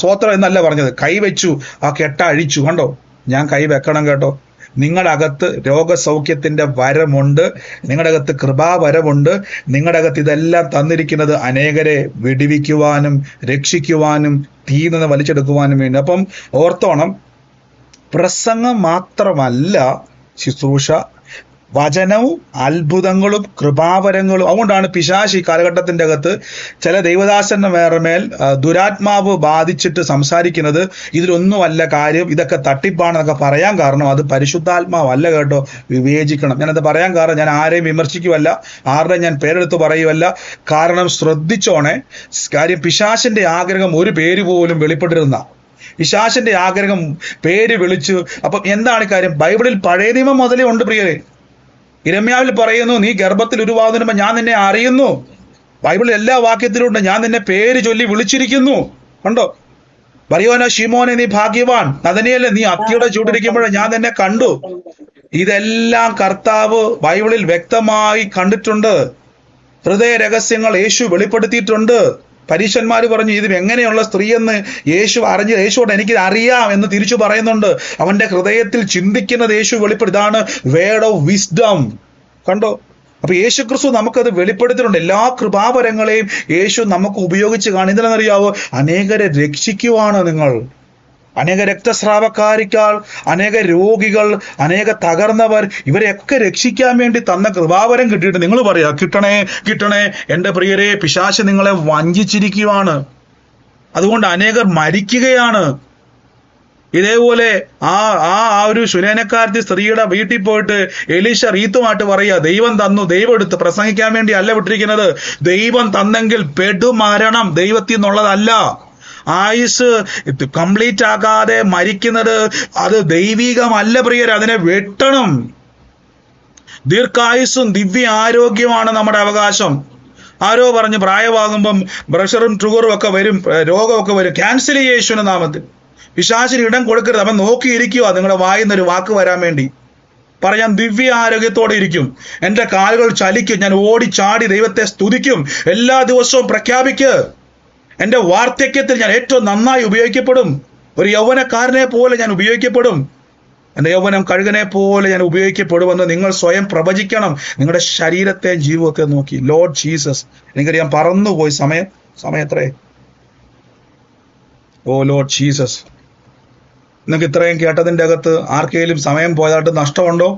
സ്വോത്രം എന്നല്ല പറഞ്ഞത്, കൈവച്ചു, ആ കെട്ട അഴിച്ചു. കണ്ടോ? ഞാൻ കൈ വെക്കണം കേട്ടോ. നിങ്ങളുടെ അകത്ത് രോഗസൗഖ്യത്തിന്റെ വരമുണ്ട്, നിങ്ങളുടെ അകത്ത് കൃപാവരമുണ്ട്. നിങ്ങളുടെ അകത്ത് ഇതെല്ലാം തന്നിരിക്കുന്നത് അനേകരെ വിടുവിക്കുവാനും രക്ഷിക്കുവാനും തീയിൽ നിന്ന് വലിച്ചെടുക്കുവാനും വേണ്ടി. അപ്പം ഓർത്തോണം, പ്രസംഗം മാത്രമല്ല ശുശ്രൂഷ, വചനവും അത്ഭുതങ്ങളും കൃപാവരങ്ങളും. അതുകൊണ്ടാണ് പിശാച് ഈ കാലഘട്ടത്തിന്റെ അകത്ത് ചില ദൈവദാസന്മാരുടെ മേൽ ദുരാത്മാവ് ബാധിച്ചിട്ട് സംസാരിക്കുന്നത്. ഇതിലൊന്നുമല്ല കാര്യം, ഇതൊക്കെ തട്ടിപ്പാണെന്നൊക്കെ പറയാൻ കാരണം അത് പരിശുദ്ധാത്മാവല്ല കേട്ടോ. വിവേചിക്കണം. ഞാനത് പറയാൻ കാരണം ഞാൻ ആരെയും വിമർശിക്കുവല്ല, ആരുടെയും ഞാൻ പേരെടുത്ത് പറയുവല്ല. കാരണം ശ്രദ്ധിച്ചോണേ, കാര്യം പിശാചിന്റെ ആഗ്രഹം ഒരു പേര് പോലും വെളിപ്പെട്ടിരുന്ന, പിശാചിന്റെ ആഗ്രഹം പേര് വിളിച്ചു. അപ്പം എന്താണ് കാര്യം? ബൈബിളിൽ പഴയ നിയമം മുതലേ ഉണ്ട് പ്രിയരെ. ഇരമ്യാവിൽ പറയുന്നു, നീ ഗർഭത്തിൽ ഉരുവാകുന്നതിന് മുമ്പ് ഞാൻ നിന്നെ അറിയുന്നു. ബൈബിളിൽ എല്ലാ വാക്യത്തിലും ഉണ്ട്, ഞാൻ നിന്നെ പേര് ചൊല്ലി വിളിച്ചിരിക്കുന്നു. കണ്ടോ? ബറിയോനോ ശിമോനെ നീ ഭാഗ്യവാൻ, നദനിയേലേ നീ അത്തിയുടെ ചൂടിരിക്കുമ്പോഴേ ഞാൻ നിന്നെ കണ്ടു. ഇതെല്ലാം കർത്താവ് ബൈബിളിൽ വ്യക്തമായി കണ്ടിട്ടുണ്ട്. ഹൃദയ രഹസ്യങ്ങൾ യേശു വെളിപ്പെടുത്തിയിട്ടുണ്ട്. പരീശന്മാർ പറഞ്ഞു, ഇത് എങ്ങനെയുള്ള സ്ത്രീയെന്ന് യേശു അറിഞ്ഞ് യേശുവോട് എനിക്കിത് അറിയാം എന്ന് തിരിച്ചു പറയുന്നുണ്ട്. അവന്റെ ഹൃദയത്തിൽ ചിന്തിക്കുന്നത് യേശു വെളിപ്പെടുത്തി. ഇതാണ് വേർഡ് ഓഫ് വിസ്ഡം. കണ്ടോ? അപ്പൊ യേശു ക്രിസ്തു നമുക്കത് വെളിപ്പെടുത്തിയിട്ടുണ്ട്. എല്ലാ കൃപാവരങ്ങളെയും യേശു നമുക്ക് ഉപയോഗിച്ച് എന്തിനെന്നറിയാവോ? അനേകരെ രക്ഷിക്കുവാണ്. നിങ്ങൾ അനേക രക്തസ്രാവക്കാരിക്കാൾ, അനേക രോഗികൾ, അനേക തകർന്നവർ, ഇവരെയൊക്കെ രക്ഷിക്കാൻ വേണ്ടി തന്ന കൃപാവരം കിട്ടിയിട്ട് നിങ്ങൾ പറയാ, കിട്ടണേ കിട്ടണേ. എൻ്റെ പ്രിയരെ, പിശാച് നിങ്ങളെ വഞ്ചിച്ചിരിക്കുവാണ്. അതുകൊണ്ട് അനേകർ മരിക്കുകയാണ്. ഇതേപോലെ ആ ഒരു ശുനേനക്കാരത്തി സ്ത്രീയുടെ വീട്ടിൽ പോയിട്ട് എലീശ റീത്തുമായിട്ട് പറയുക, ദൈവം തന്നു, ദൈവം എടുത്ത്. പ്രസംഗിക്കാൻ വേണ്ടി അല്ല വിട്ടിരിക്കുന്നത്. ദൈവം തന്നെങ്കിൽ പെടുമരണം ദൈവത്തിൽ നിന്നുള്ളതല്ല. ആയുസ് കംപ്ലീറ്റ് ആകാതെ മരിക്കുന്നത് അത് ദൈവികമല്ല പ്രിയരെ. അതിനെ വെട്ടണം. ദീർഘായുസ്സും ദിവ്യ ആരോഗ്യമാണ് നമ്മുടെ അവകാശം. ആരോ പറഞ്ഞു പ്രായമാകുമ്പം പ്രഷറും ഷുഗറും ഒക്കെ വരും, രോഗമൊക്കെ വരും. ക്യാൻസൽ ചെയ്യ യേശുവിന്റെ നാമത്തിൽ. പിശാചിന് ഇടം കൊടുക്കരുത്. അവൻ നോക്കിയിരിക്കുക നിങ്ങളുടെ വായിന്നൊരു വാക്ക് വരാൻ വേണ്ടി. പറയാൻ ദിവ്യ ആരോഗ്യത്തോടെ ഇരിക്കും. എൻ്റെ കാലുകൾ ചലിക്കും, ഞാൻ ഓടിച്ചാടി ദൈവത്തെ സ്തുതിക്കും. എല്ലാ ദിവസവും പ്രഖ്യാപിക്ക്, എൻ്റെ വാർദ്ധക്യത്തിൽ ഞാൻ ഏറ്റവും നന്നായി ഉപയോഗിക്കപ്പെടും. ഒരു യൗവനക്കാരനെ പോലെ ഞാൻ ഉപയോഗിക്കപ്പെടും. എൻ്റെ യൗവനം കഴുകനെ പോലെ ഞാൻ ഉപയോഗിക്കപ്പെടുമെന്ന് നിങ്ങൾ സ്വയം പ്രവചിക്കണം. നിങ്ങളുടെ ശരീരത്തെ ജീവിതത്തെ നോക്കി. ലോർഡ് ജീസസ്, എനിക്കറിയാം പറന്നുപോയി സമയം എത്രേ. ഓ ലോർഡ് ജീസസ്, നിങ്ങൾക്ക് ഇത്രയും കേട്ടതിൻ്റെ അകത്ത് ആർക്കെങ്കിലും സമയം പോയതായിട്ട് നഷ്ടമുണ്ടോ?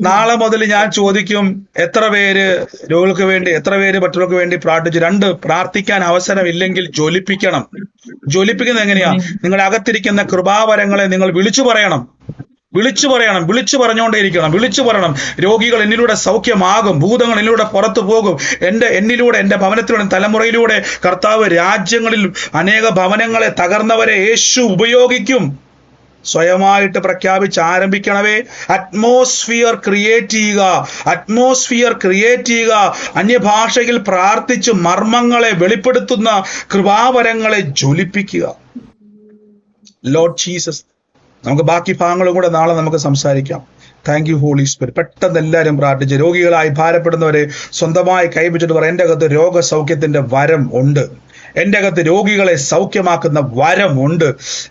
നാളെ മുതൽ ഞാൻ ചോദിക്കും, എത്ര പേര് രോഗികൾക്ക് വേണ്ടി, എത്ര പേര് മറ്റുള്ളവർക്ക് വേണ്ടി പ്രാർത്ഥിച്ചു? 2, പ്രാർത്ഥിക്കാൻ അവസരമില്ലെങ്കിൽ ജ്വലിപ്പിക്കണം. ജ്വലിപ്പിക്കുന്നത് എങ്ങനെയാ? നിങ്ങളുടെ അകത്തിരിക്കുന്ന കൃപാവരങ്ങളെ നിങ്ങൾ വിളിച്ചു പറയണം. വിളിച്ചു പറഞ്ഞുകൊണ്ടേയിരിക്കണം. വിളിച്ചു പറയണം. രോഗികൾ എന്നിലൂടെ സൗഖ്യമാകും, ഭൂതങ്ങൾ എന്നിലൂടെ പുറത്തു പോകും. എന്നിലൂടെ, എൻ്റെ ഭവനത്തിലൂടെ, തലമുറയിലൂടെ കർത്താവ് രാജ്യങ്ങളിൽ അനേക ഭവനങ്ങളെ, തകർന്നവരെ യേശു ഉപയോഗിക്കും. സ്വയമായിട്ട് പ്രഖ്യാപിച്ച് ആരംഭിക്കണമേ. അറ്റ്മോസ്ഫിയർ ക്രിയേറ്റ് ചെയ്യുക. അന്യഭാഷയിൽ പ്രാർത്ഥിച്ച് മർമ്മങ്ങളെ വെളിപ്പെടുത്തുന്ന കൃപാവരങ്ങളെ ജ്വലിപ്പിക്കുക. ലോർഡ് ജീസസ്, നമുക്ക് ബാക്കി ഭാഗങ്ങളും കൂടെ നാളെ നമുക്ക് സംസാരിക്കാം. Thank you holy Spirit. പെട്ടെന്ന് എല്ലാവരും പ്രാർത്ഥിച്ച് രോഗികളായി ഭാരപ്പെടുന്നവരെ സ്വന്തമായി കൈവച്ചിട്ട് പറ, എൻ്റെ അകത്ത് രോഗസൗഖ്യത്തിന്റെ വരം ഉണ്ട്. എൻ്റെ അകത്ത് രോഗികളെ സൗഖ്യമാക്കുന്ന വരമുണ്ട്.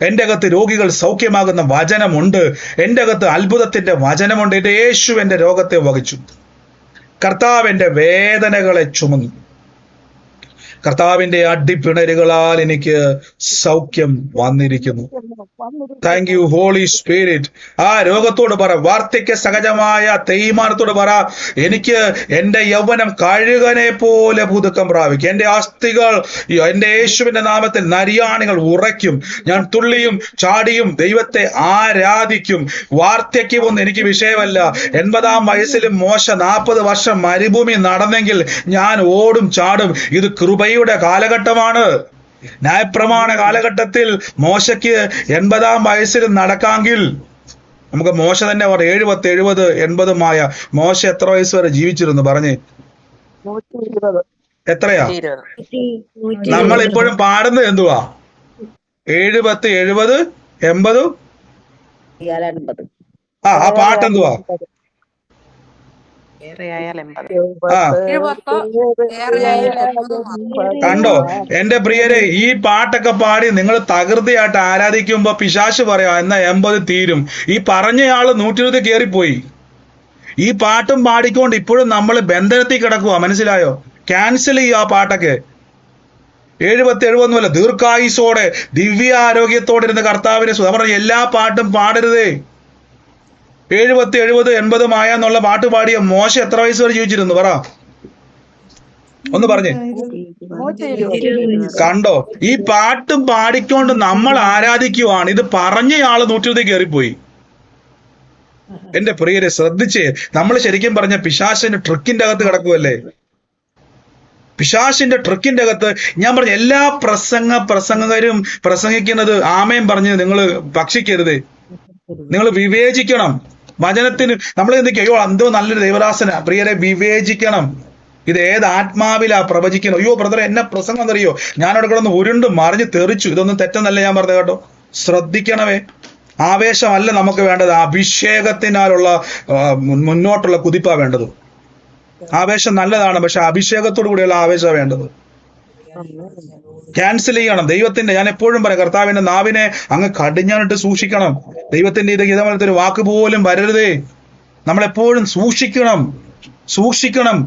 എൻ്റെ അകത്ത് രോഗികൾ സൗഖ്യമാകുന്ന വചനമുണ്ട്. എൻ്റെ അകത്ത് അത്ഭുതത്തിന്റെ വചനമുണ്ട്. എൻ്റെ യേശു എൻ്റെ രോഗത്തെ വഹിച്ചു. കർത്താവ് എൻ്റെ വേദനകളെ ചുമന്നു. കർത്താവിന്റെ അടിപ്പിണരുകളാൽ എനിക്ക് സൗഖ്യം വന്നിരിക്കുന്നു. Thank you holy Spirit. ആ രോഗത്തോട് പറ, വാർദ്ധക്യ സഹജമായ തേയ്മാനത്തോട് പറ, എനിക്ക് എന്റെ യൗവനം കഴുകനെ പോലെ പുതുക്കം പ്രാപിക്കും. എന്റെ അസ്ഥികൾ എന്റെ യേശുവിന്റെ നാമത്തിൽ നരിയാണികൾ ഉറയ്ക്കും. ഞാൻ തുള്ളിയും ചാടിയും ദൈവത്തെ ആരാധിക്കും. വാർദ്ധക്യമൊന്നും എനിക്ക് വിഷയമല്ല. 80-ാം വയസ്സിലും മോശ 40 വർഷം മരുഭൂമി നടന്നെങ്കിൽ ഞാൻ ഓടും ചാടും. ഇത് കൃപയുടെ കാലഘട്ടമാണ്. ന്യായപ്രമാണ കാലഘട്ടത്തിൽ മോശയ്ക്ക് 80-ാം വയസ്സിൽ നടക്കാമെങ്കിൽ നമുക്ക് മോശ തന്നെ പറ 70, 70, 80 മോശ എത്ര വയസ്സ് വരെ ജീവിച്ചിരുന്നു പറഞ്ഞേ? 120. എത്രയാ? നമ്മൾ ഇപ്പോഴും പാടുന്നത് എന്തുവാ? 70, 70, 80. ആ പാട്ടെന്തുവാ? ആ കണ്ടോ എന്റെ പ്രിയരെ, ഈ പാട്ടൊക്കെ പാടി നിങ്ങൾ തകൃതിയായിട്ട് ആരാധിക്കുമ്പോ പിശാശ് പറയാ എന്നാ 80 തീരും. ഈ പറഞ്ഞയാള് 120 കയറിപ്പോയി. ഈ പാട്ടും പാടിക്കൊണ്ട് ഇപ്പോഴും നമ്മൾ ബന്ധനത്തിൽ കിടക്കുക. മനസ്സിലായോ? ക്യാൻസൽ ചെയ്യുക ആ പാട്ടൊക്കെ. 70, 70 ദീർഘായുസോടെ ദിവ്യാരോഗ്യത്തോടെ ഇരുന്ന് കർത്താവിനെ പറഞ്ഞ എല്ലാ പാട്ടും പാടരുതേ. 70, 70, 80 എന്നുള്ള പാട്ട് പാടിയ മോശ എത്ര വയസ്സ് വരെ ജീവിച്ചിരുന്നു പറ? ഒന്ന് പറഞ്ഞേ. കണ്ടോ, ഈ പാട്ടും പാടിക്കൊണ്ട് നമ്മൾ ആരാധിക്കുവാണ്. ഇത് പറഞ്ഞയാള് 120 കയറിപ്പോയി. എന്റെ പ്രിയരെ ശ്രദ്ധിച്ചേ, നമ്മൾ ശരിക്കും പറഞ്ഞ പിശാചിന്റെ ട്രിക്കിന്റെ അകത്ത് കിടക്കുമല്ലേ? പിശാചിന്റെ ട്രിക്കിന്റെ അകത്ത് ഞാൻ പറഞ്ഞ എല്ലാ പ്രസംഗകരും പ്രസംഗിക്കുന്നത് ആമേൻ പറഞ്ഞ് നിങ്ങൾ ഭക്ഷിക്കരുത്. നിങ്ങൾ വിവേചിക്കണം. വചനത്തിന് നമ്മൾ എന്തൊക്കെയോ അയ്യോ എന്തോ നല്ലൊരു ദൈവദാസന. പ്രിയരെ, വിവേചിക്കണം. ഇത് ഏത് ആത്മാവിലാ പ്രവചിക്കണം? അയ്യോ ബ്രദറെ എന്നെ പ്രസംഗം എന്നറിയോ, ഞാനവിടെ കിടന്ന് ഉരുണ്ട് മറിഞ്ഞ് തെറിച്ചു. ഇതൊന്നും തെറ്റെന്നല്ല ഞാൻ പറഞ്ഞത് കേട്ടോ. ശ്രദ്ധിക്കണമേ. ആവേശമല്ല നമുക്ക് വേണ്ടത്, അഭിഷേകത്തിനാലുള്ള മുന്നോട്ടുള്ള കുതിപ്പാ വേണ്ടത്. ആവേശം നല്ലതാണ്, പക്ഷെ അഭിഷേകത്തോടു കൂടിയുള്ള ആവേശമാണ് വേണ്ടത്. ക്യാൻസൽ ചെയ്യണം. ദൈവത്തിന്റെ, ഞാൻ എപ്പോഴും പറയാം, കർത്താവിന്റെ നാവിനെ അങ്ങ് കടിഞ്ഞാണിട്ട് സൂക്ഷിക്കണം. ദൈവത്തിന്റെ ഇത് ഇതേപോലത്തെ ഒരു വാക്ക് പോലും വരരുതേ. നമ്മളെപ്പോഴും സൂക്ഷിക്കണം.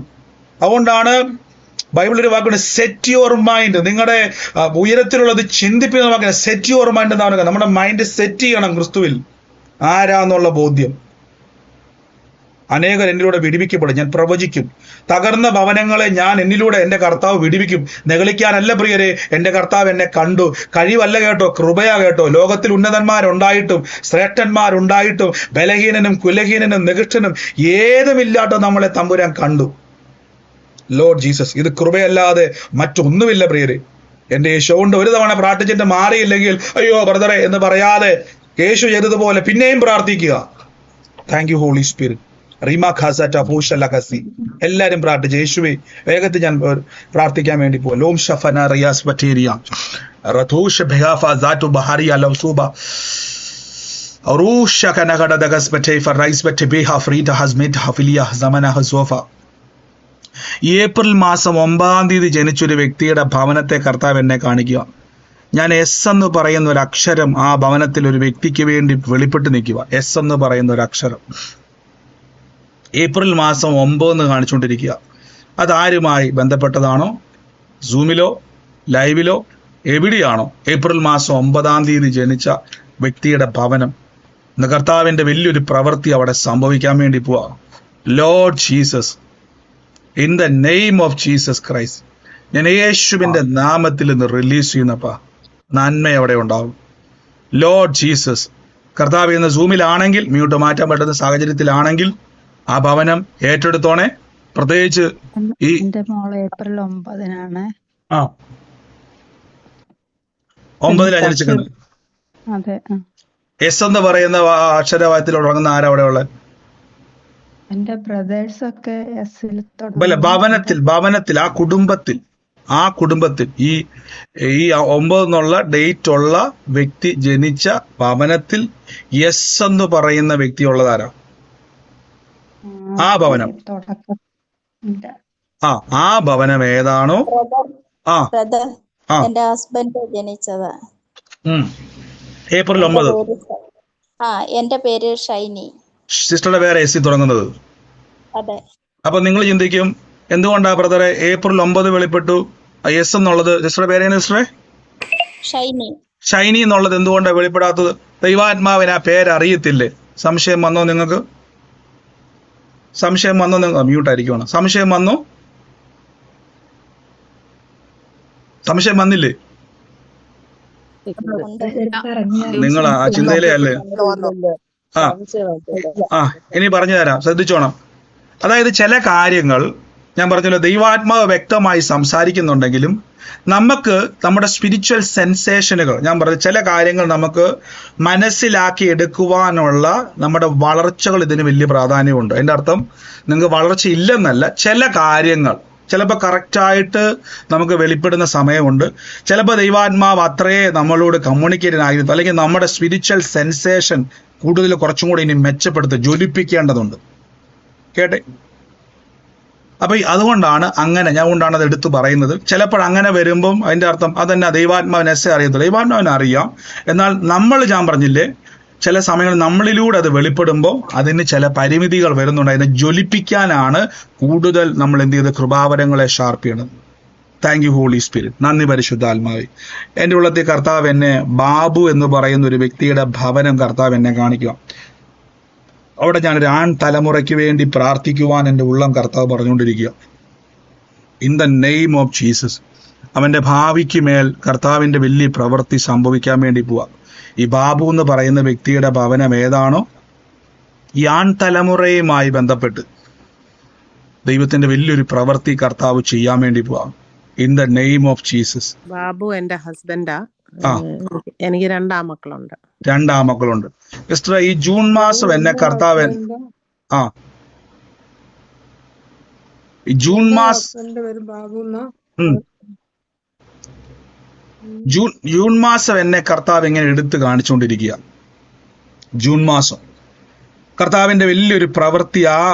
അതുകൊണ്ടാണ് ബൈബിളിൽ ഒരു വാക്കുണ്ട്, സെറ്റ് യുവർ മൈൻഡ്. നിങ്ങളുടെ ഉയരത്തിലുള്ളത് ചിന്തിപ്പിക്കുന്ന വാക്കാണ് സെറ്റ് യുവർ മൈൻഡ് എന്ന് പറയുക. നമ്മുടെ മൈൻഡ് സെറ്റ് ചെയ്യണം ക്രിസ്തുവിൽ ആരാന്നുള്ള ബോധ്യം. അനേകർ എന്നിലൂടെ വിടിവിക്കപ്പെടും. ഞാൻ പ്രവചിക്കും. തകർന്ന ഭവനങ്ങളെ ഞാൻ എന്നിലൂടെ എന്റെ കർത്താവ് വിടിവിക്കും. നെകളിക്കാനല്ല പ്രിയരെ, എന്റെ കർത്താവ് എന്നെ കണ്ടു. കഴിവല്ല കേട്ടോ, കൃപയാ കേട്ടോ. ലോകത്തിൽ ഉന്നതന്മാരുണ്ടായിട്ടും ശ്രേഷ്ഠന്മാരുണ്ടായിട്ടും ബലഹീനനും കുലഹീനനും നികൃഷ്ടനും ഏതുമില്ലാട്ടോ നമ്മളെ തമ്പുരാൻ കണ്ടു. ലോർഡ് ജീസസ്, ഇത് കൃപയല്ലാതെ മറ്റൊന്നുമില്ല പ്രിയരെ. എന്റെ യേശു കൊണ്ട് ഒരു തവണ പ്രാർത്ഥിച്ചിട്ട് മാറിയില്ലെങ്കിൽ അയ്യോ ബ്രദറെ എന്ന് പറയാതെ യേശു ചെയ്തതുപോലെ പിന്നെയും പ്രാർത്ഥിക്കുക. Thank you holy spirit. റീമാ ഖാസാറ്റ പൂഷല്ല ഖസി. എല്ലാരും പ്രാർത്ഥിച്ചു. യേശുവേ വേഗത്തിൽ ഞാൻ പ്രാർത്ഥിക്കാൻ വേണ്ടി പോവാം. ലോം ഷഫന റിയാസ് ബറ്റേരിയ റതൂഷ ബഹാഫ സാറ്റു ബഹാരിയ ലൗസൂബ ഔറൂഷ കനഗഡ ദഗസ് ബറ്റേ ഫറൈസ് ബറ്റേ ബിഹ ഫ്രീത ഹസ്മിത് ഹഫിലിയ സമന ഹസോഫ. ഏപ്രിൽ മാസം 9-ാം തീയതി ജനിച്ചൊരു വ്യക്തിയുടെ ഭവനത്തെ കർത്താവ് എന്നെ കാണിക്കുക. ഞാൻ എസ് എന്ന് പറയുന്ന ഒരു അക്ഷരം ആ ഭവനത്തിൽ ഒരു വ്യക്തിക്ക് വേണ്ടി വെളിപ്പെട്ട് നിൽക്കുക. എസ് എന്ന് പറയുന്ന ഒരു അക്ഷരം ഏപ്രിൽ മാസം 9 എന്ന് കാണിച്ചുകൊണ്ടിരിക്കുക. അതാരുമായി ബന്ധപ്പെട്ടതാണോ, സൂമിലോ ലൈവിലോ എവിടെയാണോ, ഏപ്രിൽ മാസം 9-ാം തീയതി ജനിച്ച വ്യക്തിയുടെ ഭവനം ഇന്ന് കർത്താവിന്റെ വലിയൊരു പ്രവൃത്തി അവിടെ സംഭവിക്കാൻ വേണ്ടി പോവാ. Lord Jesus, in the name of Jesus Christ, ഞാൻ യേശുവിന്റെ നാമത്തിൽ നിന്ന് റിലീസ് ചെയ്യുന്നപ്പാ നന്മ അവിടെ ഉണ്ടാവും. ലോർഡ് ജീസസ്, കർത്താവ് ഇന്ന് സൂമിലാണെങ്കിൽ, മ്യൂട്ട് മാറ്റാൻ പറ്റുന്ന സാഹചര്യത്തിലാണെങ്കിൽ ആ ഭവനം ഏറ്റെടുത്തോണേ. പ്രത്യേകിച്ച് ഈ എന്റെ മോള് ഏപ്രിൽ 9-നാണ്. 9 ജനിച്ചിരിക്കുന്നത്. അതെ. എസ് എന്ന് പറയുന്ന അക്ഷരവാദത്തിൽ തുടങ്ങുന്ന ആരാ അവിടെ ഉള്ളത്? എന്റെ ബ്രദേഴ്സ് ഒക്കെ എസ്സിൽ ഭവനത്തിൽ ആ കുടുംബത്തിൽ ഈ 9 എന്നുള്ള ഡേറ്റ് ഉള്ള വ്യക്തി ജനിച്ച ഭവനത്തിൽ എസ് എന്ന് പറയുന്ന വ്യക്തി ഉള്ളതാരാ? ആ ഭവനം ആ ഭവനം ഏതാണോ എന്റെ ഹസ്ബൻഡ് ജനിച്ചതാ ഏപ്രിൽ 9. എന്റെ പേര് ഷൈനി. സിസ്റ്ററുടെ പേര് എസ് തുടങ്ങുന്നത്. അതെ. അപ്പൊ നിങ്ങൾ ചിന്തിക്കും എന്തുകൊണ്ടാ ബ്രദറെ ഏപ്രിൽ 9 വെളിപ്പെട്ടു, യെസ് എന്നുള്ളത് സിസ്റ്ററുടെ പേരെങ്ങനെ സിസ്റ്ററെ? ഷൈനി. ഷൈനി എന്നുള്ളത് എന്തുകൊണ്ടാണ് വെളിപ്പെടാത്തത്? ദൈവാത്മാവിന് ആ പേരറിയത്തില്ലേ? സംശയം വന്നോ നിങ്ങൾക്ക്? സംശയം വന്നോ? നിങ്ങൾ മ്യൂട്ടായിരിക്കണം. സംശയം വന്നോ? സംശയം വന്നില്ലേ? നിങ്ങൾ ആ ചിന്തയിലേ അല്ലേ? ആ ഇനി പറഞ്ഞു തരാം, ശ്രദ്ധിച്ചോണം. അതായത് ചില കാര്യങ്ങൾ ഞാൻ പറഞ്ഞല്ലോ, ദൈവാത്മാവ് വ്യക്തമായി സംസാരിക്കുന്നുണ്ടെങ്കിലും നമുക്ക് നമ്മുടെ സ്പിരിച്വൽ സെൻസേഷനുകൾ, ഞാൻ പറഞ്ഞു ചില കാര്യങ്ങൾ നമുക്ക് മനസ്സിലാക്കി എടുക്കുവാനുള്ള നമ്മുടെ വളർച്ചകൾ ഇതിന് വലിയ പ്രാധാന്യമുണ്ട്. അതിൻ്റെ അർത്ഥം നിങ്ങൾക്ക് വളർച്ച ഇല്ലെന്നല്ല, ചില കാര്യങ്ങൾ ചിലപ്പോൾ കറക്റ്റായിട്ട് നമുക്ക് വെളിപ്പെടുന്ന സമയമുണ്ട്. ചിലപ്പോൾ ദൈവാത്മാവ് അത്രേ നമ്മളോട് കമ്മ്യൂണിക്കേറ്റ് ആയിരുന്നു, അല്ലെങ്കിൽ നമ്മുടെ സ്പിരിച്വൽ സെൻസേഷൻ കൂടുതൽ കുറച്ചും കൂടി ഇനി മെച്ചപ്പെടുത്തി ജ്വലിപ്പിക്കേണ്ടതുണ്ട്. കേട്ടെ? അപ്പൊ അതുകൊണ്ടാണ് അത് എടുത്തു പറയുന്നത്. ചിലപ്പോൾ അങ്ങനെ വരുമ്പം അതിന്റെ അർത്ഥം അതന്നെ ദൈവാത്മാവിനെ അറിയത്തില്ല. ദൈവാത്മാവിനെ അറിയാം, എന്നാൽ ഞാൻ പറഞ്ഞില്ലേ, ചില സമയങ്ങളിൽ നമ്മളിലൂടെ അത് വെളിപ്പെടുമ്പോൾ അതിന് ചില പരിമിതികൾ വരുന്നുണ്ട്. അതിനെ ജ്വലിപ്പിക്കാനാണ് കൂടുതൽ നമ്മൾ എന്ത് ചെയ്ത് കൃപാവരങ്ങളെ ഷാർപ്പ് ചെയ്യണം. Thank you holy Spirit. നന്ദി പരിശുദ്ധാത്മാവേ. എൻ്റെ ഉള്ളത്തിൽ കർത്താവ് എന്നെ ബാബു എന്ന് പറയുന്ന ഒരു വ്യക്തിയുടെ ഭവനം കർത്താവ് എന്നെ കാണിക്കുക. അവിടെ ഞാനൊരു തലമുറയ്ക്ക് വേണ്ടി പ്രാർത്ഥിക്കുവാൻ എൻ്റെ ഉള്ളം കർത്താവ് പറഞ്ഞുകൊണ്ടിരിക്കുക. In the name of Jesus. അവൻ്റെ ഭാവിക്ക് മേൽ കർത്താവിൻ്റെ വലിയ പ്രവൃത്തി സംഭവിക്കാൻ വേണ്ടി പോവാ. ഈ ബാബു എന്ന് പറയുന്ന വ്യക്തിയുടെ ഭവനം ഏതാണോ, ഈ തലമുറയുമായി ബന്ധപ്പെട്ട് ദൈവത്തിന്റെ വലിയൊരു പ്രവൃത്തി കർത്താവ് ചെയ്യാൻ വേണ്ടി പോവാം. In the name of Jesus. Babu എന്റെ ഹസ്ബൻഡാ. എനിക്ക് 2 ആമക്കളുണ്ട്. 2 ആമക്കളുണ്ട്. സിസ്റ്റർ, ഈ ജൂൺ മാസം എന്നെ കർത്താവ് ഈ ജൂൺ മാസം എന്നെ കർത്താവ് ഇങ്ങനെ എടുത്ത് കാണിച്ചുകൊണ്ടിരിക്കുക. ജൂൺ മാസം കർത്താവിന്റെ വലിയൊരു പ്രവൃത്തി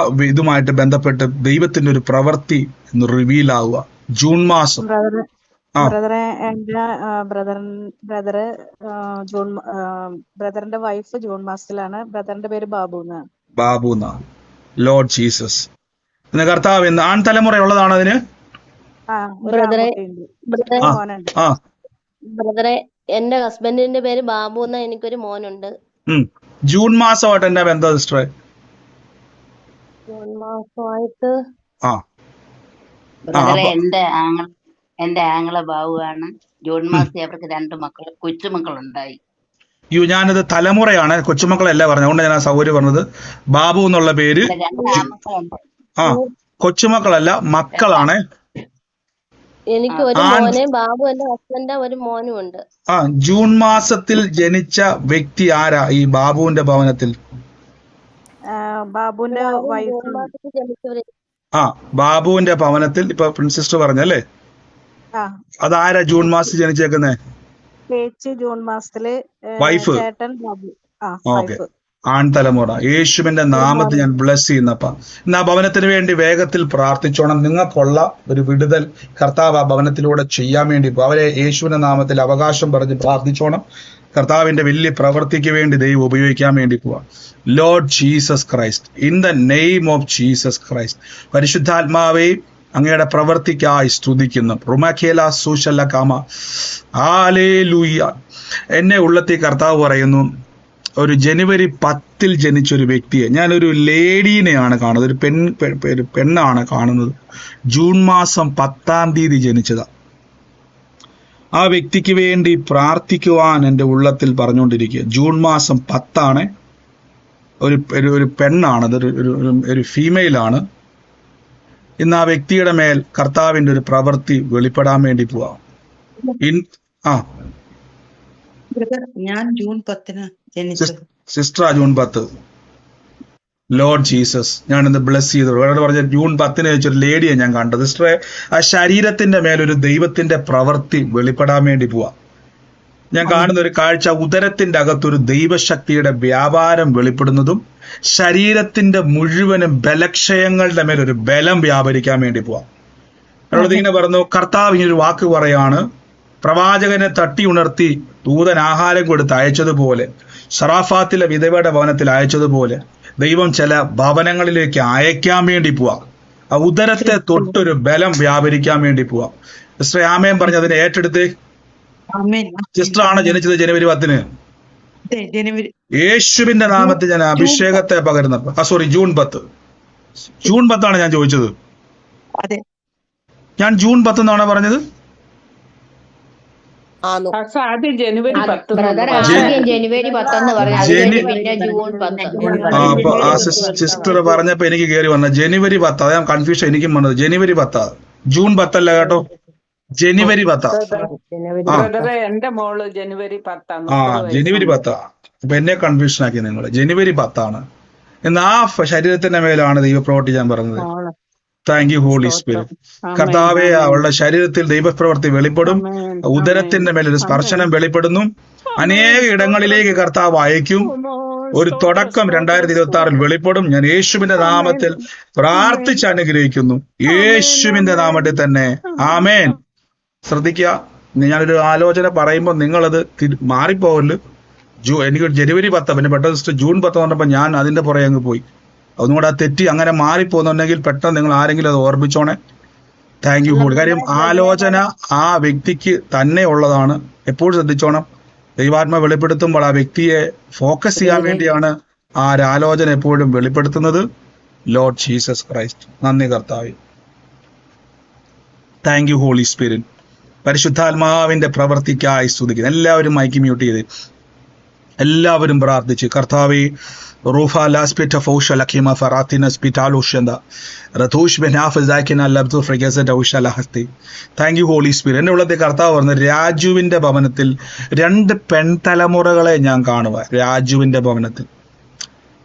ഇതുമായിട്ട് ബന്ധപ്പെട്ട് ദൈവത്തിന്റെ ഒരു പ്രവൃത്തി റിവീൽ ആവുക. ജൂൺ മാസം ബ്രദറിന്റെ വൈഫ് ജൂൺ മാസത്തിലാണ്. ബ്രദറിന്റെ പേര് ബാബു എന്നാണ്. Lord Jesus. കർത്താവ് തലമുറ ഉള്ളതാണ് അതിന്. ബ്രദറെ, എന്റെ ഹസ്ബൻഡിന്റെ പേര് ബാബു എന്ന, എനിക്കൊരു മോനുണ്ട്. ജൂൺ മാസമായിട്ട് എന്നാ ബന്ധം സിസ്റ്ററെ? ജൂൺ മാസമായിട്ട് എന്റെ ആങ്ങളെ ബാബുവാണ്. ജൂൺ മാസത്തിൽ അവർക്ക് 2 കൊച്ചുമക്കളുണ്ടായി. ഞാനത് തലമുറയാണ്, കൊച്ചുമക്കളല്ല പറഞ്ഞത്. അതുകൊണ്ട് ഞാൻ ആ സൗകര്യം പറഞ്ഞത്. ബാബു എന്നുള്ള പേര് കൊച്ചുമക്കളല്ല, മക്കളാണ്. എനിക്ക് ഒരു മോനെ, ബാബു എന്റെ ഹസ്ബൻഡ്, ഒരു മോനും ഉണ്ട്. ജൂൺ മാസത്തിൽ ജനിച്ച വ്യക്തി ആരാ ഈ ബാബുവിന്റെ ഭവനത്തിൽ? ബാബുവിന്റെ വൈഫ്. ബാബുവിന്റെ ഭവനത്തിൽ ഇപ്പൊ പ്രിൻസിസ്റ്റർ പറഞ്ഞല്ലേ, അതാരാ ജൂൺ മാസത്തിൽ ജനിച്ചേക്കുന്നേ? ജൂൺ മാസത്തില് വൈഫ്. ഓക്കെ, തലമുറ. യേശുവിന്റെ നാമത്തിൽ ഞാൻ ബ്ലസ് ചെയ്യുന്നപ്പ ഇന്ന് ആ ഭവനത്തിന് വേണ്ടി വേഗത്തിൽ പ്രാർത്ഥിച്ചോണം. നിങ്ങൾക്കുള്ള ഒരു വിടുതൽ കർത്താവ് ആ ഭവനത്തിലൂടെ ചെയ്യാൻ വേണ്ടി അവരെ യേശുവിന്റെ നാമത്തിൽ അവകാശം പറഞ്ഞ് പ്രാർത്ഥിച്ചോണം. കർത്താവിന്റെ വലിയ പ്രവൃത്തിക്ക് വേണ്ടി ദൈവം ഉപയോഗിക്കാൻ വേണ്ടി പോവാം. Lord Jesus Christ, in the name of Jesus Christ. പരിശുദ്ധാത്മാവേ, അങ്ങയുടെ പ്രവൃത്തിക്കായി സ്തുതിക്കുന്നു. റുമാഖേല സൂശല്ല കാമ ഹല്ലേലൂയ. എന്നെ ഉള്ളത്തിൽ കർത്താവ് പറയുന്നു, ഒരു ജനുവരി 10 ജനിച്ചൊരു വ്യക്തിയെ, ഞാനൊരു ലേഡീനെയാണ് കാണുന്നത്, ഒരു പെണ്ണാണ് കാണുന്നത്. ജൂൺ മാസം 10 ജനിച്ചതാ. ആ വ്യക്തിക്ക് വേണ്ടി പ്രാർത്ഥിക്കുവാൻ എൻ്റെ ഉള്ളത്തിൽ പറഞ്ഞുകൊണ്ടിരിക്കുക. ജൂൺ മാസം 10 ഒരു പെണ്ണാണ്, ഒരു ഫീമെയിലാണ്. ഇന്ന് ആ വ്യക്തിയുടെ മേൽ കർത്താവിന്റെ ഒരു പ്രവൃത്തി വെളിപ്പെടാൻ വേണ്ടി പോവാം. ഞാൻ ജൂൺ 10 ജനിച്ചത്. Sister June 10. ലോർഡ് ജീസസ്, ഞാനിന്ന് ബ്ലസ് ചെയ്തു. വേറെ പറഞ്ഞ ജൂൺ 10 വെച്ചൊരു ലേഡിയെ ഞാൻ കണ്ടത്. സിസ്റ്ററെ, ആ ശരീരത്തിന്റെ മേലൊരു ദൈവത്തിന്റെ പ്രവൃത്തി വെളിപ്പെടാൻ വേണ്ടി പോവാം. ഞാൻ കാണുന്ന ഒരു കാഴ്ച, ഉദരത്തിന്റെ അകത്തൊരു ദൈവശക്തിയുടെ വ്യാപാരം വെളിപ്പെടുന്നതും ശരീരത്തിന്റെ മുഴുവനും ബലക്ഷയങ്ങളുടെ മേലൊരു ബലം വ്യാപരിക്കാൻ വേണ്ടി പോവാം. എന്നോട് ഇങ്ങനെ പറഞ്ഞു, കർത്താവ് ഇങ്ങനൊരു വാക്ക് പറയാണ്, പ്രവാചകനെ തട്ടി ഉണർത്തി ദൂതൻ ആഹാരം കൊടുത്ത് അയച്ചതുപോലെ, സറാഫാത്തിലെ വിധവയുടെ ഭവനത്തിൽ അയച്ചതുപോലെ ദൈവം ചില ഭവനങ്ങളിലേക്ക് അയക്കാൻ വേണ്ടി പോവാം. ആ ഉദരത്തെ തൊട്ടൊരു ബലം വ്യാപരിക്കാൻ വേണ്ടി പോവാം. സിസ്റ്റർ ആമേൻ പറഞ്ഞ് അതിനെ ഏറ്റെടുത്ത്. ആമേൻ. സിസ്റ്റർ ആണ് ജനിച്ചത് ജനുവരി 10. അതെ, ജനുവരി യേശുവിന്റെ നാമത്തിൽ ഞാൻ അഭിഷേകത്തെ പകരുന്ന സോറി ജൂൺ 10. ജൂൺ 10 ഞാൻ ചോദിച്ചത്. അതെ. ഞാൻ ജൂൺ 10 എന്നാണ് പറഞ്ഞത്. ആദ്യം ജനുവരി 10 ബ്രദർ ആദ്യം ജനുവരി 10 പറഞ്ഞു, അത് കഴിഞ്ഞ് പിന്നെ ജൂൺ 10. അപ്പൊ ആ സിസ്റ്റർ പറഞ്ഞപ്പോ എനിക്ക് കയറി വന്ന ജനുവരി 10. അത് ഞാൻ കൺഫ്യൂഷൻ എനിക്കും വന്നത്. ജനുവരി 10, ജൂൺ 10 അല്ല കേട്ടോ, ജനുവരി 10. ബ്രദറെ എന്റെ മോള് ജനുവരി 10. ജനുവരി 10. അപ്പൊ എന്നെ കൺഫ്യൂഷൻ ആക്കി നിങ്ങൾ. ജനുവരി 10 എന്ന് ആ ശരീരത്തിന്റെ മേലാണ് ദൈവപ്രവൃത്തി ഞാൻ പറഞ്ഞത്. Thank you holy Spirit. കർത്താവെ, അവളുടെ ശരീരത്തിൽ ദൈവപ്രവൃത്തി വെളിപ്പെടും. ഉദരത്തിന്റെ മേലൊരു സ്പർശനം വെളിപ്പെടുന്നു. അനേക ഇടങ്ങളിലേക്ക് കർത്താവ് അയക്കും. ഒരു തുടക്കം 2026 വെളിപ്പെടും. ഞാൻ യേശുവിന്റെ നാമത്തിൽ പ്രാർത്ഥിച്ച് അനുഗ്രഹിക്കുന്നു, യേശുവിന്റെ നാമത്തിൽ തന്നെ. ആമേൻ. ശ്രദ്ധിക്കുക, ഞാനൊരു ആലോചന പറയുമ്പോൾ നിങ്ങളത് മാറിപ്പോകല്. എനിക്ക് ജനുവരി 10 പിന്നെ പെട്ടെന്ന് ജൂൺ 10 പറഞ്ഞപ്പോൾ ഞാൻ അതിന്റെ പുറകെ അങ്ങ് പോയി. ഒന്നുകൂടെ ആ തെറ്റി അങ്ങനെ മാറിപ്പോകുന്നുണ്ടെങ്കിൽ പെട്ടെന്ന് നിങ്ങൾ ആരെങ്കിലും അത് ഓർമ്മിച്ചോണേ. Thank you holy. കാര്യം ആലോചന ആ വ്യക്തിക്ക് തന്നെ ഉള്ളതാണ്. എപ്പോഴും ശ്രദ്ധിച്ചോണം. ദൈവാത്മ വെളിപ്പെടുത്തുമ്പോൾ ആ വ്യക്തിയെ ഫോക്കസ് ചെയ്യാൻ വേണ്ടിയാണ് ആ ഒരു ആലോചന എപ്പോഴും വെളിപ്പെടുത്തുന്നത്. Lord Jesus Christ. നന്ദി കർത്താവേ. Thank you holy Spirit. പരിശുദ്ധാത്മാവിന്റെ പ്രവർത്തിക്കായി സ്തുതിക്കുന്നു. എല്ലാവരും മൈക്ക് മ്യൂട്ട് ചെയ്ത് എല്ലാവരും പ്രാർത്ഥിച്ച് കർത്താവേ, റൂഫ ലാസ്പിറ്റ ഫൗഷ ലഖിമ ഫറാത്തിന സ്പിറ്റാലോഷ്യന്ത റതൂഷ് ബെനാഫ് സാക്കിന ലബ്ദു ഫ്രിഗസ ഡൗഷ ലഹസ്തി. Thank you holy spirit. എന്റെ ഉള്ളത്തെ കർത്താവ് പറഞ്ഞു, രാജുവിന്റെ ഭവനത്തിൽ 2 പെൺതലമുറകളെ ഞാൻ കാണുക. രാജുവിന്റെ ഭവനത്തിൽ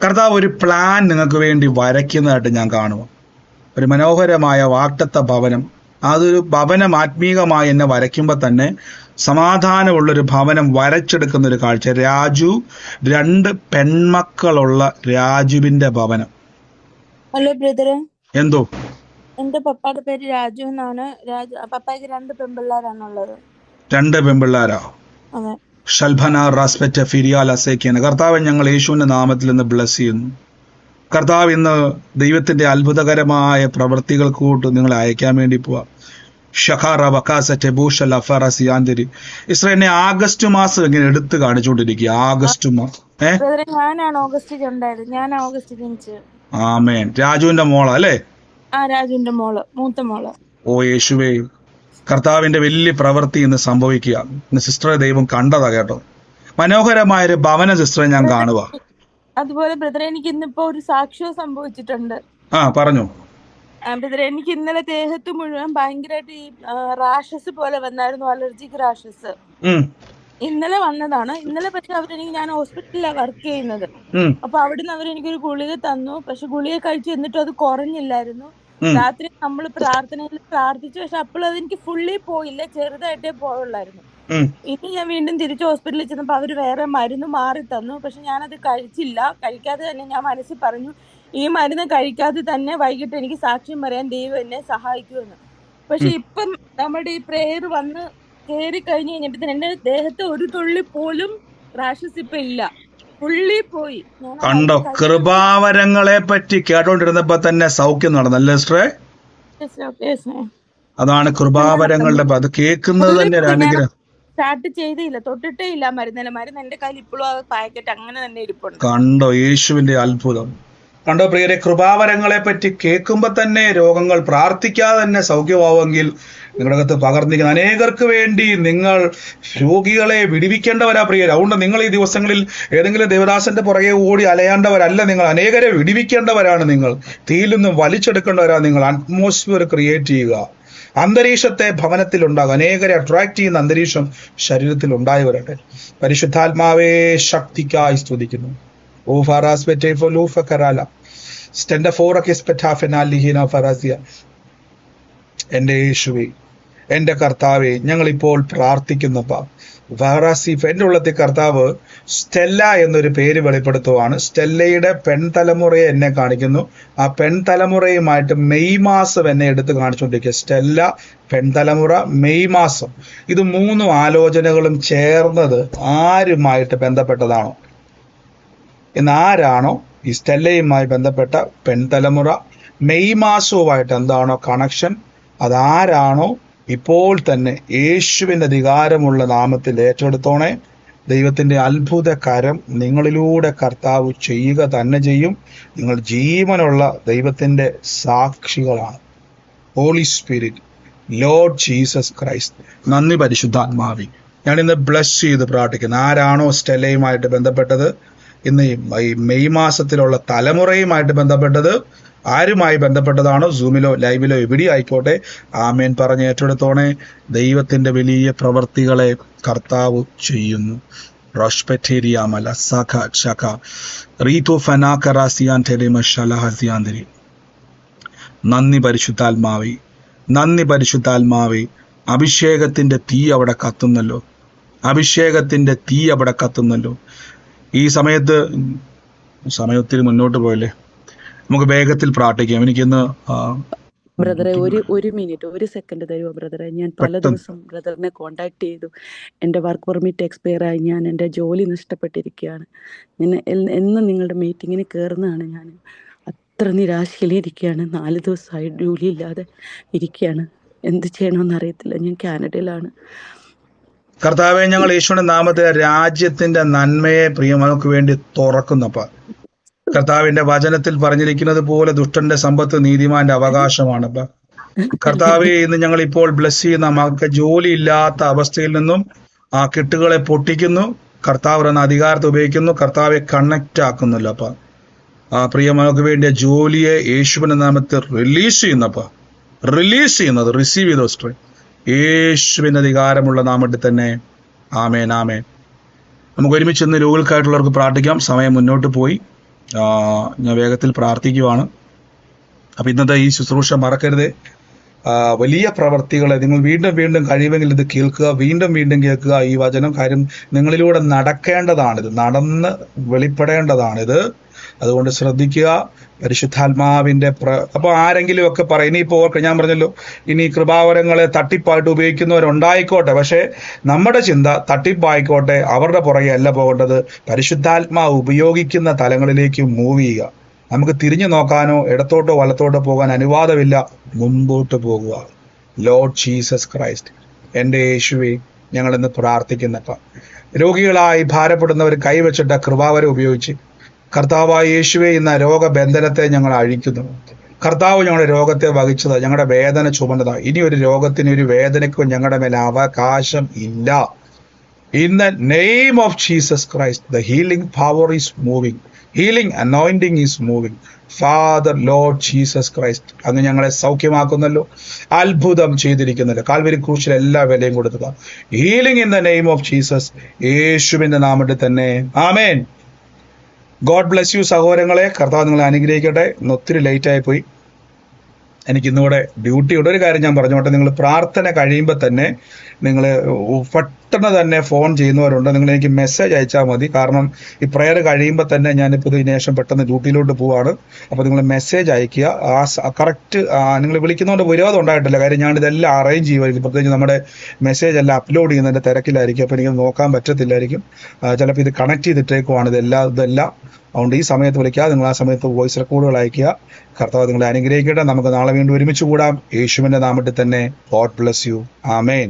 കർത്താവ് ഒരു പ്ലാൻ നിങ്ങൾക്ക് വേണ്ടി വരയ്ക്കുന്നതായിട്ട് ഞാൻ കാണുക. ഒരു മനോഹരമായ വാഗ്ദത്ത ഭവനം. അതൊരു ഭവനം ആത്മീകമായി എന്നെ വരയ്ക്കുമ്പോൾ തന്നെ സമാധാനമുള്ളൊരു ഭവനം വരച്ചെടുക്കുന്ന ഒരു കാഴ്ച. രാജു, 2 പെൺമക്കളുള്ള രാജുവിന്റെ ഭവനം. ഹലോ ബ്രദറെ, എന്തോ? എന്റെ പപ്പായുടെ പേര് രാജു എന്നാണ്. പപ്പായ്ക്ക് 2 പെൺപിള്ളേരാണുള്ളത്. 2 പെൺപിള്ളേരാ? അതെ. ഷൽഭന റാസ്പെറ്റ ഫിരിയാൽ അസേക്കിയാണ്. കർത്താവ്, ഞങ്ങൾ യേശുവിന്റെ നാമത്തിൽ നിന്ന് ബ്ലസ് ചെയ്യുന്നു. കർത്താവ്, ഇന്ന് ദൈവത്തിന്റെ അത്ഭുതകരമായ പ്രവൃത്തികൾക്കൂട്ട് നിങ്ങളെ അയക്കാൻ വേണ്ടി പോവാ. ഷഖാറ വക്കാസറ്റെ ഭൂഷൽ അഫറസിയാന്തരി. ഇസ്രായേലിനെ ആഗസ്റ്റ് മാസം ഇങ്ങനെ എടുത്ത് കാണിച്ചുകൊണ്ടിരിക്കുക. ആഗസ്റ്റ് മാസം ഞാനാണ് ഓഗസ്റ്റിൽ ഉണ്ടായത്. ഞാൻ ഓഗസ്റ്റ് ജനിച്ചത്. ആമേൻ. രാജുവിന്റെ മോള അല്ലേ? ആ, രാജുവിന്റെ മോള്, മൂത്ത മോള്. ഓ യേശുവേ, കർത്താവിന്റെ വലിയ പ്രവൃത്തി ഇന്ന് സംഭവിക്കുക. ഇന്ന് സിസ്റ്ററെ ദൈവം കണ്ടതാ കേട്ടോ. മനോഹരമായൊരു ഭവന സിസ്റ്ററെ ഞാൻ കാണുക. അതുപോലെ ബ്രദറെ, എനിക്ക് ഇന്നിപ്പോ ഒരു സാക്ഷ്യവും സംഭവിച്ചിട്ടുണ്ട്. പറഞ്ഞു ബ്രദറെ. എനിക്ക് ഇന്നലെ ദേഹത്ത് മുഴുവൻ ഭയങ്കരമായിട്ട് ഈ റാഷസ് പോലെ വന്നായിരുന്നു, അലർജിക് റാഷസ്. ഇന്നലെ വന്നതാണ്. ഇന്നലെ പക്ഷെ ഞാൻ ഹോസ്പിറ്റലിലാണ് വർക്ക് ചെയ്യുന്നത്. അപ്പൊ അവിടുന്ന് അവരെനിക്കൊരു ഗുളിക തന്നു. പക്ഷെ ഗുളിക കഴിച്ച് എന്നിട്ടും അത് കുറഞ്ഞില്ലായിരുന്നു. രാത്രി നമ്മൾ പ്രാർത്ഥനയിൽ പ്രാർത്ഥിച്ചു. പക്ഷെ അപ്പോൾ അതെനിക്ക് ഫുള്ളി പോയില്ല, ചെറുതായിട്ടേ പോയുള്ളായിരുന്നു. ഇനി ഞാൻ വീണ്ടും തിരിച്ച് ഹോസ്പിറ്റലിൽ ചെന്നപ്പോൾ അവര് വേറെ മരുന്ന് മാറി തന്നു. പക്ഷെ ഞാനത് കഴിച്ചില്ല. കഴിക്കാതെ തന്നെ ഞാൻ മനസ്സിൽ പറഞ്ഞു, ഈ മരുന്ന് കഴിക്കാതെ തന്നെ വൈകിട്ട് എനിക്ക് സാക്ഷ്യം പറയാൻ ദൈവം എന്നെ സഹായിക്കുമെന്ന്. പക്ഷെ ഇപ്പം നമ്മുടെ ഈ പ്രേയർ വന്ന് കയറി കഴിഞ്ഞ് കഴിഞ്ഞപ്പോ എന്റെ ദേഹത്ത് ഒരു തുള്ളി പോലും റാഷസ് ഇപ്പൊ ഇല്ല, ഫുള്ളി പോയി. കണ്ടോ? കൃപാവരങ്ങളെ പറ്റി കേട്ടോണ്ടിരുന്നപ്പോ തന്നെ സൗഖ്യം നടന്നല്ലേ സിസ്റ്ററെ? അതാണ് കൃപാവരങ്ങളുടെ, അത് കേൾക്കുന്നത് തന്നെ ഒരു അനുഗ്രഹം. സ്റ്റാർട്ട് ചെയ്തില്ല, തൊട്ടിട്ടേ ഇല്ല മരുന്ന്. മരുന്ന് എന്റെ കയ്യിൽ ഇപ്പോഴും ആ പാക്കറ്റ് അങ്ങനെ തന്നെ ഇരിപ്പുണ്ട്. കണ്ടോ യേശുവിന്റെ അത്ഭുതം? കണ്ടോ പ്രിയരെ? കൃപാവരങ്ങളെ പറ്റി കേൾക്കുമ്പോ തന്നെ രോഗങ്ങൾ പ്രാർത്ഥിക്കാതെ തന്നെ സൗഖ്യമാവുമെങ്കിൽ നിങ്ങളുടെ അകത്ത് പകർന്നിരിക്കുന്ന അനേകർക്ക് വേണ്ടി നിങ്ങൾ രോഗികളെ വിടിവിക്കേണ്ടവരാ പ്രിയരെ. അതുകൊണ്ട് നിങ്ങൾ ഈ ദിവസങ്ങളിൽ ഏതെങ്കിലും ദേവദാസന്റെ പുറകെ ഓടി അലയേണ്ടവരല്ല. നിങ്ങൾ അനേകരെ വിടിവിക്കേണ്ടവരാണ്. നിങ്ങൾ തീയിൽ നിന്നും വലിച്ചെടുക്കേണ്ടവരാണ്. നിങ്ങൾ അറ്റ്മോസ്ഫിയർ ക്രിയേറ്റ് ചെയ്യുക. അന്തരീക്ഷത്തെ ഭവനത്തിൽ ഉണ്ടാകും. അനേകരെ അട്രാക്ട് ചെയ്യുന്ന അന്തരീക്ഷം ശരീരത്തിൽ ഉണ്ടായവരട്ടെ. പരിശുദ്ധാത്മാവേ, ശക്തിക്കായി സ്തുതിക്കുന്നു. ഓ ഫറാസ് പെറ്റേഫോലൂഫ കറാല സ്റ്റെൻഡ ഫോറക്കെ സ്പെറ്റാഫെനാലിഹിന ഫറാസിയ. എൻ്റെ യേശുവേ, എൻ്റെ കർത്താവേ, ഞങ്ങളിപ്പോൾ പ്രാർത്ഥിക്കുന്നപ്പ ഫറാസിഫ് എൻ്റെ ഉള്ളത്തെ കർത്താവ് സ്റ്റെല്ല എന്നൊരു പേര് വെളിപ്പെടുത്തുവാണ്. സ്റ്റെല്ലയുടെ പെൺതലമുറയെ എന്നെ കാണിക്കുന്നു. ആ പെൺതലമുറയുമായിട്ട് മെയ് മാസം എന്നെ എടുത്ത് കാണിച്ചുകൊണ്ടിരിക്കുക. സ്റ്റെല്ല, പെൺതലമുറ, മെയ് മാസം. ഇത് 3 ആലോചനകളും ചേർന്നത് ആരുമായിട്ട് ബന്ധപ്പെട്ടതാണോ? ഇന്ന് ആരാണോ ഈ സ്റ്റെല്ലയുമായി ബന്ധപ്പെട്ട പെൺതലമുറ, മെയ് മാസവുമായിട്ട് എന്താണോ കണക്ഷൻ, അതാരാണോ ഇപ്പോൾ തന്നെ യേശുവിന്റെ അധികാരമുള്ള നാമത്തിൽ ഏറ്റെടുത്തോണേ. ദൈവത്തിന്റെ അത്ഭുത കരം നിങ്ങളിലൂടെ കർത്താവ് ചെയ്യുക തന്നെ ചെയ്യും. നിങ്ങൾ ജീവനുള്ള ദൈവത്തിന്റെ സാക്ഷികളാണ്. Holy spirit, Lord Jesus Christ, നന്ദി പരിശുദ്ധാത്മാവി. ഞാൻ ഇന്ന് ബ്ലസ് ചെയ്ത് പ്രാർത്ഥിക്കുന്നു. ആരാണോ സ്റ്റെല്ലയുമായിട്ട് ബന്ധപ്പെട്ടത്, ഇന്ന് ഈ മെയ് മാസത്തിലുള്ള തലമുറയുമായിട്ട് ബന്ധപ്പെട്ടത്, ആരുമായി ബന്ധപ്പെട്ടതാണോ, സൂമിലോ ലൈവിലോ എവിടെ ആയിക്കോട്ടെ, ആമേൻ പറഞ്ഞ് ഏറ്റെടുത്തോണേ. ദൈവത്തിന്റെ വലിയ പ്രവർത്തികളെ കർത്താവ് ചെയ്യുന്നു. റോഷ്പെറ്റേരിയാമല സഖ ചക റീതു ഫനാകറാസിയാൻ ടെലിമഷലഹസിയാന്തരി. നന്ദി പരിശുദ്ധാത്മാവി, നന്ദി പരിശുദ്ധാത്മാവി. അഭിഷേകത്തിന്റെ തീ അവിടെ കത്തുന്നല്ലോ, അഭിഷേകത്തിന്റെ തീ അവിടെ കത്തുന്നല്ലോ. ഈ സമയം ഒത്തിരി മുന്നോട്ട് പോയല്ലേ, നമുക്ക് വേഗത്തിൽ പ്രാർത്ഥിക്കാം. എനിക്കിന്ന് ബ്രദറെ ഒരു മിനിറ്റ്, ഒരു സെക്കൻഡ് തരുമോ ബ്രദറെ? ഞാൻ പല ദിവസം ബ്രദറിനെ കോണ്ടാക്ട് ചെയ്തു. എൻ്റെ വർക്ക് പെർമിറ്റ് എക്സ്പയർ ആയി, ഞാൻ എൻ്റെ ജോലി നഷ്ടപ്പെട്ടിരിക്കുകയാണ്. ഞാൻ എന്ന് നിങ്ങളുടെ മീറ്റിങ്ങിന് കയറുന്നതാണ്. ഞാൻ അത്ര നിരാശയിലിരിക്കുകയാണ്. 4 ദിവസമായി ജോലിയില്ലാതെ ഇരിക്കുകയാണ്. എന്ത് ചെയ്യണമെന്ന് അറിയത്തില്ല. ഞാൻ കാനഡയിലാണ്. കർത്താവെ, ഞങ്ങൾ യേശുവിന്റെ നാമത്തെ രാജ്യത്തിന്റെ നന്മയെ പ്രിയമകൾക്ക് വേണ്ടി തുറക്കുന്നപ്പ, കർത്താവിന്റെ വചനത്തിൽ പറഞ്ഞിരിക്കുന്നത് പോലെ ദുഷ്ടന്റെ സമ്പത്ത് നീതിമാന്റെ അവകാശമാണ്. കർത്താവെ, ഇന്ന് ഞങ്ങൾ ഇപ്പോൾ ബ്ലസ് ചെയ്യുന്ന മകൾക്ക് ജോലി ഇല്ലാത്ത അവസ്ഥയിൽ നിന്നും ആ കെട്ടുകളെ പൊട്ടിക്കുന്നു. കർത്താവ് എന്ന അധികാരത്തെ ഉപയോഗിക്കുന്നു. കർത്താവെ കണക്റ്റ് ആക്കുന്നല്ലോ. അപ്പ ആ പ്രിയ മകൾക്ക് വേണ്ടിയ ജോലിയെ യേശുവിന്റെ നാമത്തിൽ റിലീസ് ചെയ്യുന്നത് റിസീവ് ചെയ്തോ സ്ട്രേ, യേശുവിന്റെ അധികാരമുള്ള നാമത്തിൽ തന്നെ. ആമേൻ, ആമേൻ. നമുക്ക് ഒരുമിച്ച് ഇന്ന് രോഗികൾക്കായിട്ടുള്ളവർക്ക് പ്രാർത്ഥിക്കാം. സമയം മുന്നോട്ട് പോയി. ഞാൻ വേഗത്തിൽ പ്രാർത്ഥിക്കുവാണ്. അപ്പൊ ഇന്നത്തെ ഈ ശുശ്രൂഷ മറക്കരുത്. വലിയ പ്രവർത്തികളെ നിങ്ങൾ വീണ്ടും വീണ്ടും കഴിയുമെങ്കിൽ ഇത് കേൾക്കുക, വീണ്ടും വീണ്ടും കേൾക്കുക. ഈ വചനം കാര്യം നിങ്ങളിലൂടെ നടക്കേണ്ടതാണിത്, നടന്ന് വെളിപ്പെടേണ്ടതാണിത്. അതുകൊണ്ട് ശ്രദ്ധിക്കുക. പരിശുദ്ധാത്മാവിന്റെ അപ്പൊ ആരെങ്കിലും ഒക്കെ പറയും, ഇനിയിപ്പോ ഞാൻ പറഞ്ഞല്ലോ, ഇനി കൃപാവരങ്ങളെ തട്ടിപ്പായിട്ട് ഉപയോഗിക്കുന്നവരുണ്ടായിക്കോട്ടെ. പക്ഷെ നമ്മുടെ ചിന്ത തട്ടിപ്പായിക്കോട്ടെ, അവരുടെ പുറകെ അല്ല പോകേണ്ടത്. പരിശുദ്ധാത്മാവ് ഉപയോഗിക്കുന്ന തലങ്ങളിലേക്ക് മൂവ് ചെയ്യുക. നമുക്ക് തിരിഞ്ഞു നോക്കാനോ ഇടത്തോട്ടോ വലത്തോട്ടോ പോകാൻ അനുവാദമില്ല. മുമ്പോട്ട് പോകുക. ലോർഡ് ജീസസ് ക്രൈസ്റ്റ്, എൻ്റെ യേശുവേ, ഞങ്ങളിന്ന് പ്രാർത്ഥിക്കുന്നപ്പ രോഗികളായി ഭാരപ്പെടുന്നവർ കൈവച്ചിട്ട കൃപാവരം ഉപയോഗിച്ച് കർത്താവായ യേശുവേ, ഇന്ന് രോഗബന്ധനത്തെ ഞങ്ങൾ അഴിക്കുന്നു. കർത്താവ് ഞങ്ങളുടെ രോഗത്തെ വഹിച്ചത്, ഞങ്ങളുടെ വേദന ചുമന്നതാ. ഇനി ഒരു രോഗത്തിന്, ഒരു വേദനയ്ക്കും ഞങ്ങളുടെ മേലെ അവകാശം ഇല്ല. In the name of Jesus Christ, the healing power is moving, healing anointing is moving. Father Lord Jesus Christ, അങ്ങ് ഞങ്ങളെ സൗഖ്യമാക്കുന്നല്ലോ, അത്ഭുതം ചെയ്തിരിക്കുന്നല്ലോ. കാൽവരി ക്രൂശിൽ എല്ലാ വിലയും കൊടുത്തതാ. Healing in the name of Jesus, യേശുവിന്റെ നാമത്തിൽ തന്നെ. ആമേൻ. ഗോഡ് ബ്ലെസ് യു സഹോദരങ്ങളെ. കർത്താവ് നിങ്ങളെ അനുഗ്രഹിക്കട്ടെ. ഇന്ന് ഒത്തിരി ലേറ്റായി പോയി. എനിക്ക് ഇന്നിവിടെ ഡ്യൂട്ടിയുണ്ട്. ഒരു കാര്യം ഞാൻ പറഞ്ഞോട്ടെ, നിങ്ങൾ പ്രാർത്ഥന കഴിയുമ്പോൾ തന്നെ നിങ്ങൾ പെട്ടെന്ന് തന്നെ ഫോൺ ചെയ്യുന്നവരുണ്ട്, നിങ്ങൾ എനിക്ക് മെസ്സേജ് അയച്ചാൽ മതി. കാരണം ഈ പ്രെയർ കഴിയുമ്പോൾ തന്നെ ഞാനിപ്പോൾ ഇതിന് ശേഷം പെട്ടെന്ന് ഡ്യൂട്ടിയിലോട്ട് പോവാണ്. അപ്പോൾ നിങ്ങൾ മെസ്സേജ് അയക്കുക. കറക്റ്റ് നിങ്ങൾ വിളിക്കുന്നതുകൊണ്ട് വിരോധം ഉണ്ടായിട്ടില്ല. കാര്യം ഞാനിതെല്ലാം അറേഞ്ച് ചെയ്യുമായിരിക്കും. പ്രത്യേകിച്ച് നമ്മുടെ മെസ്സേജ് എല്ലാം അപ്ലോഡ് ചെയ്യുന്നതിൻ്റെ തിരക്കിലായിരിക്കും. അപ്പോൾ എനിക്ക് നോക്കാൻ പറ്റത്തില്ലായിരിക്കും. ചിലപ്പോൾ ഇത് കണക്ട് ചെയ്തിട്ടേക്കുവാണ് ഇതെല്ലാം. അതുകൊണ്ട് ഈ സമയത്ത് വിളിക്കുക. നിങ്ങൾ ആ സമയത്ത് വോയിസ് റെക്കോർഡുകൾ അയക്കുക. കർത്താവ് നിങ്ങളെ അനുഗ്രഹിക്കട്ടെ. നമുക്ക് നാളെ വീണ്ടും ഒരുമിച്ച് കൂടാം. യേശുവിന്റെ നാമത്തിൽ തന്നെ. God bless you. ആമേൻ.